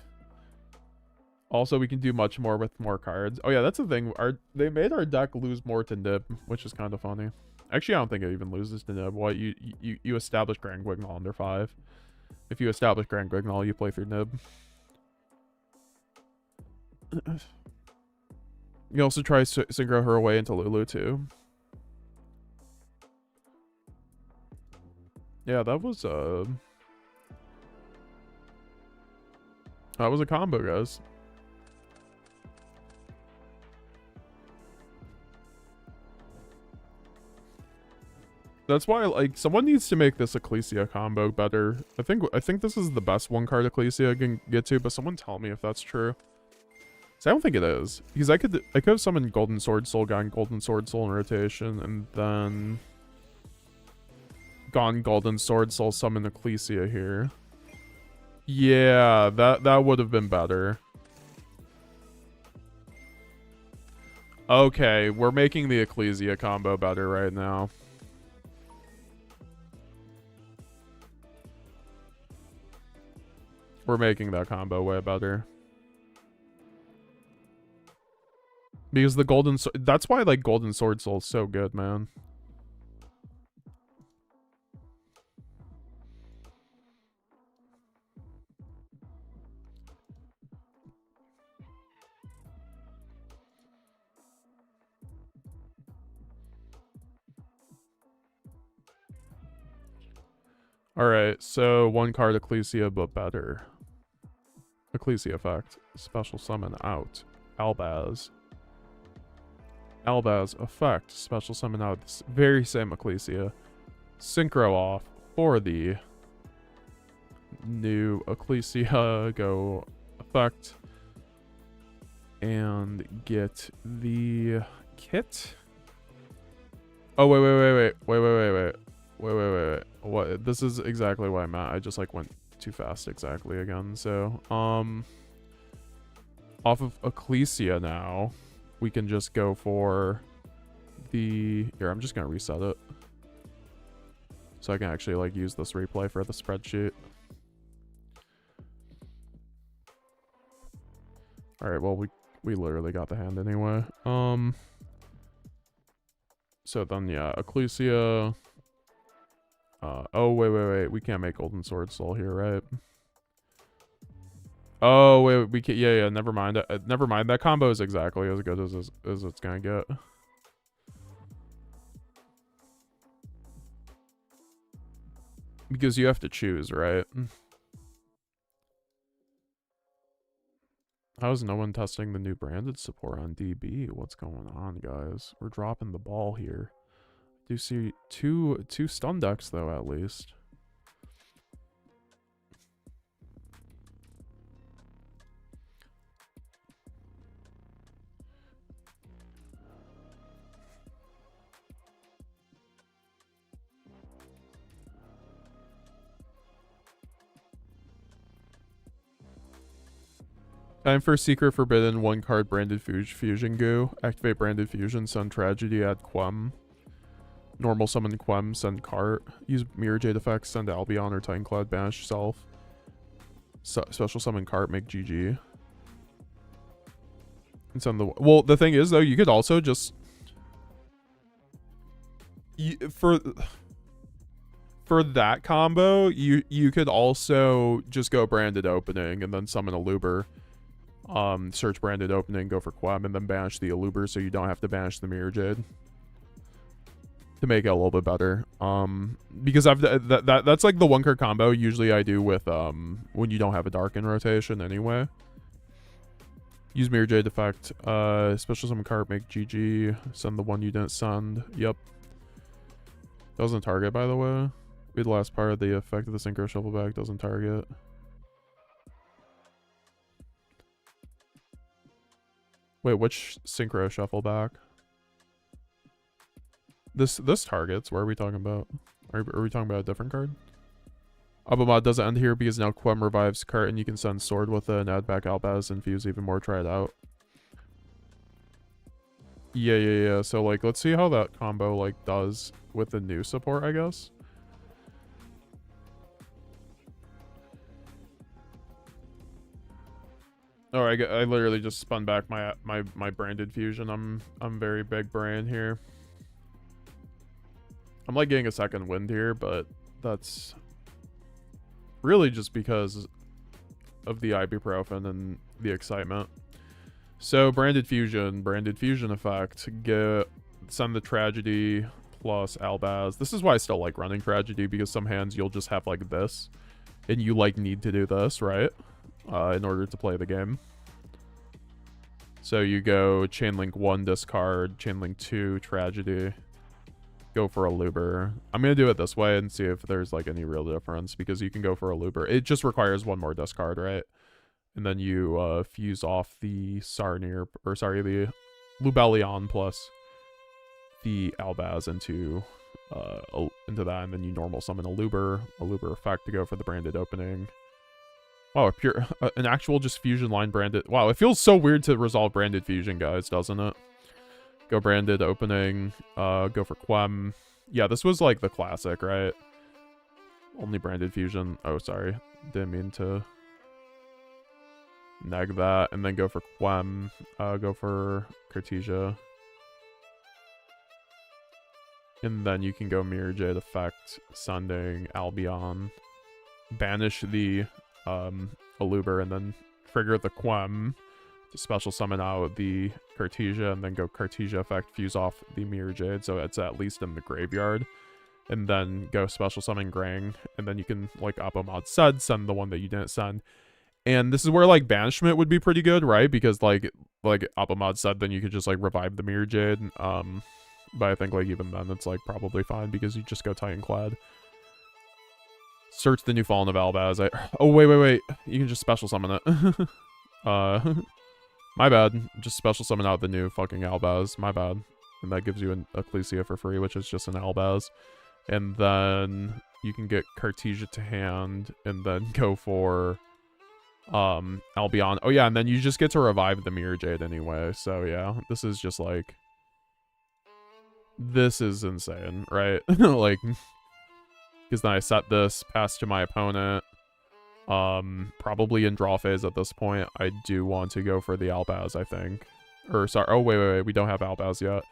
Also, we can do much more with more cards. Oh yeah, that's the thing. They made our deck lose more to nib, which is kind of funny. Actually, I don't think it even loses to nib. What you establish Grand Guignol under 5. If you establish Grand Guignol, you play through nib. You can also try synchro her away into Lulu too. Yeah, that was a combo, guys. That's why like someone needs to make this Ecclesia combo better. I think this is the best one card Ecclesia can get to, but someone tell me if that's true. So I don't think it is. Because I could have summoned Golden Sword Soul, gotten Golden Sword Soul in rotation, and then gone Golden Sword Soul, summon Ecclesia here. Yeah, that would have been better. Okay, we're making the Ecclesia combo better right now. We're making that combo way better. Because the golden that's why like Golden Sword Soul is so good, man. Alright, so one card Ecclesia, but better. Ecclesia effect. Special summon out. Albaz. Albaz effect. Special summon out. This very same Ecclesia. Synchro off for the new Ecclesia. Go effect. And get the kit. Oh, wait. What? This is exactly what I meant. I just like went too fast exactly again. So, off of Ecclesia now, we can just go for the... Here, I'm just going to reset it. So I can actually like use this replay for the spreadsheet. Alright, well, we literally got the hand anyway. So then, yeah, Ecclesia... oh, wait. We can't make Golden Sword Soul here, right? Oh, wait, we can't. Yeah, never mind. Never mind. That combo is exactly as good as it's gonna get. Because you have to choose, right? How is no one testing the new branded support on DB? What's going on, guys? We're dropping the ball here. Do you see two stun decks though, at least? Time for Secret Forbidden, 1 card branded fusion goo. Activate branded fusion, send tragedy, add Quem. Normal summon Quem, send cart. Use Mirror Jade effects, send Albion or Titan Cloud, banish self. Special summon cart, make GG. And send the... Well, the thing is, though, you could also just... for that combo, you could also just go branded opening and then summon a Luber. Search branded opening, go for Quem, and then banish the Aluber so you don't have to banish the Mirror Jade. To make it a little bit better. Because that's like the one card combo usually I do with when you don't have a Dark in rotation anyway. Use Mirror Jade effect. Special summon card, make GG. Send the one you didn't send. Yep. Doesn't target, by the way. Read the last part of the effect of the Synchro Shuffle back. Doesn't target. Wait, which Synchro Shuffle back? This targets. What are we talking about? Are we talking about a different card? Abamod doesn't end here because now Quem revives cart and you can send Sword with it and add back Albaz and fuse even more. Try it out. Yeah. So like, let's see how that combo like does with the new support, I guess. Oh, I literally just spun back my branded fusion. I'm very big brand here. I'm like getting a second wind here, but that's really just because of the ibuprofen and the excitement. So branded fusion effect. Send the tragedy plus Albaz. This is why I still like running tragedy, because some hands you'll just have like this, and you like need to do this, right? In order to play the game. So you go Chainlink 1 discard, Chainlink 2 tragedy, go for a Luber. I'm gonna do it this way and see if there's like any real difference, because you can go for a Luber. It just requires one more discard, right? And then you fuse off the Sarnir, or sorry, the Lubellion plus the Albaz into that, and then you normal summon a Luber effect to go for the branded opening. Wow, an actual just fusion line branded. Wow, it feels so weird to resolve branded fusion, guys, doesn't it? Go branded opening, go for Quem. Yeah, this was like the classic, right? Only branded fusion. Oh, sorry. Didn't mean to neg that. And then go for Quem. Go for Cartesia. And then you can go Mirror Jade effect, sending Albion. Banish the Aluber, and then trigger the Quem to special summon out the Cartesia, and then go Cartesia effect, fuse off the Mirror Jade, so it's at least in the graveyard. And then go special summon Grang, and then you can, like Apomod said, send the one that you didn't send. And this is where, like, Banishment would be pretty good, right? Because, like Apomod said, then you could just, like, revive the Mirror Jade. But I think, like, even then, it's, like, probably fine, because you just go Titanclad. Search the new Fallen of Albaz. Oh, wait. You can just special summon it. My bad. Just special summon out the new fucking Albaz. My bad. And that gives you an Ecclesia for free, which is just an Albaz. And then you can get Cartesia to hand, and then go for Albion. Oh, yeah, and then you just get to revive the Mirror Jade anyway. So, yeah, this is just, like... This is insane, right? Like... Because then I set this, pass to my opponent. Probably in draw phase at this point. I do want to go for the Albaz, I think. Or, sorry. Oh, wait. We don't have Albaz yet.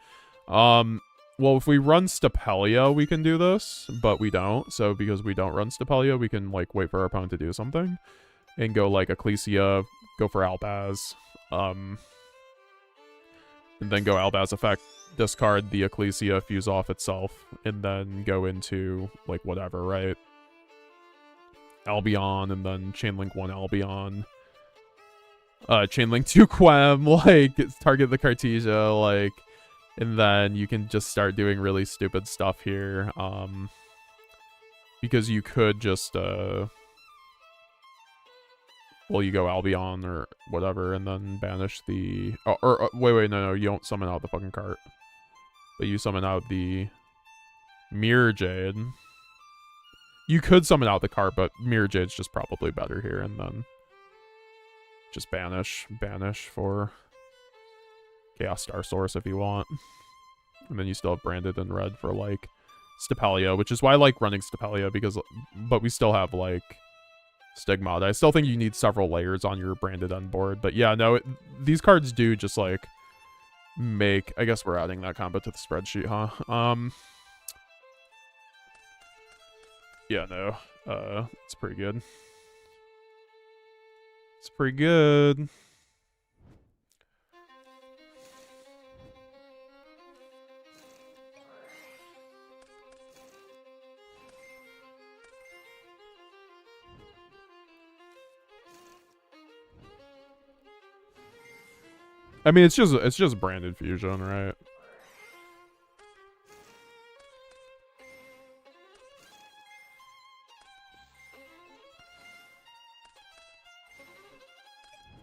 Well, if we run Stapelia, we can do this. But we don't. So, because we don't run Stapelia, we can, like, wait for our opponent to do something. And go, like, Ecclesia. Go for Albaz. And then go Albaz effect. Discard the Ecclesia, fuse off itself, and then go into, like, whatever, right? Albion, and then Chainlink 1 Albion. Chainlink 2 Quem, like, target the Cartesia, like, and then you can just start doing really stupid stuff here, because you could just, well, you go Albion or whatever, and then banish the, wait, no, you don't summon out the fucking cart. But you summon out the Mirror Jade. You could summon out the cart, but Mirror Jade's just probably better here. And then just banish for Chaos Star Source if you want. And then you still have branded in red for, like, Stapelia, which is why I like running Stapelia, but we still have, like, Stigmata. I still think you need several layers on your branded end board. But yeah, no, these cards do just, like... I guess we're adding that combo to the spreadsheet, huh? Yeah, no. It's pretty good. It's pretty good. I mean, it's just branded fusion, right?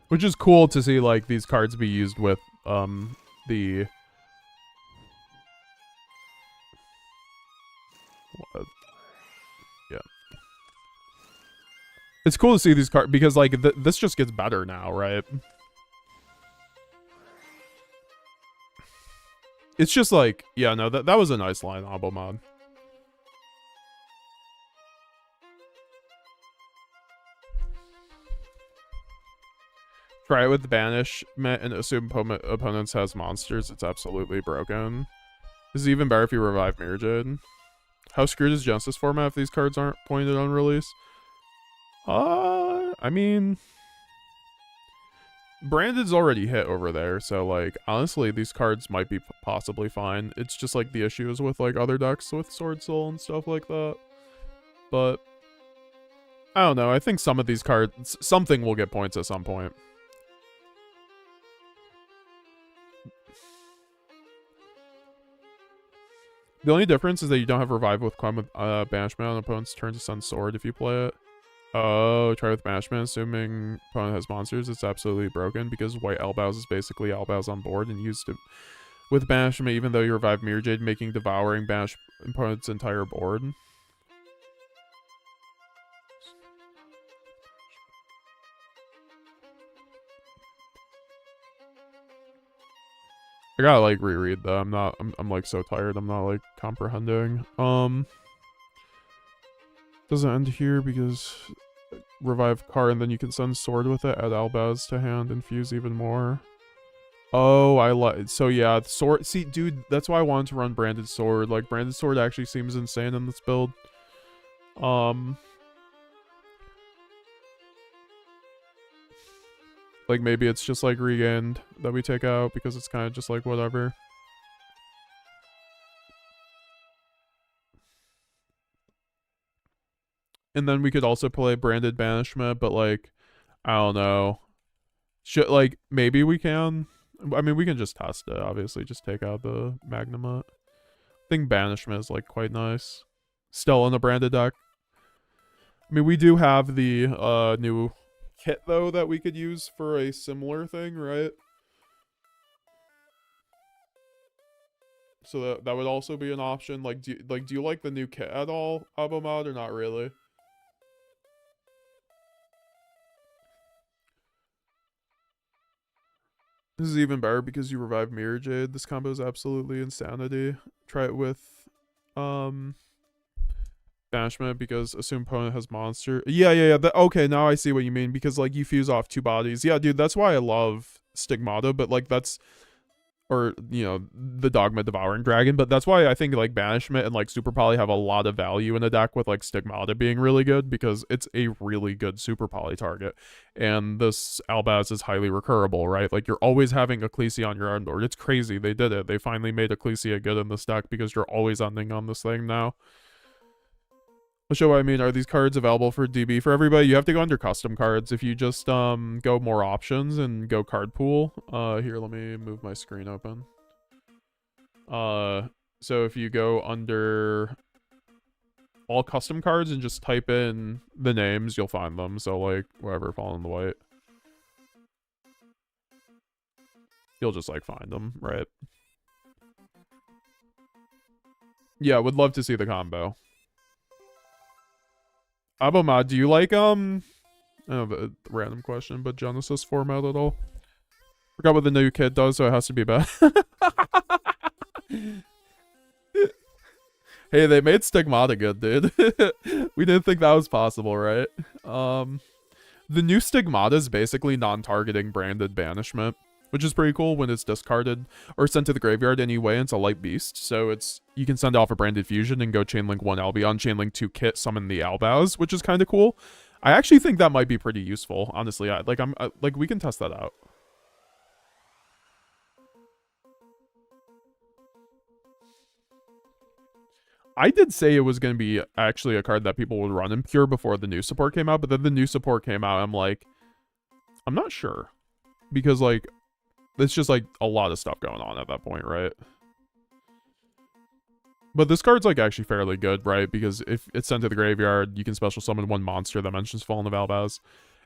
Which is cool to see, like, these cards be used with, the... What? Yeah. It's cool to see these cards, because, like, this just gets better now, right? It's just like, yeah, no, that was a nice line, Abo mod. Try it with the banishment and assume opponents has monsters. It's absolutely broken. This is even better if you revive Mirajade. How screwed is Genesis format if these cards aren't pointed on release? I mean... Branded's already hit over there, so, like, honestly, these cards might be possibly fine. It's just, like, the issues with, like, other decks with Sword Soul and stuff like that. But... I don't know, I think some of these cards... Something will get points at some point. The only difference is that you don't have Revive with Climb with Banishment on opponent's turn to send Sword if you play it. Oh, try with Banishment, assuming opponent has monsters. It's absolutely broken because White Elbows is basically Elbows on board and used to with Banishment, even though you revive Mirajade, making Devouring banish opponent's entire board. I gotta, like, reread that. I'm like so tired. I'm not, like, comprehending. Doesn't end here because revive card and then you can send Sword with it, add Albaz to hand, infuse even more. Oh, I like, so yeah, Sword, see, dude, that's why I wanted to run Branded Sword. Like, Branded Sword actually seems insane in this build. Like, maybe it's just, like, Regained that we take out because it's kind of just, like, whatever. And then we could also play Branded Banishment, but, like, I don't know. Should, like, maybe we can. I mean, we can just test it, obviously. Just take out the Magnamut. I think Banishment is, like, quite nice. Still in the Branded deck. I mean, we do have the new kit, though, that we could use for a similar thing, right? So that would also be an option. Like, do you like the new kit at all, Abomod, or not really? This is even better because you revive Mirajade. This combo is absolutely insanity. Try it with Banishment because assume opponent has monster. Yeah. Okay, now I see what you mean because, like, you fuse off two bodies. Yeah, dude, that's why I love Stigmata, but, like, that's... Or, you know, the Dogma Devouring Dragon, but that's why I think, like, Banishment and, like, Super Poly have a lot of value in a deck with, like, Stigmata being really good because it's a really good Super Poly target. And this Albaz is highly recurable, right? Like, you're always having Ecclesia on your end board. It's crazy. They did it. They finally made Ecclesia good in this deck because you're always ending on this thing now. I'll show what I mean. Are these cards available for DB for everybody? You have to go under custom cards. If you just go more options and go card pool. Here, let me move my screen open. So if you go under all custom cards and just type in the names, you'll find them. So, like, whatever, Fallen the White. You'll just, like, find them, right? Yeah, would love to see the combo. Abomad, do you like, I have a random question, but Genesis format at all? Forgot what the new kit does, so it has to be bad. Hey, they made Stigmata good, dude. We didn't think that was possible, right? The new Stigmata is basically non-targeting Branded Banishment. which is pretty cool when it's discarded or sent to the graveyard anyway. It's a light beast, so you can send off a branded fusion and go chainlink 1 Albion, chainlink 2 Kit, summon the Albaz, which is kind of cool. I actually think that might be pretty useful, honestly. We can test that out. I did say it was going to be actually a card that people would run in pure before the new support came out, but then the new support came out. I'm like, I'm not sure. Because, like, it's just, like, a lot of stuff going on at that point, right? But this card's, like, actually fairly good, right? Because if it's sent to the graveyard, you can special summon 1 monster that mentions Fallen of Albaz.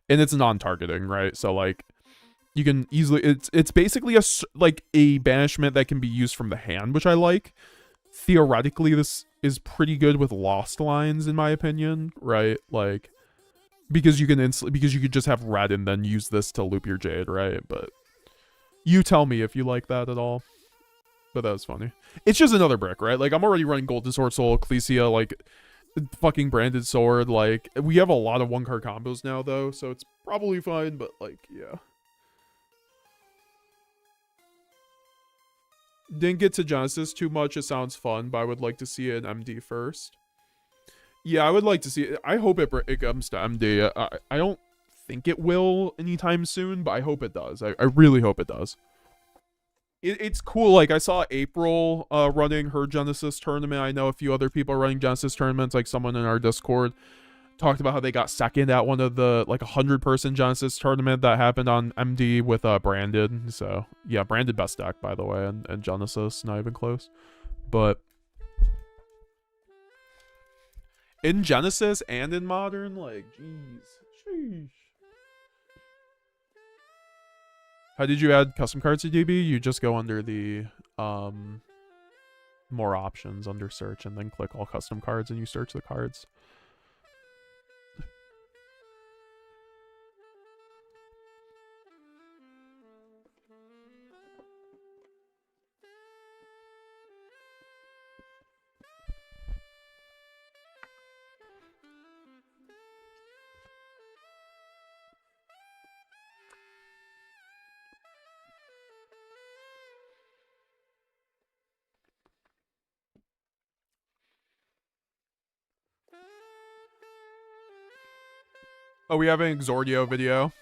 And it's non-targeting, right? So, like, you can easily... It's basically a banishment that can be used from the hand, which I like. Theoretically, this is pretty good with lost lines, in my opinion, right? Like, because you could just have red and then use this to loop your Jade, right? But you tell me if you like that at all. But that was funny. It's just another brick, right? Like, I'm already running Golden Sword Soul, Ecclesia, like, fucking Branded Sword. Like, we have a lot of 1-card combos now, though, so it's probably fine, but, like, yeah. Didn't get to Genesis too much. It sounds fun, but I would like to see it in MD first. Yeah, I would like to see it. I hope it comes to MD. I don't think it will anytime soon, but I hope it does. I really hope it does. It's cool. Like, I saw April running her Genesis tournament. I know a few other people are running Genesis tournaments. Like, someone in our Discord talked about how they got second at one of the, like, 100-person Genesis tournament that happened on MD with Branded. So, yeah, Branded best deck, by the way, and Genesis, not even close. But in Genesis and in Modern, like, jeez. Sheesh. How did you add custom cards to DB? You just go under the more options under search and then click all custom cards and you search the cards. Oh, we have an Exordio video.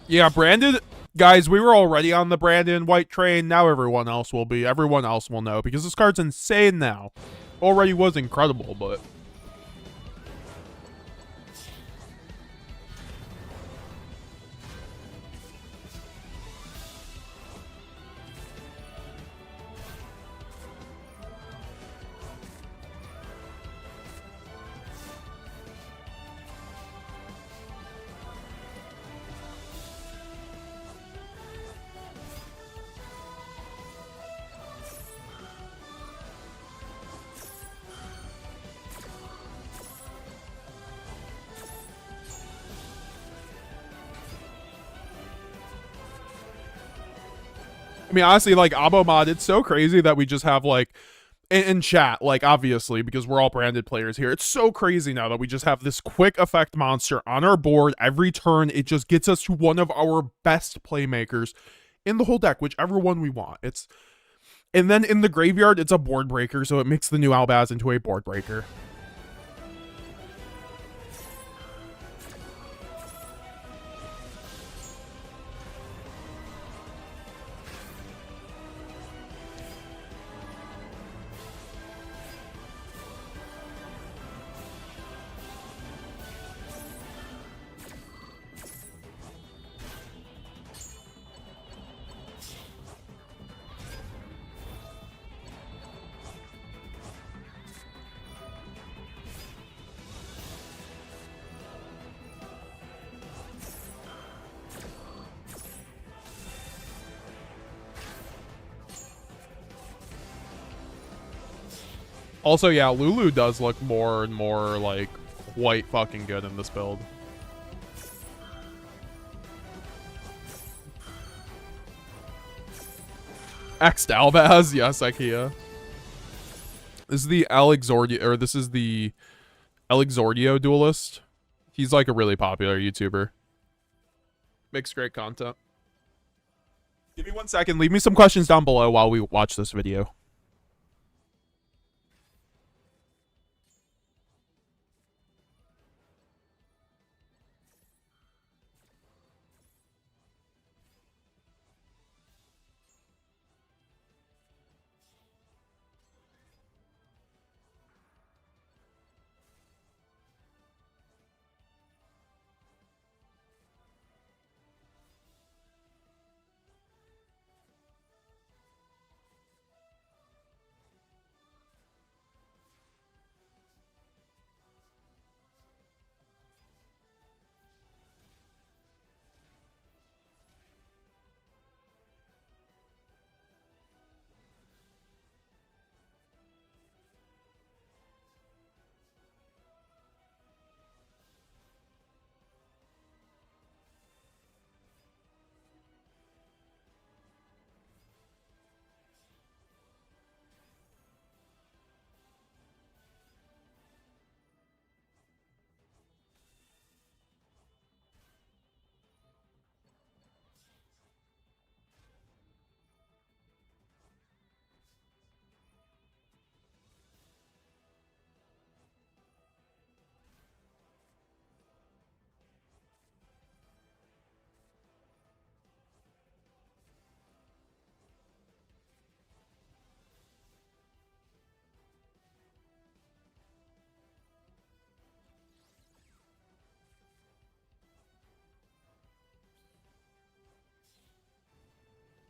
Yeah, Brandon, guys, we were already on the Brandon White train. Now everyone else will be. Everyone else will know because this card's insane now. Already was incredible, but... I mean, honestly, like, Abomod, it's so crazy that we just have, like, in chat, like, obviously, because we're all Branded players here, it's so crazy now that we just have this quick effect monster on our board every turn. It just gets us to one of our best playmakers in the whole deck, whichever one we want. And then in the graveyard, it's a board breaker, so it makes the new Albaz into a board breaker. Also, yeah, Lulu does look more and more, like, quite fucking good in this build. Xdalbaz, yes, IKEA. This is the Alexordio, or this is the Alexordio duelist. He's like a really popular YouTuber. Makes great content. Give me 1 second. Leave me some questions down below while we watch this video.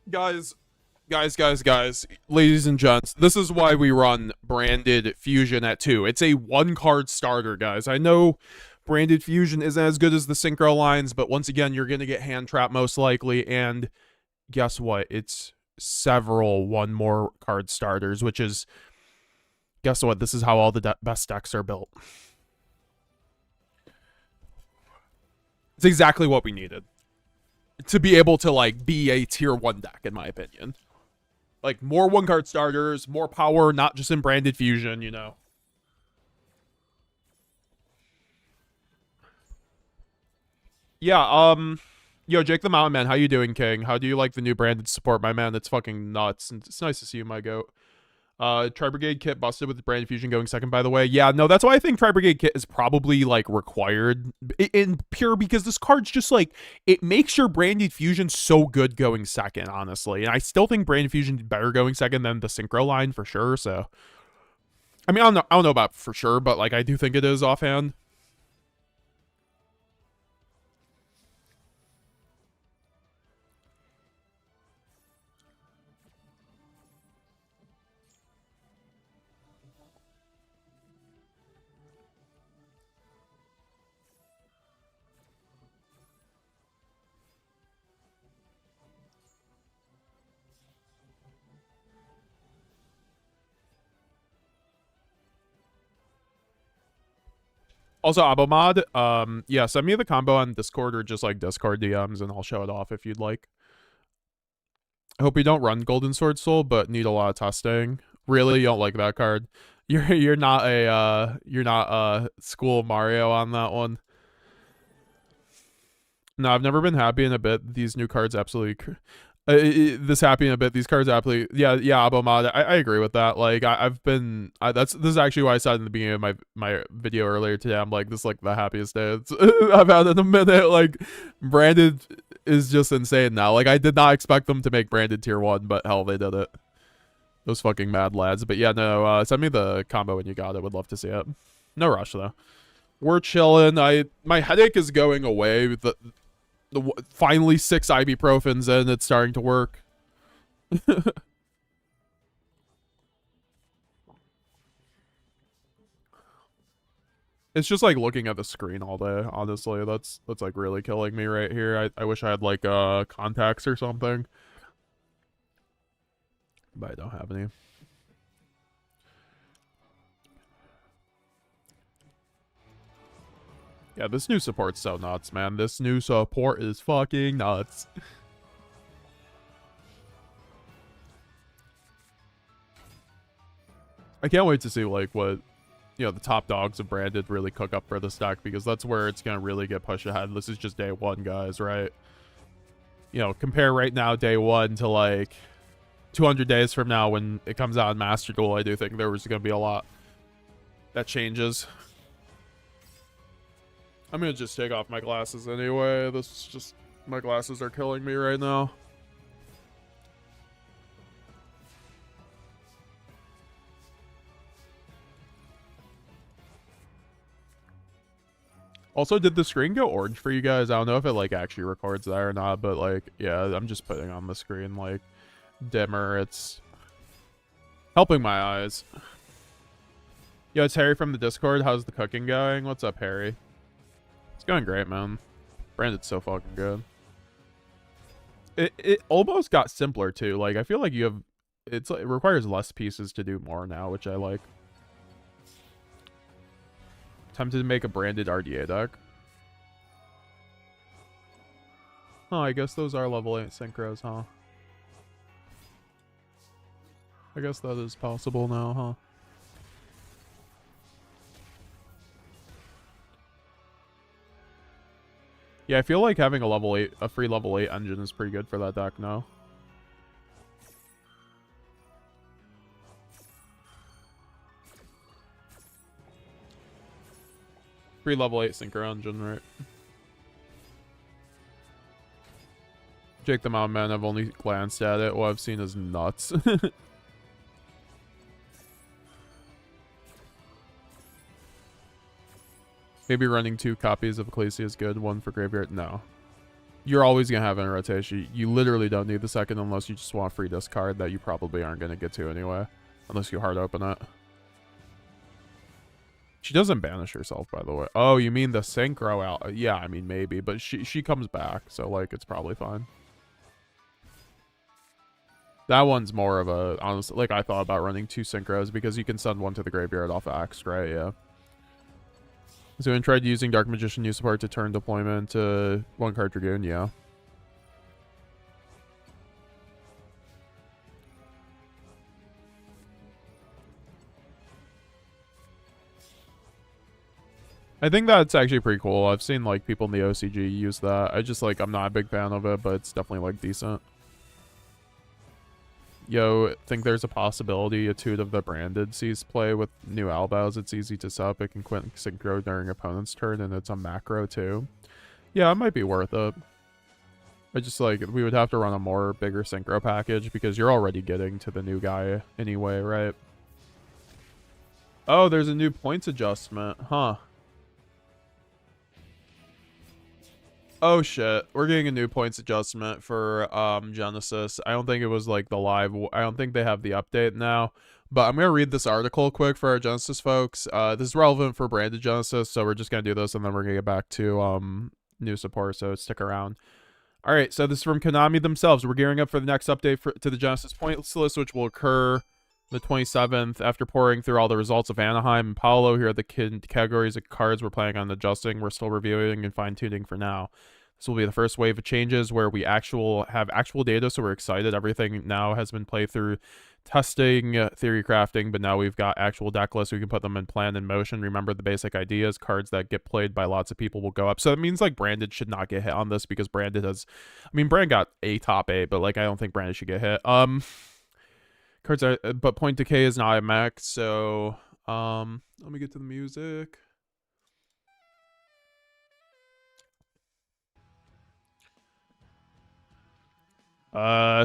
Guys, ladies and gents, this is why we run branded fusion at 2. It's a 1-card starter, guys. I know branded fusion isn't as good as the synchro lines, but once again, you're gonna get hand trap most likely, and guess what? It's several 1 more card starters, which is, guess what? This is how all the best decks are built. It's exactly what we needed to be able to, like, be a tier 1 deck, in my opinion. Like, more 1-card starters, more power, not just in branded fusion, you know. Yeah, yo, Jake the Mountain Man, how you doing, King? How do you like the new branded support, my man? It's fucking nuts. And it's nice to see you, my goat. Tri-Brigade kit busted with branded fusion going second, by the way. Yeah, no, that's why I think Tri-Brigade kit is probably, like, required in pure, because this card's just, like, it makes your branded fusion so good going second, honestly. And I still think branded fusion is better going second than the synchro line for sure, so. I mean, I don't know about for sure, but, like, I do think it is offhand. Also, Abomod, yeah, send me the combo on Discord or just, like, Discord DMs, and I'll show it off if you'd like. I hope you don't run Golden Sword Soul, but need a lot of testing. Really, you don't like that card. You're not a school Mario on that one. No, I've never been happy in a bit. These new cards absolutely this happy in a bit. These cards absolutely, yeah, Abomod. I agree with that. Like, this is actually why I said in the beginning of my video earlier today. I'm like, this is like the happiest day I've had in a minute. Like, branded is just insane now. Like, I did not expect them to make branded tier 1, but hell, they did it. Those fucking mad lads. But yeah, no, send me the combo when you got it. Would love to see it. No rush though. We're chilling. My headache is going away. The finally 6 ibuprofens in, it's starting to work. It's just like looking at the screen all day, honestly. That's like really killing me right here. I wish I had like contacts or something, but I don't have any. Yeah, this new support's so nuts, man. This new support is fucking nuts. I can't wait to see, like, what, you know, the top dogs of Branded really cook up for this deck, because that's where it's going to really get pushed ahead. This is just day one, guys, right? You know, compare right now, day one, to, like, 200 days from now when it comes out in Master Duel. I do think there was going to be a lot that changes. I'm going to just take off my glasses anyway. This is just... my glasses are killing me right now. Also, did the screen go orange for you guys? I don't know if it, like, actually records that or not, but, like, yeah, I'm just putting on the screen, like, dimmer. It's helping my eyes. Yo, it's Harry from the Discord. How's the cooking going? What's up, Harry? It's going great, man. Branded's so fucking good. It almost got simpler, too. Like, I feel like you have... it requires less pieces to do more now, which I like. Tempted to make a branded RDA deck. Oh, I guess those are level 8 synchros, huh? I guess that is possible now, huh? Yeah, I feel like having a free level 8 engine is pretty good for that deck now. Free level 8 synchro engine, right? Jake the Mountain Man, I've only glanced at it. What I've seen is nuts. Maybe running 2 copies of Ecclesia is good. 1 for Graveyard. No. You're always going to have it in rotation. You literally don't need the second unless you just want a free discard that you probably aren't going to get to anyway. Unless you hard open it. She doesn't banish herself, by the way. Oh, you mean the synchro out? Yeah, I mean, maybe. But she comes back, so, like, it's probably fine. That one's more of a... honestly, like, I thought about running 2 synchros because you can send 1 to the graveyard off Axe, right? Yeah. So I tried using Dark Magician new support to turn deployment to 1 card Dragoon, yeah. I think that's actually pretty cool. I've seen, like, people in the OCG use that. I just, like, I'm not a big fan of it, but it's definitely, like, decent. Yo, think there's a possibility a Toot of the Branded sees play with new Albaus. It's easy to sub. It can quick synchro during opponent's turn, and it's a macro, too. Yeah, it might be worth it. I just, like, we would have to run a more bigger synchro package, because you're already getting to the new guy anyway, right? Oh, there's a new points adjustment. Huh. Oh shit, we're getting a new points adjustment for Genesis. I don't think it was like the live, I don't think they have the update now, but I'm gonna read this article quick for our Genesis folks. This is relevant for branded Genesis, so we're just gonna do this and then we're gonna get back to new support, so stick around. All right, so this is from Konami themselves. We're gearing up for the next update to the Genesis points list, which will occur the 27th. After pouring through all the results of Anaheim and Paolo, here are the categories of cards we're planning on adjusting. We're still reviewing and fine-tuning for now. This will be the first wave of changes where we have actual data, so we're excited. Everything now has been played through testing, theory crafting, but now we've got actual deck lists. We can put them in plan in motion. Remember the basic ideas. Cards that get played by lots of people will go up. So that means, like, Branded should not get hit on this, because Branded has... I mean, Brand got a top 8, but, like, I don't think Branded should get hit. Cards are... but point decay is not a max, so... let me get to the music.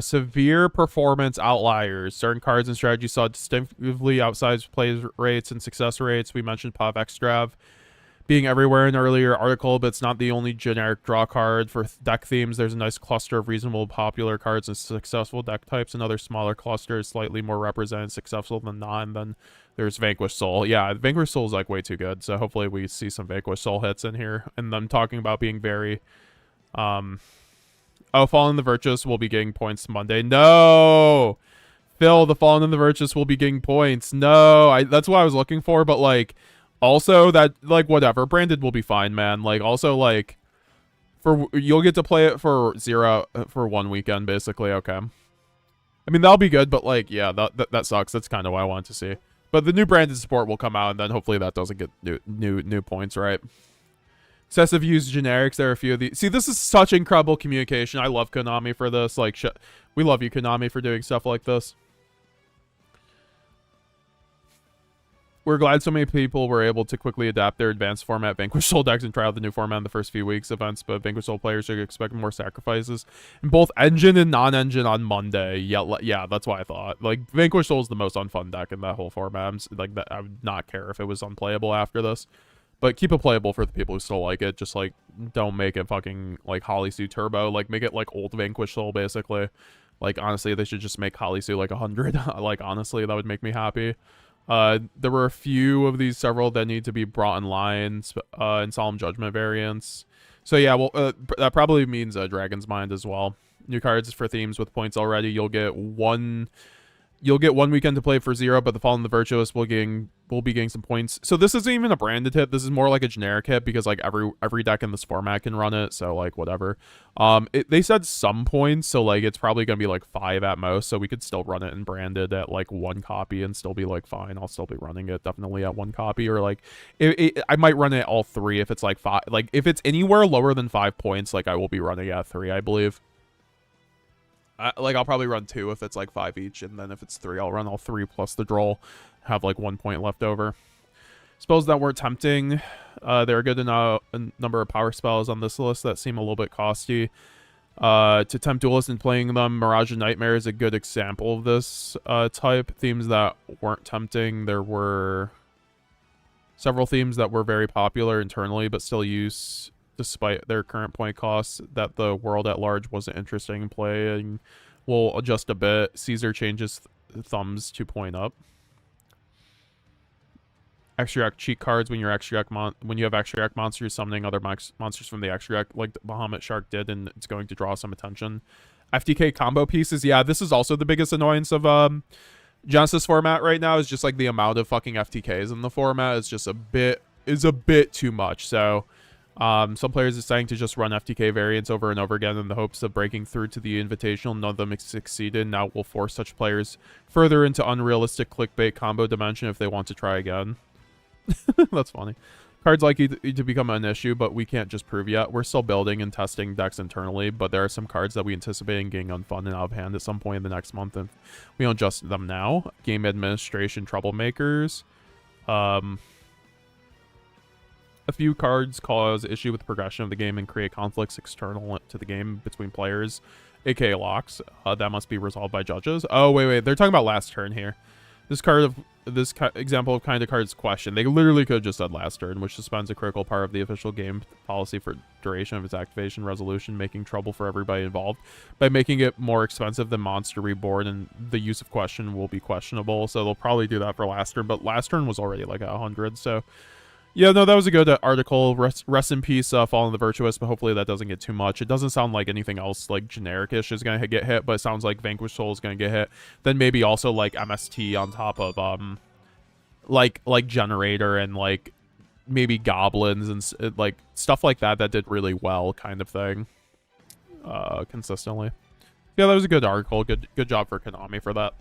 Severe performance outliers. Certain cards and strategies saw distinctively outsized play rates and success rates. We mentioned Pav Extrav being everywhere in an earlier article, but it's not the only generic draw card. For deck themes, there's a nice cluster of reasonable popular cards and successful deck types. Another smaller cluster is slightly more represented successful than not. And then there's Vanquish Soul. Yeah, Vanquish Soul is, like, way too good. So hopefully we see some Vanquish Soul hits in here. And them talking about being very... Oh, Fallen the Virtuous will be getting points Monday. No! Phil, the Fallen and the Virtuous will be getting points. No! That's what I was looking for, but, like, Also, that, like, whatever. Branded will be fine, man. Like, also, like, you'll get to play it for 0 for 1 weekend, basically. Okay. I mean, that'll be good, but, like, yeah, that sucks. That's kind of what I want to see. But the new branded support will come out, and then hopefully that doesn't get new points, right? Excessive use generics. There are a few of these. See, this is such incredible communication. I love Konami for this. Like, we love you, Konami, for doing stuff like this. We're glad so many people were able to quickly adapt their advanced format Vanquish Soul decks and try out the new format in the first few weeks events, but Vanquish Soul players should expect more sacrifices in both engine and non-engine on Monday. Yeah, that's what I thought. Like, Vanquish Soul is the most unfun deck in that whole format. Like, that, I would not care if it was unplayable after this. But keep it playable for the people who still like it. Just, like, don't make it fucking, like, Holly Sue Turbo. Like, make it, like, old Vanquish Soul, basically. Like, honestly, they should just make Holly Sue, like, 100. Like, honestly, that would make me happy. There were a few of these, several that need to be brought in line, in Solemn Judgment variants. So yeah, well, that probably means Dragon's Mind as well. New cards for themes with points already. You'll get one weekend to play for 0, but the Fallen the Virtuous will be getting some points. So this isn't even a branded hit. This is more like a generic hit because like every deck in this format can run it. So like whatever. They said some points, so like it's probably gonna be like 5 at most. So we could still run it in branded at like 1 copy and still be like fine. I'll still be running it definitely at 1 copy, or like I might run it all 3 if it's like 5. Like if it's anywhere lower than 5 points, like I will be running at 3, I believe. Like, I'll probably run 2 if it's, like, 5 each, and then if it's 3, I'll run all 3 plus the droll, have, like, 1 point left over. Spells that weren't tempting. There are good a number of power spells on this list that seem a little bit costly. To tempt duelists in playing them, Mirage of Nightmare is a good example of this type. Themes that weren't tempting, there were several themes that were very popular internally, but still used despite their current point costs, that the world at large wasn't interesting in playing. We'll adjust a bit. Caesar changes thumbs 2 point up. Extra deck cheat cards when you're extra deck when you have extra deck monsters summoning other monsters from the extra deck, like the Bahamut Shark did, and it's going to draw some attention. FTK combo pieces. Yeah, this is also the biggest annoyance of Genesis format right now, is just like the amount of fucking FTKs in the format is just a bit too much. So some players are deciding to just run FTK variants over and over again in the hopes of breaking through to the Invitational. None of them succeeded. Now will force such players further into unrealistic clickbait combo dimension if they want to try again. That's funny. Cards likely to become an issue, but we can't just prove yet. We're still building and testing decks internally, but there are some cards that we anticipate getting unfun and out of hand at some point in the next month, and we don't adjust them now. Game administration troublemakers. A few cards cause issue with the progression of the game and create conflicts external to the game between players, aka locks. That must be resolved by judges. Oh, wait. They're talking about last turn here. This example of kind of cards question. They literally could have just said last turn, which suspends a critical part of the official game policy for duration of its activation resolution, making trouble for everybody involved. By making it more expensive than Monster Reborn, and the use of question will be questionable. So they'll probably do that for last turn, but last turn was already like 100, so... Yeah, no, that was a good article. Rest in peace, Fallen the Virtuous, but hopefully that doesn't get too much. It doesn't sound like anything else, like, generic-ish is going to get hit, but it sounds like Vanquish Soul is going to get hit. Then maybe also, like, MST on top of, like Generator and, like, maybe Goblins and, like, stuff like that that did really well kind of thing. Consistently. Yeah, that was a good article. Good job for Konami for that.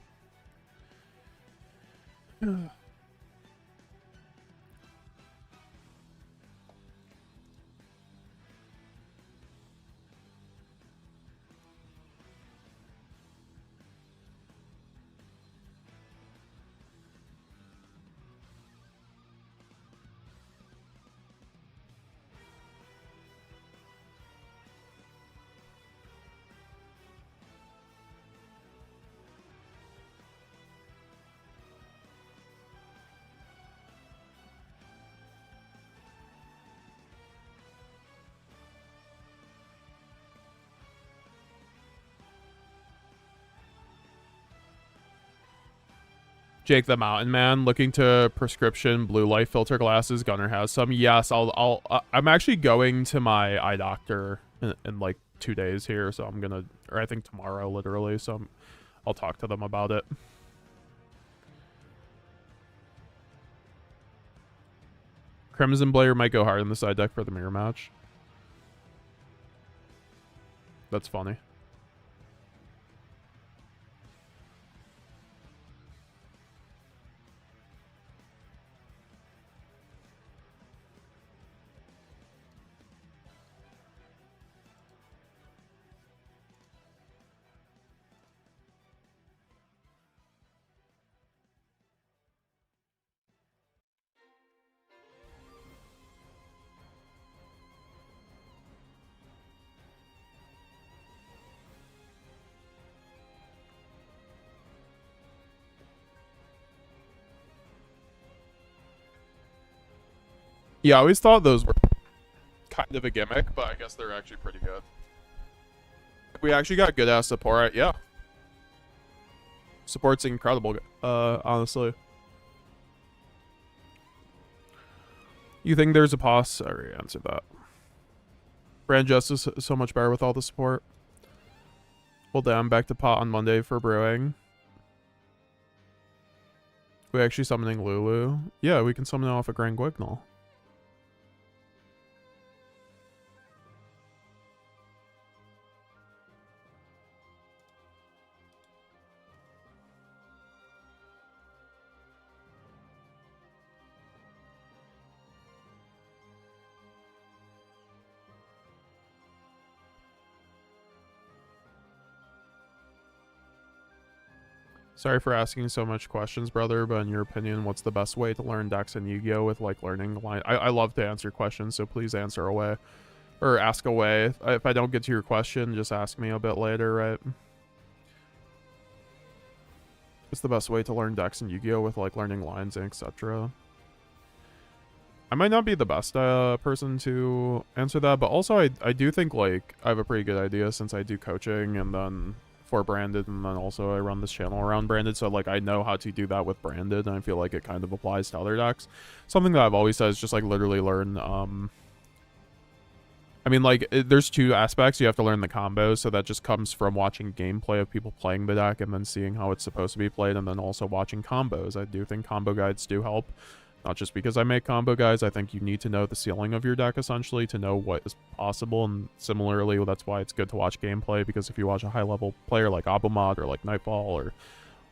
Jake the Mountain Man looking to prescription blue light filter glasses. Gunner has some. Yes, I'm actually going to my eye doctor in like 2 days here, so I'm gonna, or I think tomorrow literally, so I'll talk to them about it. Crimson player might go hard in the side deck for the mirror match. That's funny. Yeah, I always thought those were kind of a gimmick, but I guess they're actually pretty good. We actually got good ass support. Yeah. Support's incredible, honestly. You think there's a pos? I already answered that. Brand Justice is so much better with all the support. Well, damn, back to pot on Monday for brewing. We actually summoning Lulu? Yeah, we can summon it off a Grand Guignol. Sorry for asking so much questions, brother, but in your opinion, what's the best way to learn decks in Yu-Gi-Oh! With, like, learning line? I love to answer questions, so please answer away. Or ask away. If I don't get to your question, just ask me a bit later, right? What's the best way to learn decks in Yu-Gi-Oh! With, like, learning lines and etc.? I might not be the best person to answer that, but also I do think, like, I have a pretty good idea since I do coaching and then for branded, and then also I run this channel around branded, so like I know how to do that with branded, and I feel like it kind of applies to other decks. Something that I've always said is just like literally learn I mean, like, there's two aspects. You have to learn the combos, so that just comes from watching gameplay of people playing the deck and then seeing how it's supposed to be played, and then also watching combos. I do think combo guides do help. Not just because I make combo guides, I think you need to know the ceiling of your deck, essentially, to know what is possible, and similarly, that's why it's good to watch gameplay, because if you watch a high-level player like Abumod or like Nightfall or,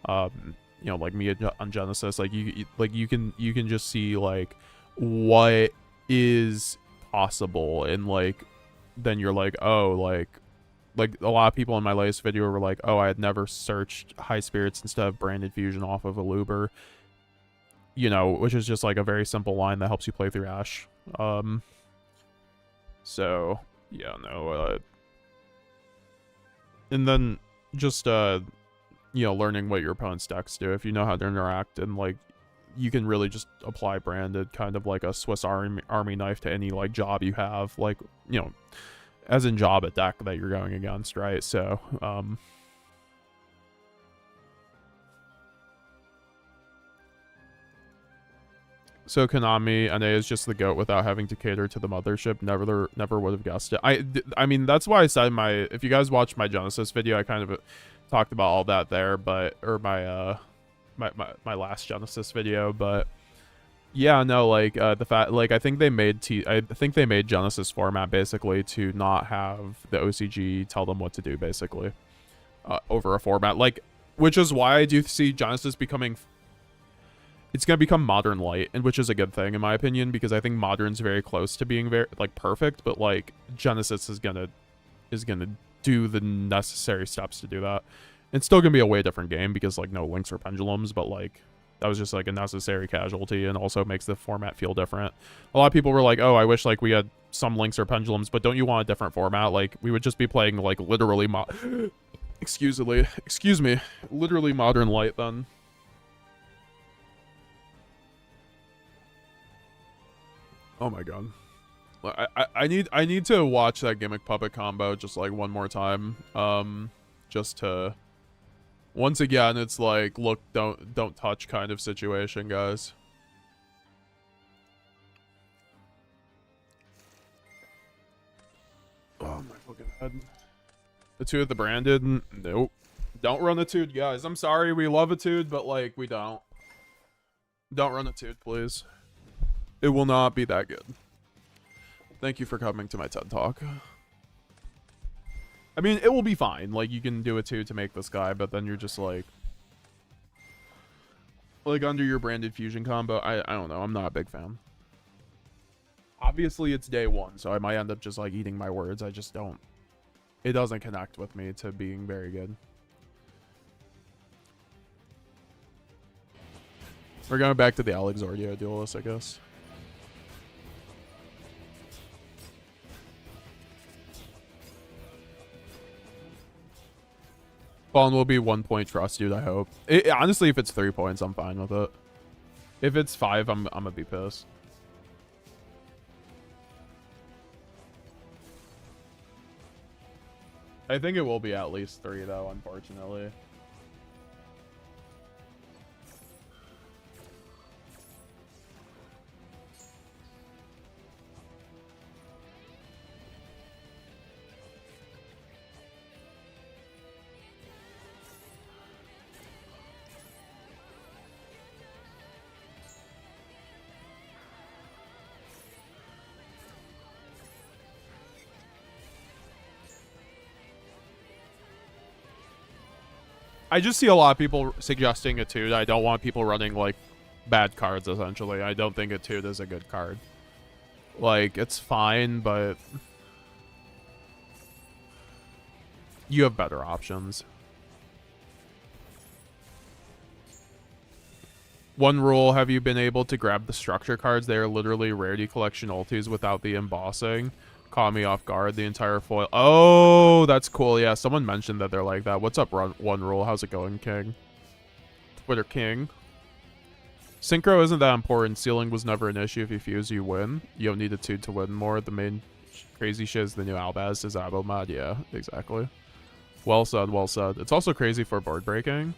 you know, like me on Genesis, like, you can just see, like, what is possible, and, like, then you're like, oh, like a lot of people in my latest video were like, oh, I had never searched High Spirits instead of Branded Fusion off of a Luber. You know, which is just like a very simple line that helps you play through Ash. So yeah, no, and then just you know, learning what your opponent's decks do. If you know how to interact, and like you can really just apply branded kind of like a Swiss army knife to any like job you have, like, you know, as in job at deck that you're going against, right? So so Konami, NA is just the GOAT without having to cater to the mothership. Never would have guessed it. I mean, that's why I said if you guys watched my Genesis video, I kind of talked about all that there, but, or my last Genesis video, but yeah, no, like, the fact, like, I think they made Genesis format basically to not have the OCG tell them what to do, basically, over a format, like, which is why I do see Genesis becoming, it's gonna become Modern Light, and which is a good thing in my opinion, because I think Modern's very close to being very, like, perfect, but like Genesis is gonna do the necessary steps to do that. It's still gonna be a way different game because, like, no links or pendulums, but like that was just like a necessary casualty, and also makes the format feel different. A lot of people were like, oh, I wish like we had some links or pendulums, but don't you want a different format? Like, we would just be playing like literally excuse me, literally Modern Light then. Oh my god. I need to watch that Gimmick Puppet combo just like one more time. Just to, once again, it's like, look, don't touch kind of situation, guys. Oh my fucking head. The two of the branded? Nope. Don't run Etude, guys. I'm sorry, we love Etude, but like, we don't. Don't run Etude, please. It will not be that good. Thank you for coming to my TED Talk. I mean, it will be fine. Like, you can do it too to make this guy, but then you're just like under your branded fusion combo. I don't know. I'm not a big fan. Obviously, it's day one, so I might end up just like eating my words. I just don't. It doesn't connect with me to being very good. We're going back to the Alexordio duelist, I guess. Spawn will be 1 point trust, dude, I hope. Honestly, if it's 3 points, I'm fine with it. If it's 5, I'm gonna be pissed. I think it will be at least 3, though, unfortunately. I just see a lot of people suggesting Etude. I don't want people running, like, bad cards, essentially. I don't think Etude is a good card. Like, it's fine, but you have better options. One rule, have you been able to grab the structure cards? They are literally rarity collection ultis without the embossing. Caught me off guard. The entire foil. Oh, that's cool. Yeah, someone mentioned that they're like that. What's up, One Rule? How's it going, King? Twitter King. Synchro isn't that important. Sealing was never an issue. If you fuse, you win. You don't need a 2 to win more. The main crazy shit is the new Albaz is Abo mod. Yeah, exactly. Well said, well said. It's also crazy for board breaking.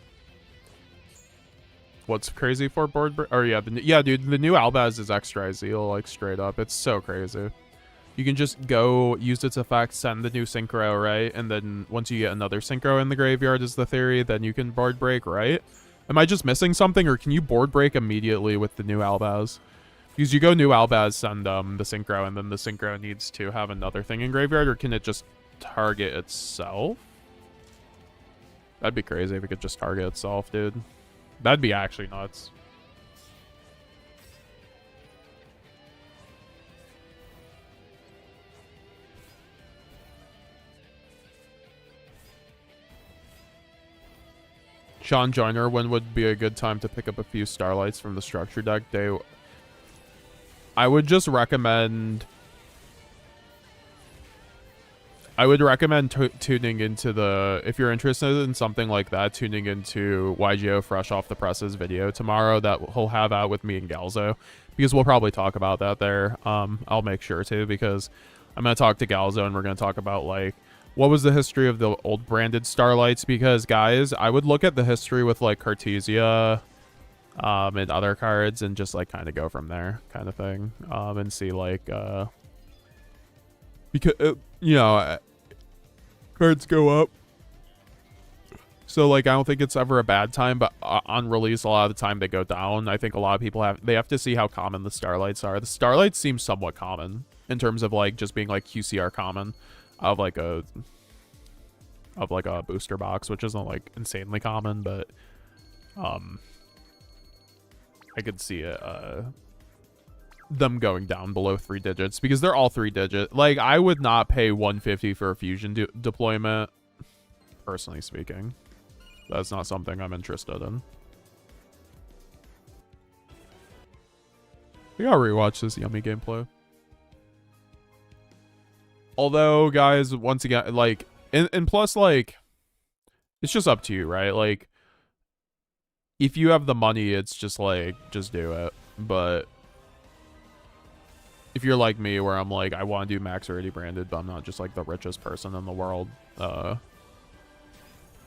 What's crazy for board break? Or yeah, yeah, dude, the new Albaz is extra Zeal, like straight up. It's so crazy. You can just go use its effect, send the new Synchro, right? And then once you get another Synchro in the graveyard is the theory, then you can board break, right? Am I just missing something, or can you board break immediately with the new Albaz? Because you go new Albaz, send the Synchro, and then the Synchro needs to have another thing in graveyard, or can it just target itself? That'd be crazy if it could just target itself, dude. That'd be actually nuts. Sean Joyner, when would be a good time to pick up a few Starlights from the structure deck? I would just recommend... I would recommend tuning into the... If you're interested in something like that, tuning into YGO Fresh Off the Presses video tomorrow that he'll have out with me and Galzo. Because we'll probably talk about that there. I'll make sure to, because I'm going to talk to Galzo and we're going to talk about, like, what was the history of the old branded Starlights? Because, guys, I would look at the history with, like, Cartesia and other cards and just, like, kind of go from there kind of thing. And see, like, because, you know, cards go up. So, like, I don't think it's ever a bad time, but on release, a lot of the time they go down. I think a lot of people have to see how common the Starlights are. The Starlights seem somewhat common in terms of, like, just being, like, QCR common. Of like a booster box, which isn't like insanely common, but I could see it them going down below 3 digits because they're all 3 digit. Like, I would not pay 150 for a fusion deployment, personally speaking. That's not something I'm interested in. We gotta rewatch this yummy gameplay. Although, guys, once again, like, and plus, like, it's just up to you, right? Like, if you have the money, it's just, like, just do it. But if you're like me, where I'm like, I want to do max already branded, but I'm not just, like, the richest person in the world, I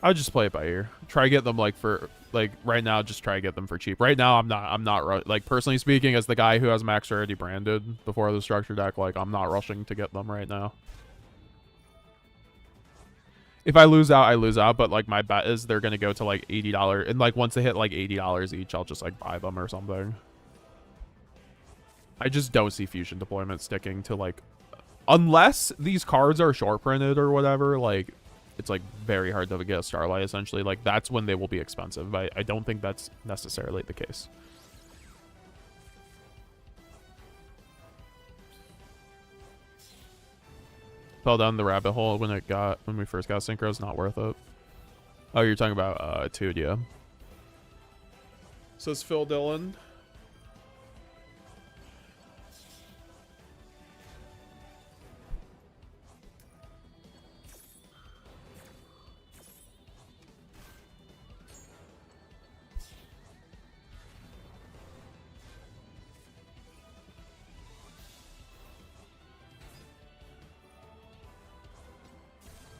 would just play it by ear. Try to get them, like, for, like, right now, just try to get them for cheap. Right now, I'm not, like, personally speaking, as the guy who has max already branded before the structure deck, like, I'm not rushing to get them right now. If I lose out, I lose out, but, like, my bet is they're going to go to, like, $80. And, like, once they hit, like, $80 each, I'll just, like, buy them or something. I just don't see fusion deployment sticking to like, unless these cards are short printed or whatever, like it's like very hard to get a Starlight essentially. Like that's when they will be expensive. I don't think that's necessarily the case. Fell down the rabbit hole when we first got synchros. Not worth it. Oh, you're talking about Tude, yeah. Says Phil Dillon.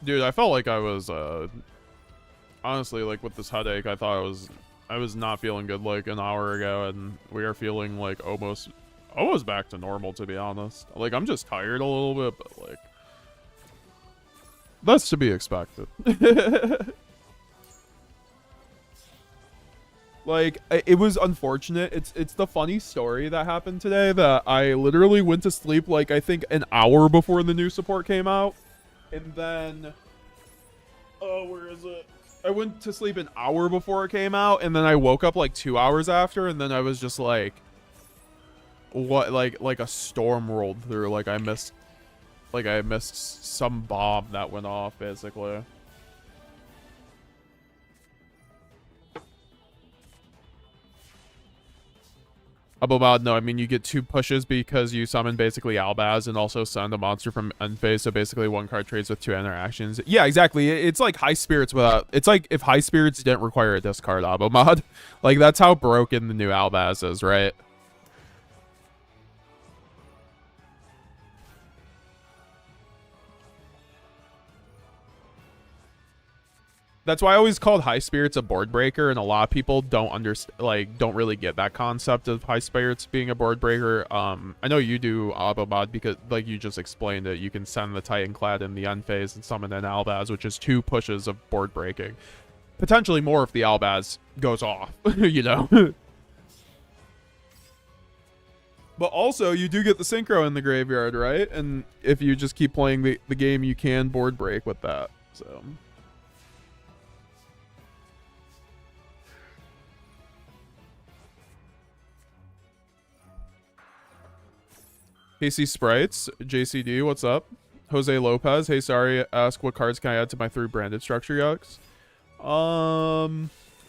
Dude, I felt like I was honestly, like with this headache, I thought I was not feeling good like an hour ago, and we are feeling like almost back to normal, to be honest. Like I'm just tired a little bit, but like that's to be expected. Like it was unfortunate. It's the funny story that happened today that I literally went to sleep like I think an hour before the new support came out. And then, oh, where is it? I went to sleep an hour before it came out, and then I woke up like 2 hours after, and then I was just like, what? Like a storm rolled through. Like I missed some bomb that went off, basically. Abomod, no, I mean you get 2 pushes because you summon basically Albaz and also send a monster from end phase, so basically 1 card trades with 2 interactions. Yeah, exactly. It's like High Spirits without... It's like if High Spirits didn't require a discard Abomod. Like, that's how broken the new Albaz is, right? That's why I always called High Spirits a board breaker, and a lot of people don't don't really get that concept of High Spirits being a board breaker. I know you do, Abomod, because like you just explained it, you can send the Titan Clad in the end phase and summon an Albaz, which is 2 pushes of board breaking. Potentially more if the Albaz goes off, you know? But also, you do get the Synchro in the graveyard, right? And if you just keep playing the game, you can board break with that, so... KC Sprites, JCD, what's up? Jose Lopez, hey, sorry, ask what cards can I add to my 3 branded structure yucks?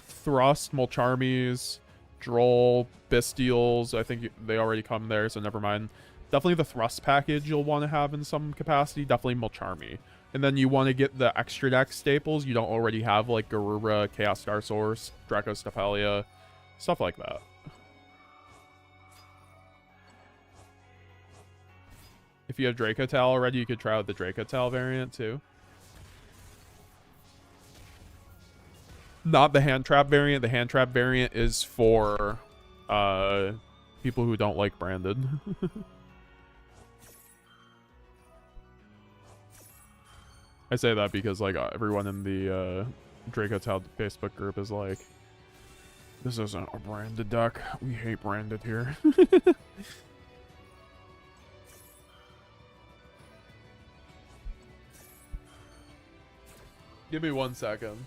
Thrust, Molcharmies, Droll, Bestials, I think they already come there, so never mind. Definitely the Thrust package you'll want to have in some capacity, definitely Molcharmy. And then you want to get the extra deck staples you don't already have, like Garura, Chaos Star Source, Draco Stapelia, stuff like that. If you have Draco Tal already, you could try out the Draco Tal variant too. Not the Hand Trap variant. The Hand Trap variant is for people who don't like branded. I say that because like everyone in the Draco Tal Facebook group is like, this isn't a branded deck. We hate branded here. Give me 1 second.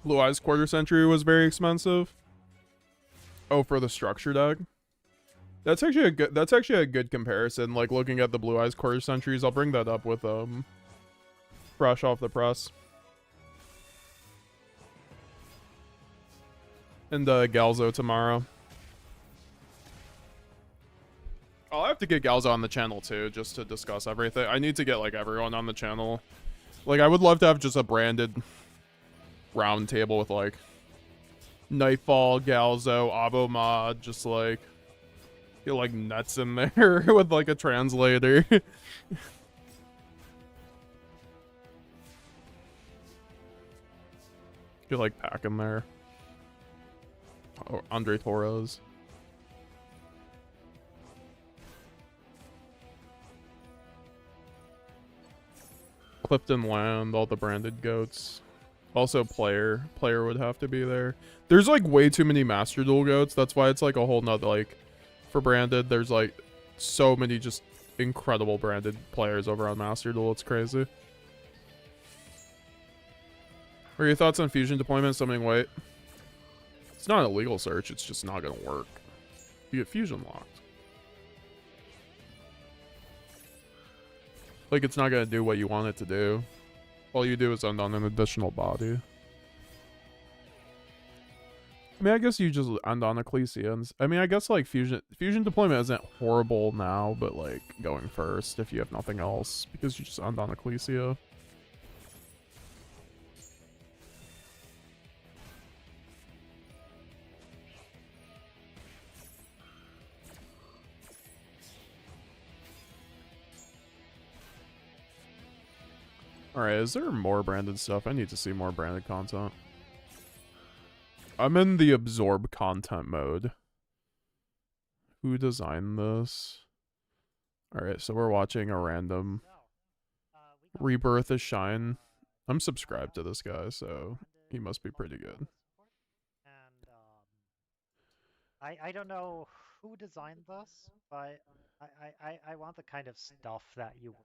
Blue Eyes Quarter Century was very expensive. Oh, for the structure deck? That's actually a good comparison. Like looking at the Blue Eyes Quarter Centuries, I'll bring that up with fresh off the press. And Galzo tomorrow. I'll have to get Galzo on the channel too, just to discuss everything. I need to get like everyone on the channel. Like I would love to have just a branded round table with like Nightfall, Galzo, Abomod, just like get like nuts in there with like a translator. Get like Pack in there. Oh, Andre Torres. Clifton Land, all the branded goats. Also player would have to be there. There's like way too many Master Duel goats. That's why it's like a whole nother like for branded. There's like so many just incredible branded players over on Master Duel. It's crazy. What are your thoughts on fusion deployment summoning weight? It's not a legal search, it's just not gonna work. You get fusion locked. Like it's not gonna do what you want it to do. All you do is end on an additional body. I mean, I guess you just end on Ecclesia. And, I mean, I guess like fusion deployment isn't horrible now, but like going first if you have nothing else because you just end on Ecclesia. Alright, is there more branded stuff? I need to see more branded content. I'm in the absorb content mode. Who designed this? Alright, so we're watching a random Rebirth of Shine. I'm subscribed to this guy, so he must be pretty good. And I don't know who designed this, but I want the kind of stuff that you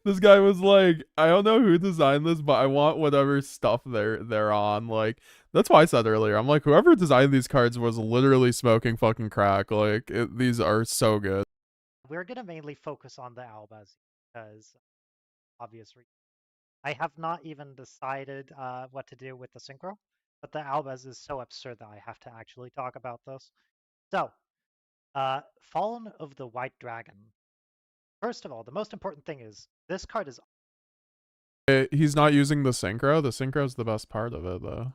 This guy was like, I don't know who designed this, but I want whatever stuff they're on. Like, that's why I said earlier. I'm like, whoever designed these cards was literally smoking fucking crack. Like, these are so good. We're gonna mainly focus on the Albaz because obvious reasons. I have not even decided what to do with the synchro, but the Albaz is so absurd that I have to actually talk about this. So, Fallen of the White Dragon. First of all, the most important thing is this card is. He's not using the synchro. The synchro is the best part of it, though.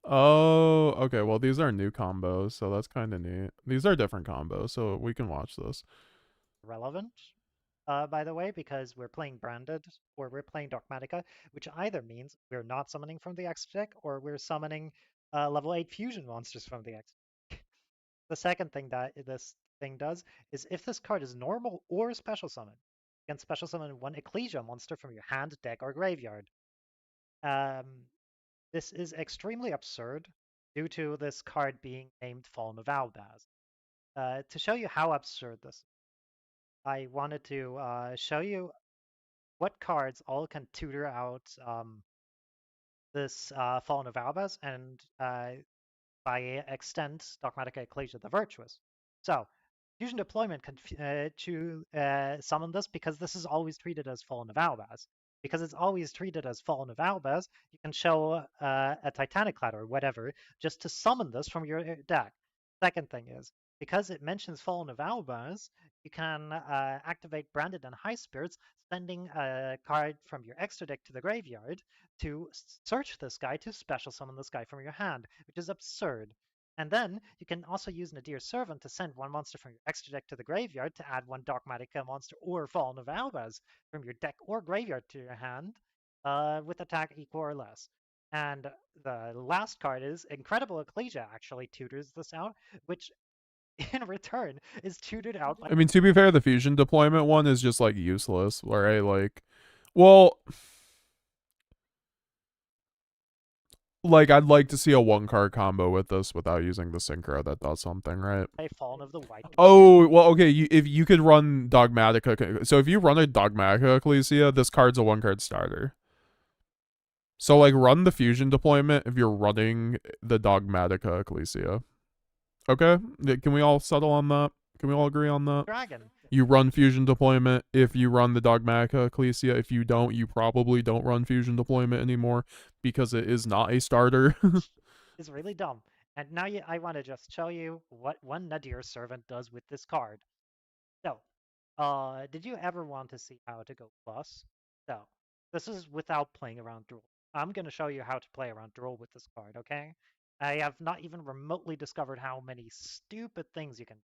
Oh, okay. Well, these are new combos, so that's kind of neat. These are different combos, so we can watch this. Relevant, by the way, because we're playing Branded or we're playing Dogmatica, which either means we're not summoning from the extra deck or we're summoning level 8 fusion monsters from the extra deck. The second thing that this thing does is if this card is normal or special summon, you can special summon one Ecclesia monster from your hand, deck, or graveyard. This is extremely absurd due to this card being named Fallen of Albaz. To show you how absurd this is, I wanted to show you what cards all can tutor out this Fallen of Albaz and by extent Dogmatica Ecclesia the Virtuous. So fusion deployment can summon this because this is always treated as Fallen of Albaz. Because it's always treated as Fallen of Albaz, you can show a Titanic Cloud or whatever just to summon this from your deck. Second thing is, because it mentions Fallen of Albaz, you can activate Branded and High Spirits, sending a card from your extra deck to the graveyard to search this guy to special summon this guy from your hand, which is absurd. And then you can also use Nadir Servant to send one monster from your extra deck to the graveyard to add one Dogmatica monster or Fallen of Albaz from your deck or graveyard to your hand with attack equal or less. And the last card is Incredible Ecclesia actually tutors this out, which in return is tutored out by. I mean, to be fair, the fusion deployment one is just like useless. Right? Like, well, like I'd like to see a 1-card combo with this without using the synchro that does something, right? Fallen of the White. Oh, well, okay. If you could run Dogmatica, so if you run a Dogmatica Ecclesia, this card's a 1-card starter. So like run the fusion deployment if you're running the Dogmatica Ecclesia. Okay? Can we all settle on that? Can we all agree on that? Dragon. You run fusion deployment if you run the Dogmatica Ecclesia. If you don't, you probably don't run fusion deployment anymore because it is not a starter. Is really dumb. And now I want to just show you what one Nadir servant does with this card. So, did you ever want to see how to go plus? So, this is without playing around Drool. I'm going to show you how to play around Drool with this card, okay? I have not even remotely discovered how many stupid things you can do,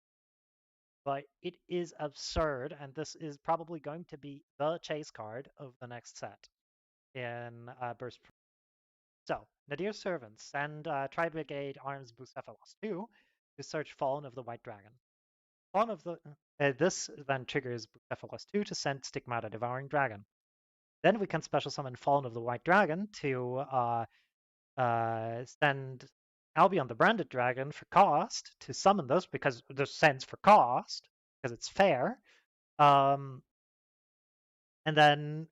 but it is absurd, and this is probably going to be the chase card of the next set in Burst. So, Nadir's servants send Tri-Brigade Arms Bucephalus 2 to search Fallen of the White Dragon. Fallen of the this then triggers Bucephalus 2 to send Stigmata Devouring Dragon. Then we can special summon Fallen of the White Dragon to send Albion the Branded Dragon for cost to summon this because this sends for cost because it's fair. And then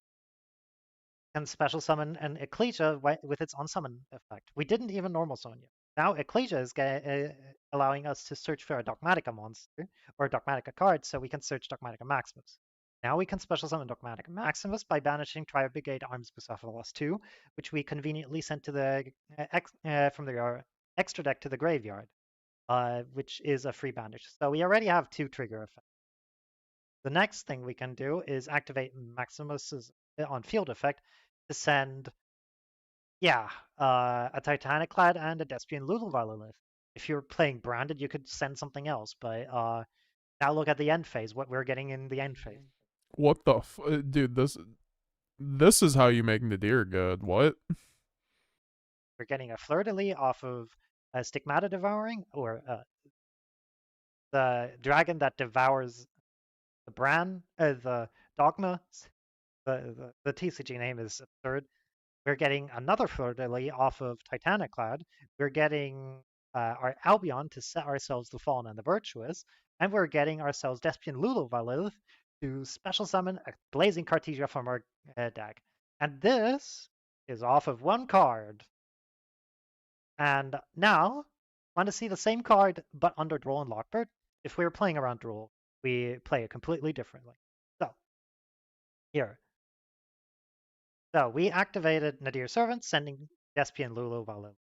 can special summon an Ecclesia with its unsummon effect. We didn't even normal summon yet. Now Ecclesia is allowing us to search for a Dogmatica monster or a Dogmatica card, so we can search Dogmatica Maximus. Now we can special summon Dogmatica Maximus by banishing Tri-Brigade Arms Bucephalus 2, which we conveniently sent to the from the extra deck to the graveyard, which is a free banish. So we already have 2 trigger effects. The next thing we can do is activate Maximus's on field effect to send, a Titaniclad and a Despian Luluvalilith. If you're playing branded, you could send something else, but now look at the end phase, what we're getting in the end phase. What the dude, this is how you make Nadir good. What? We're getting a Fleur-de-Lis off of Stigmata Devouring, or the dragon that devours the the Dogma. The TCG name is absurd. We're getting another Fleur-de-Lis off of Titaniclad. We're getting our Albion to set ourselves the Fallen and the Virtuous. And we're getting ourselves Despian Luluvalilith to special summon a Blazing Cartesia from our deck. And this is off of 1 card. And now, want to see the same card but under Droll and Lockbird? If we were playing around Droll, we play it completely differently. So, here. So we activated Nadir Servant, sending Despian Luluvalilith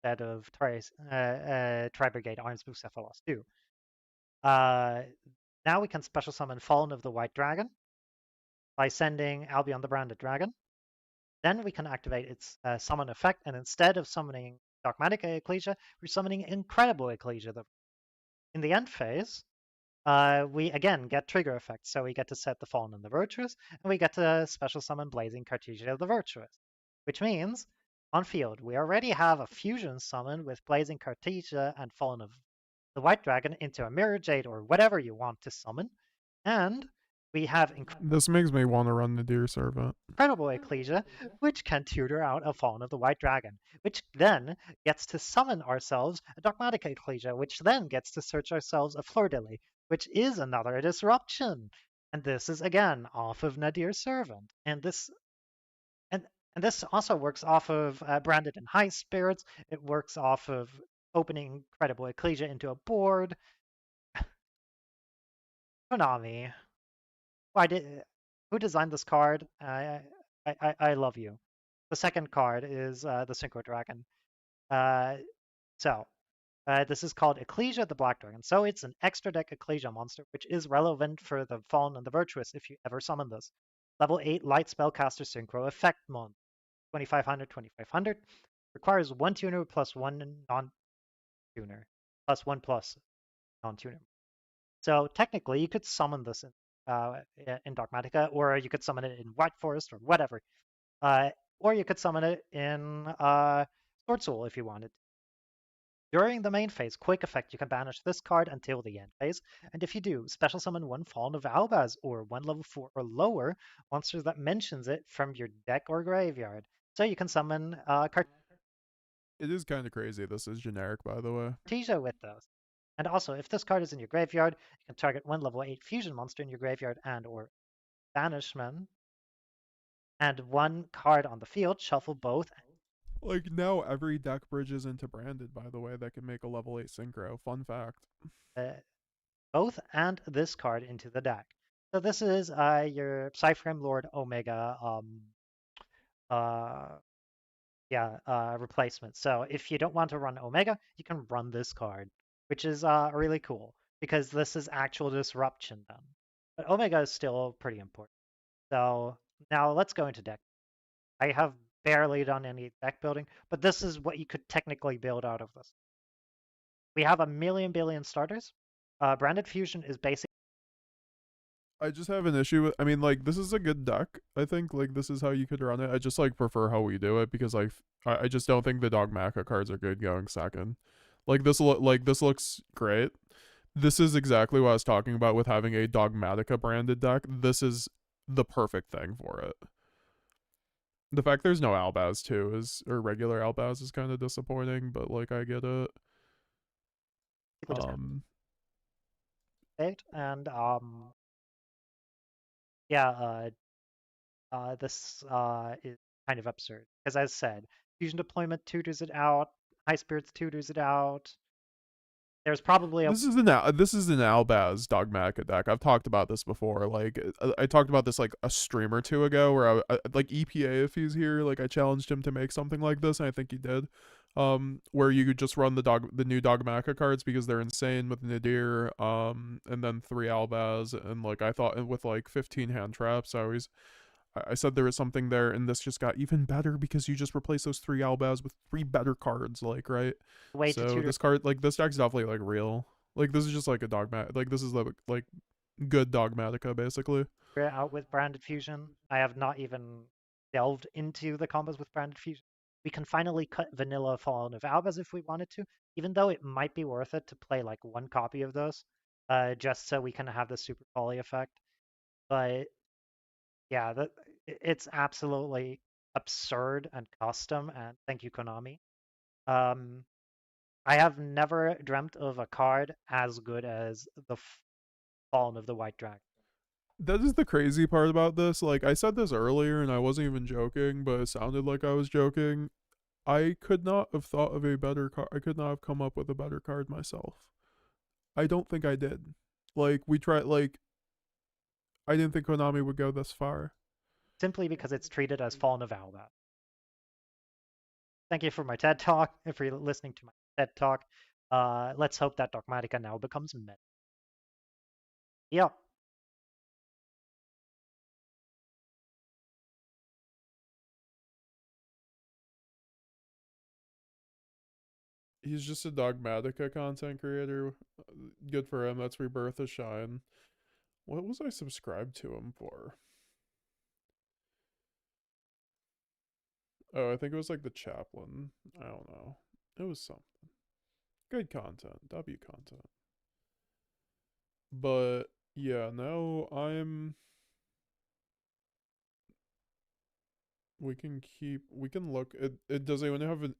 instead of Tri-Brigade Arms Bucephalus 2. Now we can special summon Fallen of the White Dragon by sending Albion the Branded Dragon. Then we can activate its summon effect, and instead of summoning Dogmatica Ecclesia, we're summoning Incredible Ecclesia. In the end phase, we again get trigger effects. So we get to set the Fallen and the Virtuous, and we get to special summon Blazing Cartesia the Virtuous, which means on field we already have a fusion summon with Blazing Cartesia and Fallen of the White Dragon into a Mirror Jade or whatever you want to summon, and we have This makes me want to run Nadir Servant. Incredible Ecclesia, which can tutor out a Fallen of the White Dragon, which then gets to summon ourselves a Dogmatic Ecclesia, which then gets to search ourselves a Fleur-de-Lis, which is another disruption. And this is again off of Nadir Servant. And this also works off of Branded and High Spirits. It works off of opening Incredible Ecclesia into a board. Konami. Who designed this card? I love you. The second card is the Synchro Dragon. This is called Ecclesia the Black Dragon. So it's an extra deck Ecclesia monster, which is relevant for the Fallen and the Virtuous if you ever summon this. Level 8 Light Spellcaster Synchro Effect Mon. 2500, 2500. Requires 1 tuner plus 1 non-tuner. Plus 1 plus non-tuner. So technically, you could summon this in Dogmatica, or you could summon it in White Forest or whatever. Or you could summon it in Sword Soul if you wanted. During the main phase, quick effect, you can banish this card until the end phase. And if you do, special summon 1 Fallen of Albaz or 1 level 4 or lower monster that mentions it from your deck or graveyard. So you can summon It is kind of crazy. This is generic, by the way. Cartesia with those. And also, if this card is in your graveyard, you can target 1 level 8 fusion monster in your graveyard and or banishment and 1 card on the field, shuffle both. Like, now every deck bridges into branded, by the way, that can make a level 8 synchro. Fun fact. Both and this card into the deck. So this is your Psyframe Lord Omega replacement. So if you don't want to run Omega, you can run this card, which is really cool because this is actual disruption then. But Omega is still pretty important. So now let's go into deck. I have barely done any deck building, but this is what you could technically build out of this. We have a million billion starters. Branded Fusion is basic. I just have an issue with. I mean, like, this is a good deck. I think like this is how you could run it. I just like prefer how we do it because I just don't think the Dogmatica cards are good going second. Like this looks great. This is exactly what I was talking about with having a Dogmatica branded deck. This is the perfect thing for it. The fact there's no Albaz too or regular Albaz is kind of disappointing, but like I get it. And this is kind of absurd because, as said, Fusion Deployment tutors it out, High Spirits tutors it out. There's probably this is an Albaz Dogmatica deck. I've talked about this before. Like I talked about this like a stream or two ago, where I like EPA, if he's here, like I challenged him to make something like this, and I think he did. Where you could just run the new Dogmatica cards because they're insane with Nadir, and then 3 Albaz, and like I thought with like 15 hand traps. I said there was something there, and this just got even better because you just replace those 3 Albaz with 3 better cards, like, right? So this card, like, this deck's definitely, like, real. Like, this is just, like, a Dogmatic. Like, this is, like, good Dogmatica, basically. We're out with Branded Fusion. I have not even delved into the combos with Branded Fusion. We can finally cut vanilla Fallen of Albaz if we wanted to, even though it might be worth it to play, like, 1 copy of those, just so we can have the Super Poly effect. But yeah, it's absolutely absurd and custom, and thank you, Konami. I have never dreamt of a card as good as the Fallen of the White Dragon. That is the crazy part about this. Like, I said this earlier, and I wasn't even joking, but it sounded like I was joking. I could not have thought of a better card. I could not have come up with a better card myself. I don't think I did. Like, we tried, like, I didn't think Konami would go this far. Simply because it's treated as Fallen of Albaz. Thank you for my TED Talk. If you're listening to my TED Talk, let's hope that Dogmatica now becomes meta. Yeah. He's just a Dogmatica content creator. Good for him. That's Rebirth of Shine. What was I subscribed to him for? Oh, I think it was like the Chaplain. I don't know. It was something. Good content. W content. But yeah, no, we can look. Does anyone have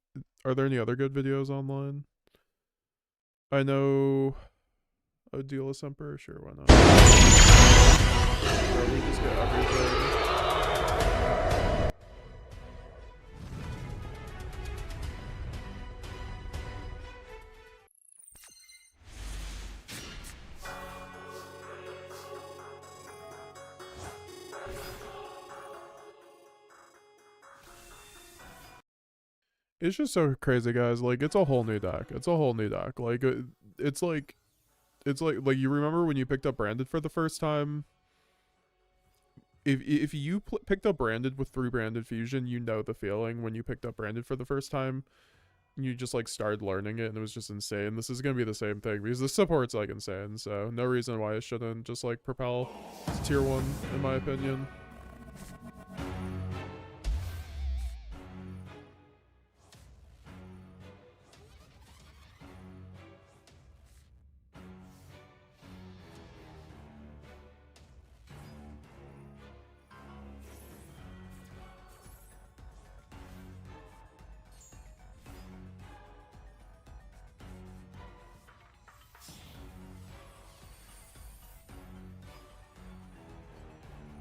are there any other good videos online? I know Odilus Emperor, sure, why not? Bro, we just get everything. It's just so crazy, guys. Like, it's a whole new deck. It's a whole new deck. Like, it's like you remember when you picked up Branded for the first time? If you picked up Branded with 3 Branded Fusion, you know the feeling when you picked up Branded for the first time. You just like started learning it, and it was just insane. This is gonna be the same thing because the support's like insane. So no reason why it shouldn't just like propel to tier 1, in my opinion.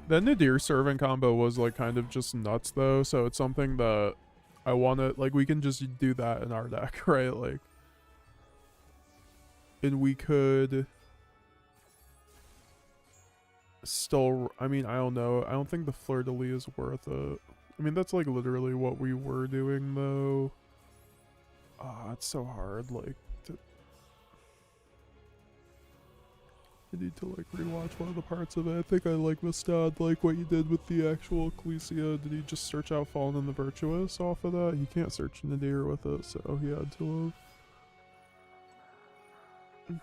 Then the deer servant combo was like kind of just nuts though, so it's something that I want to, like, we can just do that in our deck, right? Like, and we could still, I mean, I don't know. I don't think the fleur-de-lis is worth it. I mean, that's like literally what we were doing though. Ah, it's so hard, like, to... I need to like rewatch one of the parts of it. I think I like Mustad, like what you did with the actual Ecclesia. Did he just search out Fallen and the Virtuous off of that? He can't search Nadir with it, so he had to have.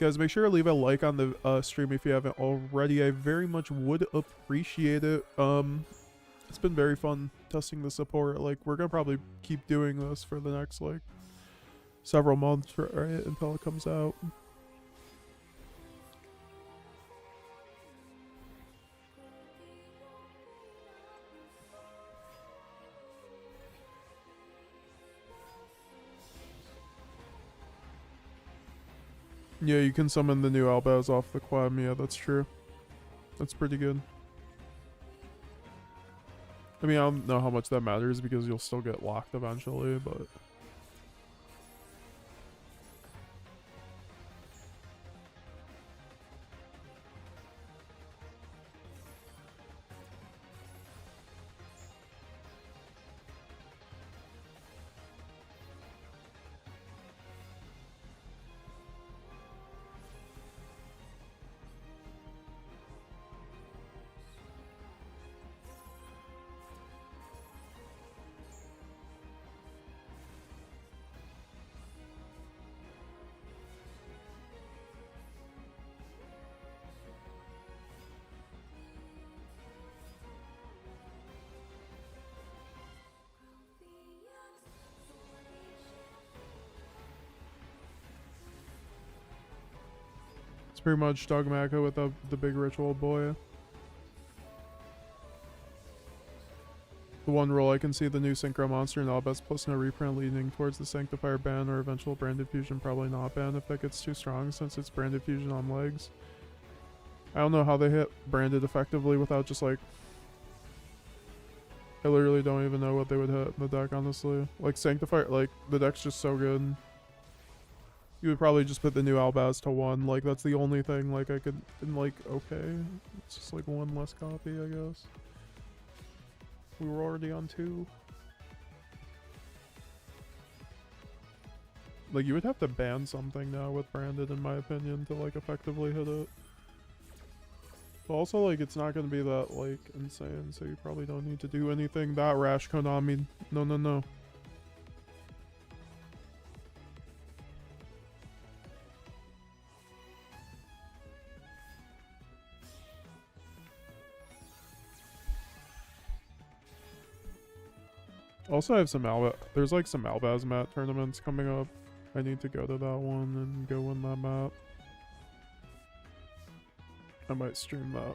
Guys, make sure to leave a like on the stream if you haven't already. I very much would appreciate it. It's been very fun testing the support. Like, we're gonna probably keep doing this for the next like several months, right, until it comes out. Yeah, you can summon the new Albaz off the Quam. Yeah, that's true. That's pretty good. I mean, I don't know how much that matters because you'll still get locked eventually, but... It's pretty much Dogmatico with the big ritual boy. The one rule I can see the new Synchro Monster and Albaz plus no reprint leaning towards the Sanctifier ban or eventual Branded Fusion probably not ban if that gets too strong since it's Branded Fusion on legs. I don't know how they hit Branded effectively without just like... I literally don't even know what they would hit in the deck, honestly. Like, Sanctifier, like, the deck's just so good. You would probably just put the new Albaz to 1. Like, that's the only thing, like, I could... And, like, okay. It's just, like, one less copy, I guess. We were already on 2. Like, you would have to ban something now with Branded, in my opinion, to, like, effectively hit it. But also, like, it's not gonna be that, like, insane, so you probably don't need to do anything that rash, Konami. No, no, no. Also, I have some there's like some Albaz map tournaments coming up. I need to go to that one and go win that map. I might stream that.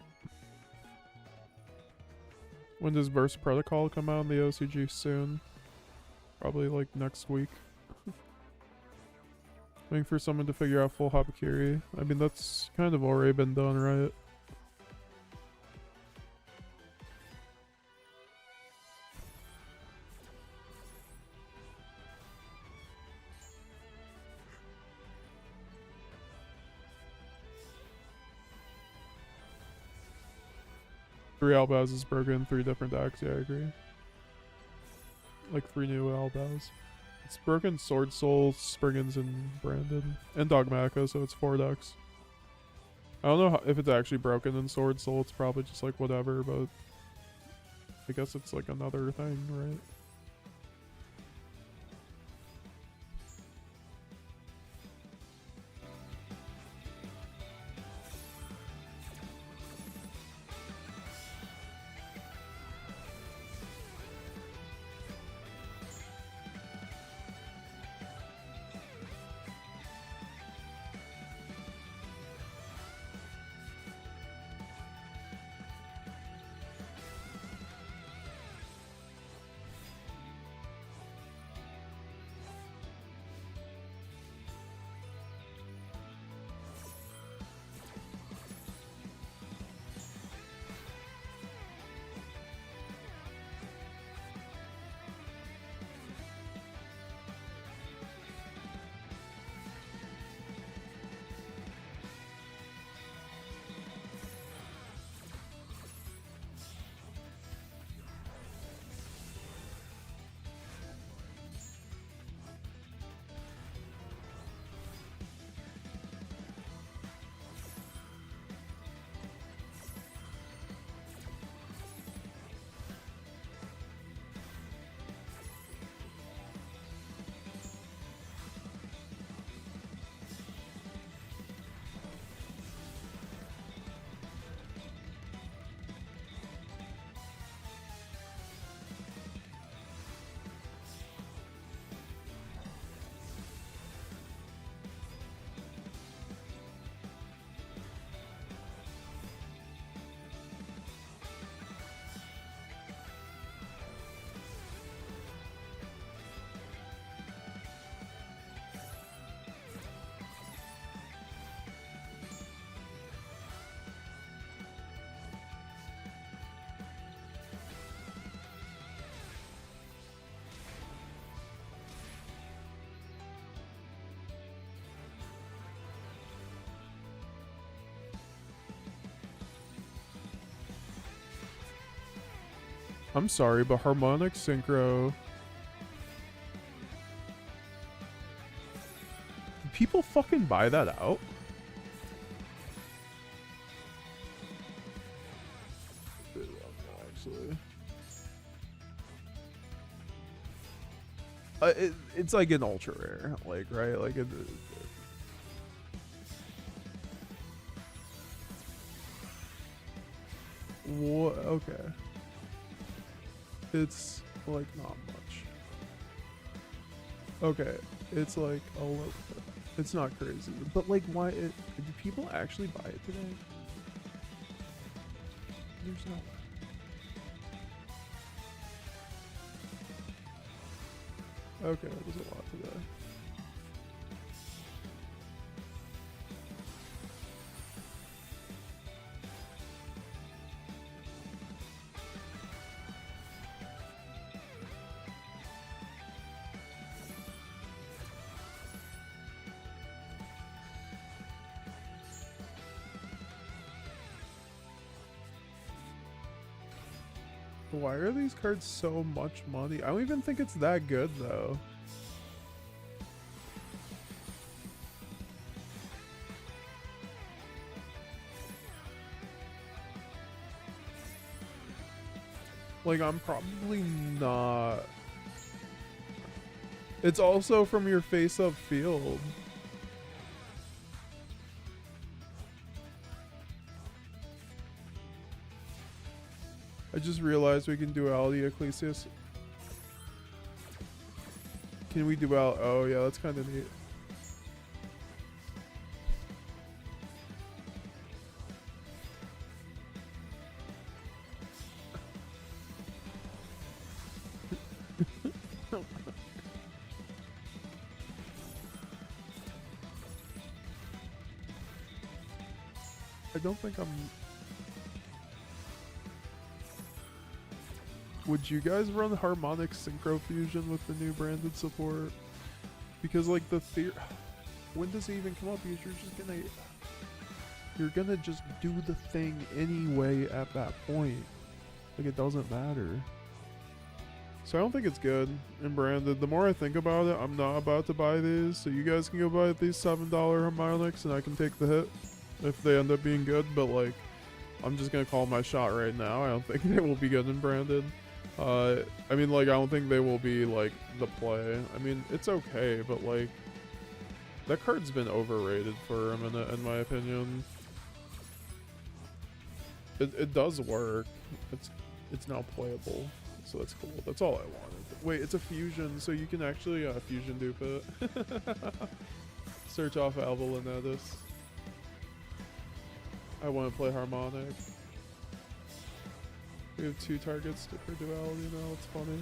When does Burst Protocol come out in the OCG? Soon. Probably like next week. Waiting for someone to figure out full Habakiri. I mean, that's kind of already been done, right? Three Albaz is broken, 3 different decks. Yeah, I agree. Like 3 new Albaz. It's broken Sword Soul, Spriggans, and Brandon. And Dogmatico, so it's 4 decks. I don't know if it's actually broken in Sword Soul. It's probably just like whatever, but I guess it's like another thing, right? I'm sorry, but harmonic synchro. Do people fucking buy that out? Actually. It's like an ultra rare, like, right? Like, what? Okay. It's like not much. Okay, it's like a little bit. It's not crazy, but like, why? Do people actually buy it today? There's no. Okay, that was a lot today. Why are these cards so much money? I don't even think it's that good though. Like, I'm probably not. It's also from your face-up field. I just realized we can duality Ecclesia. Can we dual? Oh yeah, that's kind of neat. I don't think I'm... Would you guys run harmonic synchro fusion with the new branded support? Because like the theory... When does it even come up? Because you're gonna just do the thing anyway at that point. Like, it doesn't matter. So I don't think it's good in branded. The more I think about it, I'm not about to buy these. So you guys can go buy these $7 harmonics and I can take the hit if they end up being good. But like, I'm just gonna call my shot right now. I don't think they will be good in branded. I mean, like, I don't think they will be like the play. I mean, it's okay, but like, that card's been overrated for a minute, in my opinion. It does work. It's now playable, so that's cool. That's all I wanted. Wait, it's a fusion, so you can actually fusion dupe it. Search off Alval and Edis. I want to play harmonic. We have 2 targets for duality now. It's funny.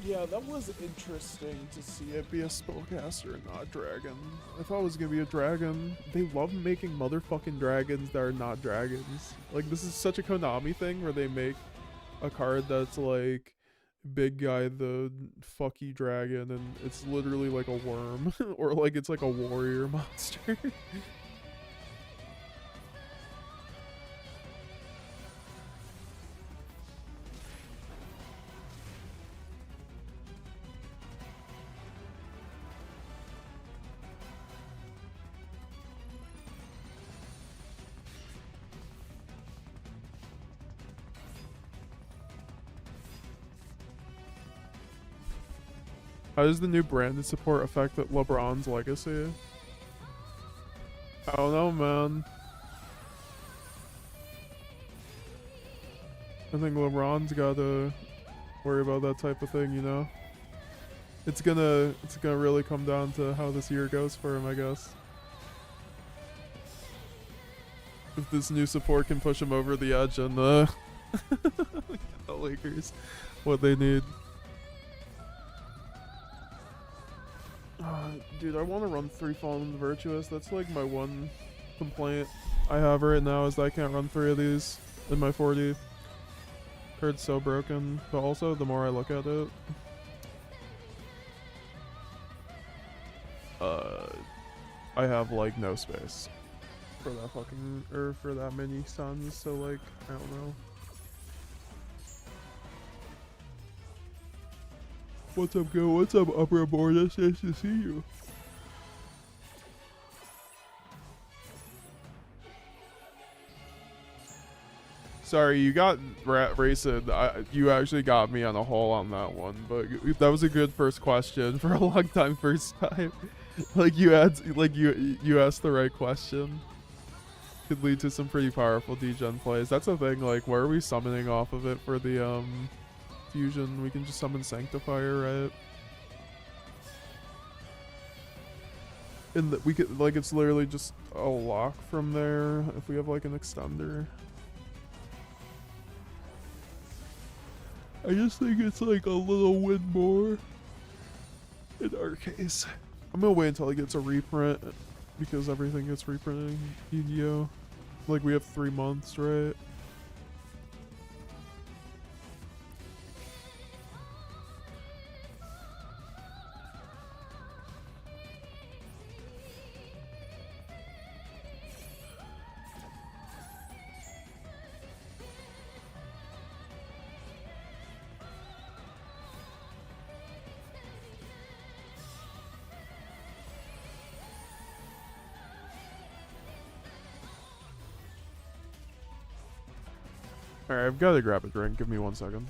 Yeah, that was interesting to see it be a spellcaster and not dragon. I thought it was gonna be a dragon. They love making motherfucking dragons that are not dragons. Like, this is such a Konami thing where they make a card that's like big guy the fucky dragon and it's literally like a worm or like it's like a warrior monster. How does the new branded support affect LeBron's legacy? I don't know, man. I think LeBron's gotta worry about that type of thing, you know? It's gonna really come down to how this year goes for him, I guess. If this new support can push him over the edge and the Lakers, what they need. Dude, I want to run 3 Fallen Virtuous. That's like my one complaint I have right now is that I can't run 3 of these in my 40. Card's so broken, but also the more I look at it, I have like no space. for that fucking, or for that many suns, so like, I don't know. What's up, Go? What's up, Upper Board? It's nice to see you. Sorry, you got Racing. You actually got me on a hole on that one, but that was a good first question for a long time. First time, like you had, like you asked the right question. Could lead to some pretty powerful degen plays. That's the thing. Like, where are we summoning off of it for the fusion? We can just summon Sanctifier, right? And we could, like, it's literally just a lock from there if we have like an extender. I just think it's like a little win more in our case. I'm gonna wait until it gets a reprint because everything gets reprinted in Yu-Gi-Oh! Like, we have 3 months, right? Alright, I've got to grab a drink. Give me 1 second.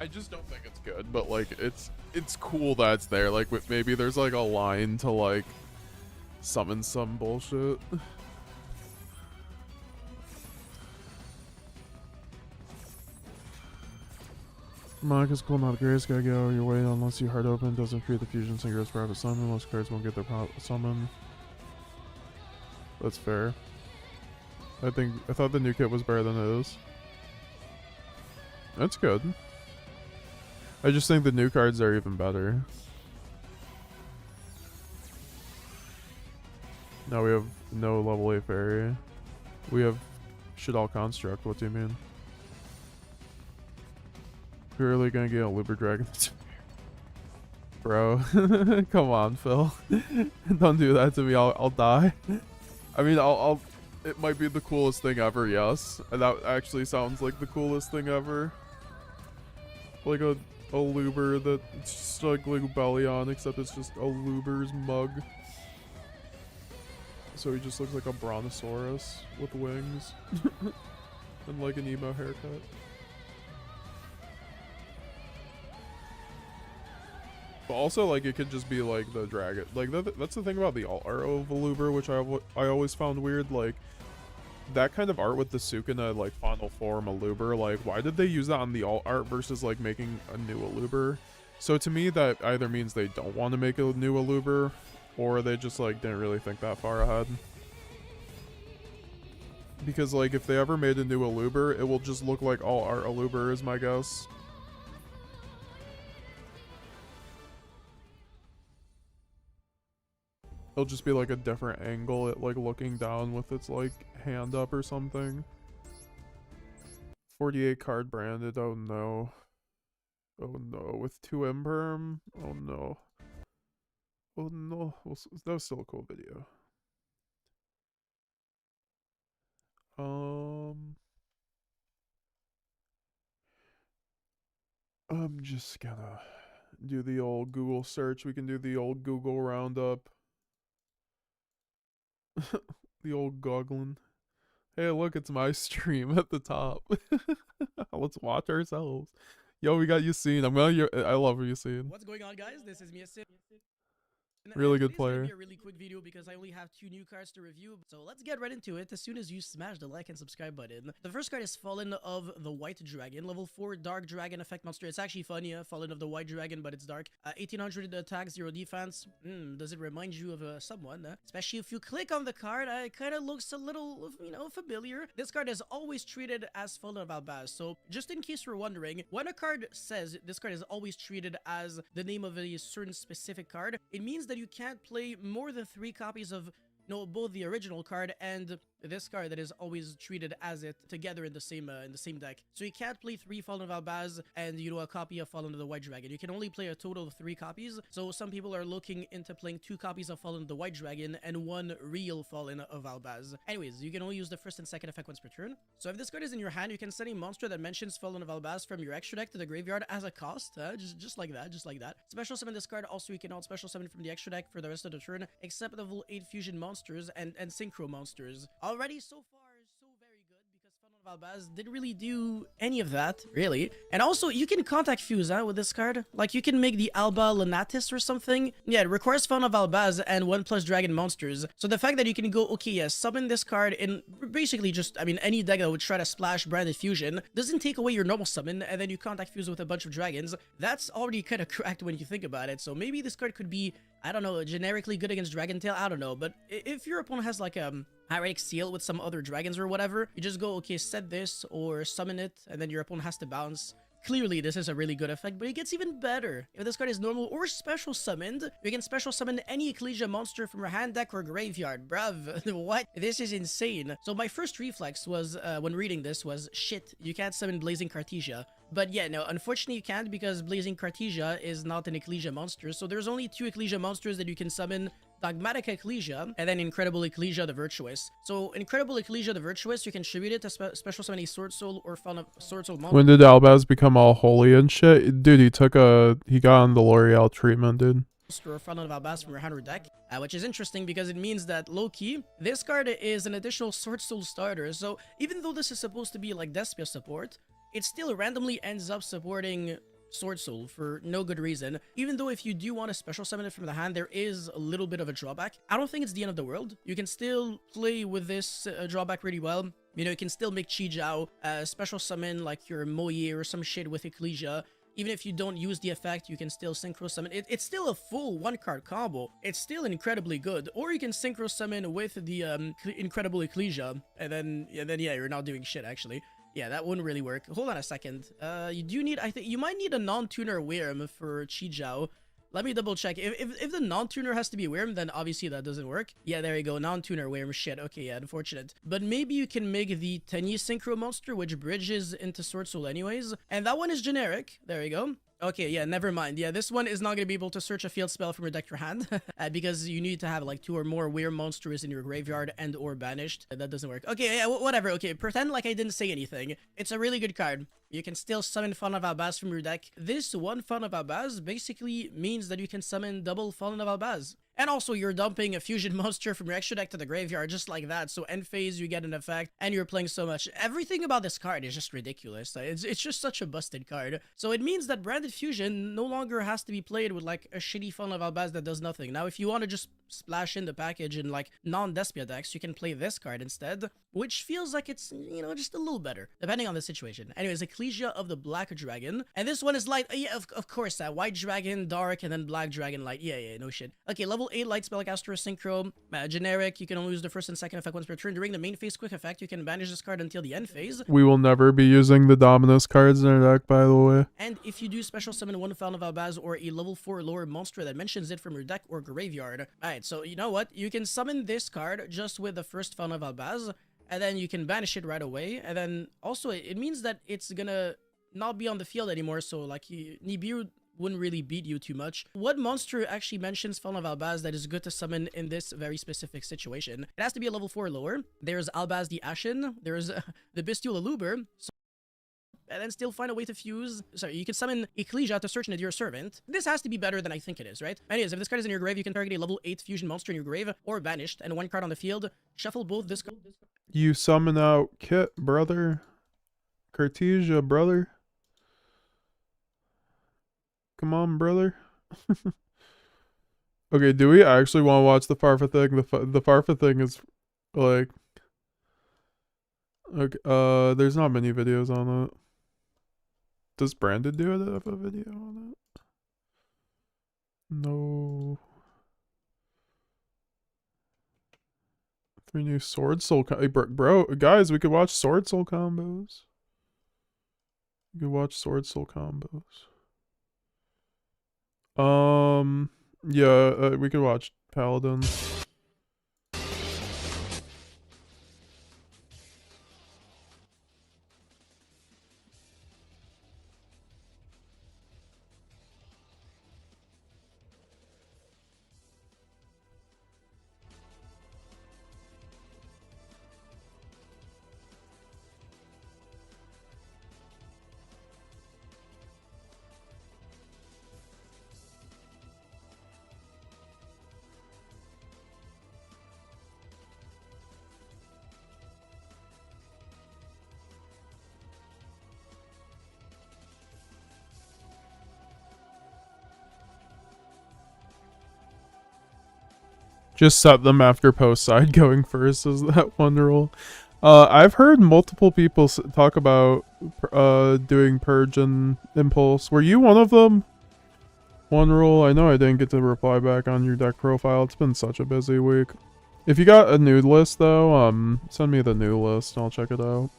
I just don't think it's good, but like it's cool that it's there. Like, maybe there's like a line to like summon some bullshit. Monica's cool, not the greatest. Gotta get out of your way unless you hard open. Doesn't create the fusion synchronous private summon. Most cards won't get their summon. That's fair. I thought the new kit was better than it is. That's good. I just think the new cards are even better. Now we have no level 8 fairy. We have shit all construct. What do you mean? Purely gonna get a Luber Dragon. Bro, come on, Phil. Don't do that to me. I'll die. I mean, it might be the coolest thing ever, yes. And that actually sounds like the coolest thing ever. Like a Luber that's just like Lubellion, except it's just a Luber's mug. So he just looks like a brontosaurus with wings. And like an emo haircut. But also, like, it could just be like the dragon. Like, that's the thing about the alt art of a Luber, which I always found weird. Like, that kind of art with the Sukuna, like, final form Aluber, like, why did they use that on the alt art versus, like, making a new Aluber? So to me, that either means they don't want to make a new Aluber, or they just, like, didn't really think that far ahead. Because, like, if they ever made a new Aluber, it will just look like alt art Aluber is my guess. It'll just be like a different angle, it like looking down with its like hand up or something. 48 card branded, oh no. Oh no, with 2 imperm? Oh no. Oh no, that was still a cool video. I'm just gonna do the old Google search. We can do the old Google roundup. The old goggling. Hey, look, it's my stream at the top. Let's watch ourselves. Yo, we got Yassine. I love Yassine. What's going on, guys? This is Yassine. Really good Today's gonna player. be a really quick video because I only have 2 new cards to review. So let's get right into it as soon as you smash the like and subscribe button. The first card is Fallen of the White Dragon, level 4 Dark Dragon effect monster. It's actually funny, Fallen of the White Dragon, but it's dark. 1800 attack, 0 defense. Does it remind you of someone? Especially if you click on the card, it kind of looks a little, familiar. This card is always treated as Fallen of Albaz. So just in case you're wondering, when a card says this card is always treated as the name of a certain specific card, it means that you can't play more than 3 copies of both the original card and this card that is always treated as it together in the same deck. So you can't play 3 Fallen of Albaz and a copy of Fallen of the White Dragon. You can only play a total of 3 copies. So some people are looking into playing 2 copies of Fallen of the White Dragon and 1 real Fallen of Albaz. Anyways, you can only use the first and second effect once per turn. So if this card is in your hand, you can send a monster that mentions Fallen of Albaz from your extra deck to the graveyard as a cost. Just like that. Special summon this card. Also, you can out special summon from the extra deck for the rest of the turn, except level 8 fusion monsters and synchro monsters. Already so far so very good because Fallen of Albaz didn't really do any of that, really. And also, you can contact fuse with this card. Like, you can make the Alba Lunatis or something. Yeah, it requires Fallen of Albaz and 1+ dragon monsters. So the fact that you can go, okay, yes, summon this card in basically just, any deck that would try to splash Branded Fusion doesn't take away your normal summon, and then you contact fuse with a bunch of dragons. That's already kind of cracked when you think about it. So maybe this card could be, I don't know, generically good against Dragon Tail, I don't know. But if your opponent has like a Hieratic Seal with some other dragons or whatever, you just go, okay, set this or summon it, and then your opponent has to bounce. Clearly, this is a really good effect, but it gets even better. If this card is normal or special summoned, you can special summon any Ecclesia monster from your hand, deck, or graveyard. Bruv, what? This is insane. So my first reflex was, when reading this, was, shit, you can't summon Blazing Cartesia. But yeah, no, unfortunately you can't because Blazing Cartesia is not an Ecclesia monster. So there's only 2 Ecclesia monsters that you can summon. Dogmatic Ecclesia, and then Incredible Ecclesia the Virtuous. So Incredible Ecclesia the Virtuous, you can tribute it to special summon a Sword Soul or Fallen of Sword Soul monster. When did Albaz become all holy and shit? Dude, he got on the L'Oreal treatment, dude. Or Fallen of Albaz from your hand or deck, which is interesting because it means that low-key, this card is an additional Sword Soul starter. So even though this is supposed to be like Despia support, it still randomly ends up supporting Sword Soul for no good reason. Even though if you do want to special summon it from the hand, there is a little bit of a drawback. I don't think it's the end of the world. You can still play with this drawback really well. You can still make YUGIOH special summon like your Moye or some shit with Ecclesia. Even if you don't use the effect, you can still synchro summon. It's still a full 1-card combo. It's still incredibly good. Or you can synchro summon with the Incredible Ecclesia, and then yeah, you're not doing shit actually. Yeah, that wouldn't really work. Hold on a second. You do need, I think you might need a non-tuner Wyrm for YUGIOH. Let me double check. If the non-tuner has to be Wyrm, then obviously that doesn't work. Yeah, there you go. Non-tuner Wyrm. Shit. Okay, yeah, unfortunate. But maybe you can make the Tenyi Synchro monster, which bridges into Sword Soul anyways. And that one is generic. There you go. Okay, yeah, never mind. Yeah, this one is not going to be able to search a field spell from your deck to your hand because you need to have like 2 or more Wyrm monsters in your graveyard and or banished. That doesn't work. Okay, yeah, whatever. Okay, pretend like I didn't say anything. It's a really good card. You can still summon Fallen of Albaz from your deck. This one Fallen of Albaz basically means that you can summon double Fallen of Albaz. And also, you're dumping a fusion monster from your extra deck to the graveyard just like that. So end phase, you get an effect, and you're playing so much. Everything about this card is just ridiculous. It's just such a busted card. So it means that Branded Fusion no longer has to be played with like a shitty Fallen of Albaz that does nothing. Now, if you want to just splash in the package in like non-Despia decks, you can play this card instead, which feels like it's, just a little better, depending on the situation. Anyways, Ecclesia of the Black Dragon. And this one is light. Yeah, of course, that White Dragon, Dark, and then Black Dragon Light. Yeah, no shit. Okay, level 8 Light Spellcaster Synchro. Generic, you can only use the first and second effect once per turn. During the main phase quick effect, you can banish this card until the end phase. We will never be using the Dominus cards in our deck, by the way. And if you do special summon 1 Fallen of Albaz or a level 4 lower monster that mentions it from your deck or graveyard. Alright, so you know what? You can summon this card just with the first Fallen of Albaz, and then you can banish it right away. And then also, it means that it's gonna not be on the field anymore, so like Nibiru wouldn't really beat you too much. What monster actually mentions Fallen of Albaz that is good to summon in this very specific situation? It has to be a level 4 or lower. There's Albaz the Ashen, there's the Bestial Aluber, and then still find a way to fuse. Sorry, you can summon Ecclesia to search into your servant. This has to be better than I think it is, right? Anyways, if this card is in your grave, you can target a level 8 fusion monster in your grave, or banished, and 1 card on the field. Shuffle both this card. You summon out Kit, brother. Cartesia, brother. Come on, brother. Okay, do we actually want to watch the Farfa thing? The Farfa thing is like, okay, there's not many videos on it. Does Brandon do it have a video on it? No. 3 new Sword Soul hey, bro, guys, we could watch Sword Soul combos. We could watch Sword Soul combos. Yeah, we could watch Paladin. Just set them after post side going first is that one rule. I've heard multiple people talk about doing purge and impulse. Were you one of them? One rule. I know I didn't get to reply back on your deck profile. It's been such a busy week. If you got a new list though, send me the new list and I'll check it out.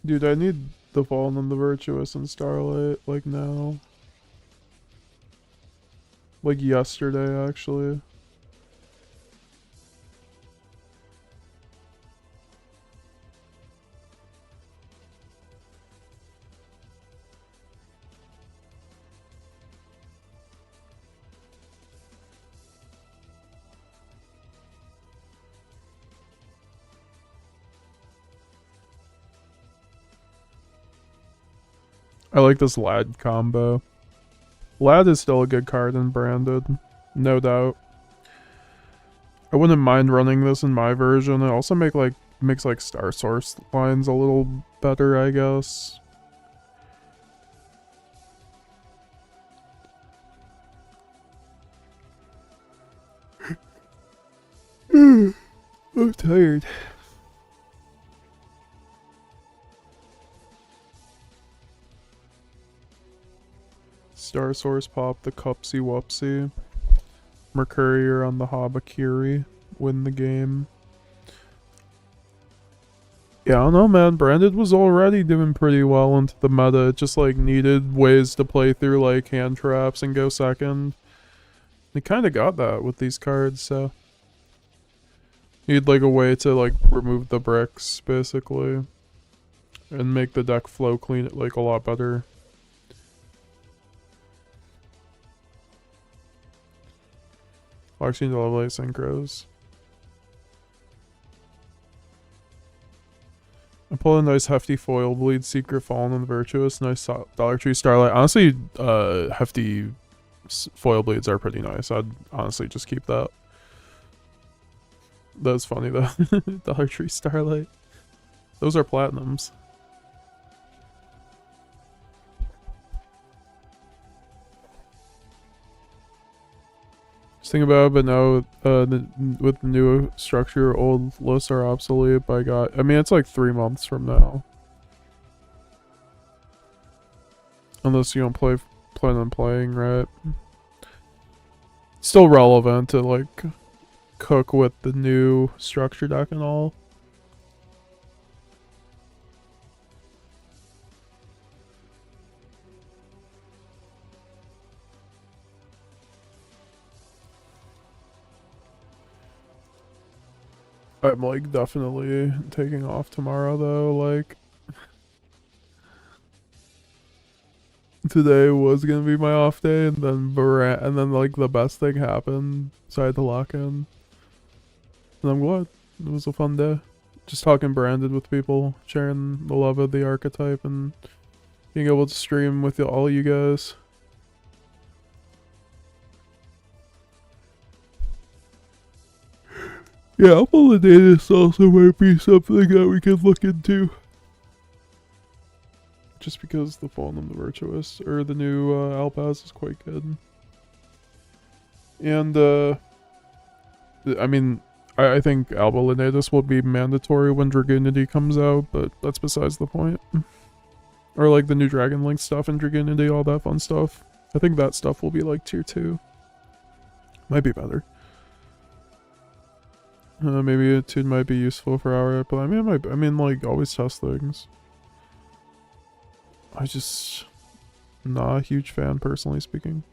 Dude, I need the Fallen and the Virtuous and Starlight, like now. Like yesterday, actually. I like this Lad combo. Lad is still a good card in Branded, no doubt. I wouldn't mind running this in my version. It also makes like Star Source lines a little better, I guess. I'm tired. Star Source pop the Cupsy Wupsy. Mercurier on the Habakiri. Win the game. Yeah, I don't know, man. Branded was already doing pretty well into the meta. It just, like, needed ways to play through, like, hand traps and go second. They kind of got that with these cards, so... Need, like, a way to, like, remove the bricks, basically. And make the deck flow clean, like, a lot better. Larkstein to Lovely Synchros. I pulled a nice hefty foil bleed, Secret Fallen and Virtuous, nice Dollar Tree Starlight. Honestly, hefty foil bleeds are pretty nice. I'd honestly just keep that. That's funny though. Dollar Tree Starlight. Those are platinums. Just think about it, but no, with the new structure, old lists are obsolete by God. I mean, it's like 3 months from now. Unless you don't plan on playing, right? Still relevant to, like, cook with the new structure deck and all. I'm, like, definitely taking off tomorrow, though, like... Today was gonna be my off day, and then, like, the best thing happened, so I had to lock in. And I'm glad. It was a fun day. Just talking Branded with people, sharing the love of the archetype, and being able to stream with all you guys. Yeah, all the data also might be something that we could look into. Just because the Fallen of the Virtuous, or the new Alpaz is quite good. And, I mean, I think Alba Lenatus will be mandatory when Dragoonity comes out, but that's besides the point. Or like the new Dragon Link stuff and Dragoonity, all that fun stuff. I think that stuff will be like tier 2. Might be better. Maybe a tune might be useful for our but I mean, like, always test things. I just not a huge fan, personally speaking.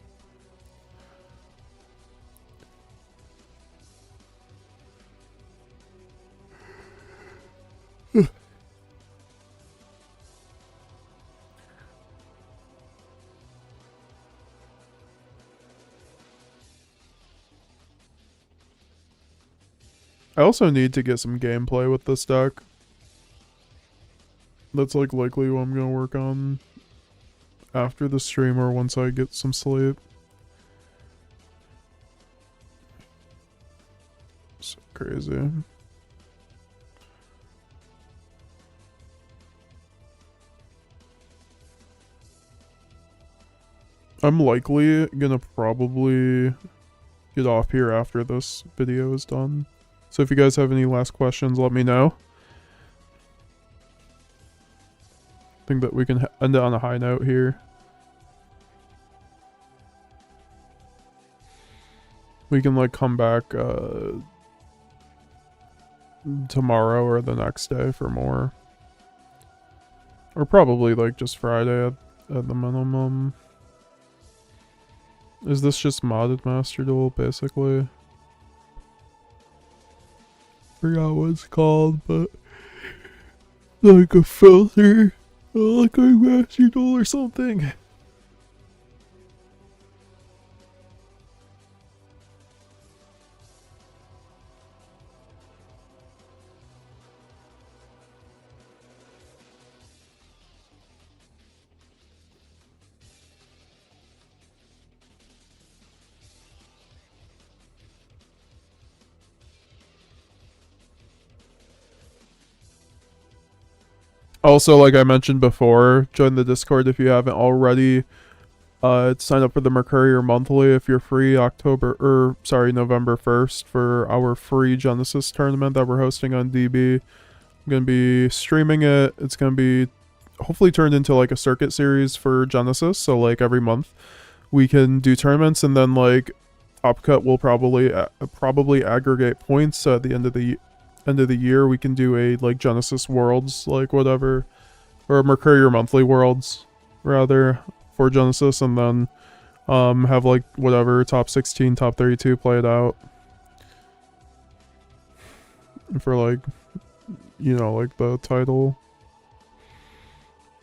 I also need to get some gameplay with this deck. That's like likely what I'm gonna work on after the stream or once I get some sleep. So crazy. I'm likely gonna probably get off here after this video is done. So if you guys have any last questions, let me know. I think that we can end it on a high note here. We can like come back tomorrow or the next day for more. Or probably like just Friday at the minimum. Is this just modded Master Duel basically? Forgot what it's called, but like a filter, like a Master Duel or something. Also, like I mentioned before, join the Discord if you haven't already. Sign up for the Mercurier Monthly if you're free November 1st for our free Genesis tournament that we're hosting on DB. I'm going to be streaming it. It's going to be hopefully turned into like a circuit series for Genesis. So like every month we can do tournaments, and then like Top Cut will probably aggregate points at the end of the year. We can do a like Genesis Worlds, like whatever, or Mercurier Monthly Worlds rather, for Genesis, and then have like whatever top 16, top 32 play it out for like, you know, like the title.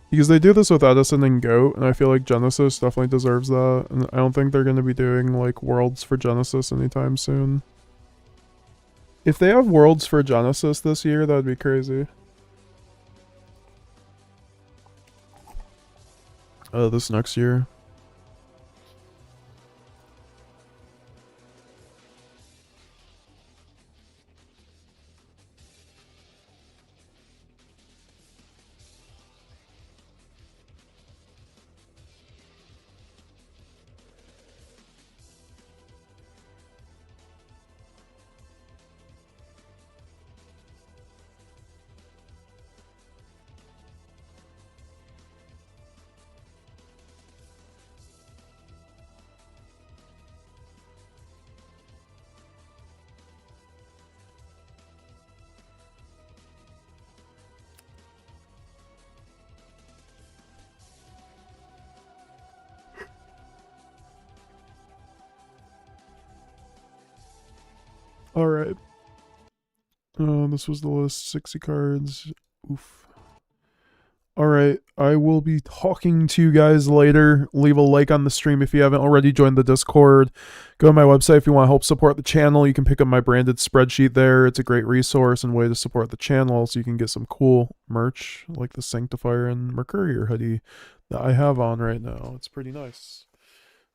Because they do this with Edison and Goat, and I feel like Genesis definitely deserves that. And I don't think they're going to be doing like Worlds for Genesis anytime soon. If they have Worlds for Genesis this year, that'd be crazy. This next year. Alright. This was the list. 60 cards. Oof. Alright. I will be talking to you guys later. Leave a like on the stream if you haven't already joined the Discord. Go to my website if you want to help support the channel. You can pick up my branded spreadsheet there. It's a great resource and way to support the channel, so you can get some cool merch like the Sanctifier and Mercurier hoodie that I have on right now. It's pretty nice.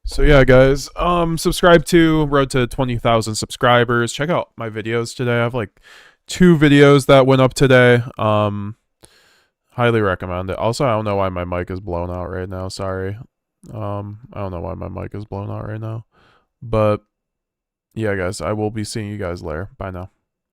So yeah, guys, subscribe to Road to 20,000 subscribers. Check out my videos today. I have like 2 videos that went up today. Highly recommend it. Also, I don't know why my mic is blown out right now. Sorry. I don't know why my mic is blown out right now. But yeah, guys, I will be seeing you guys later. Bye now.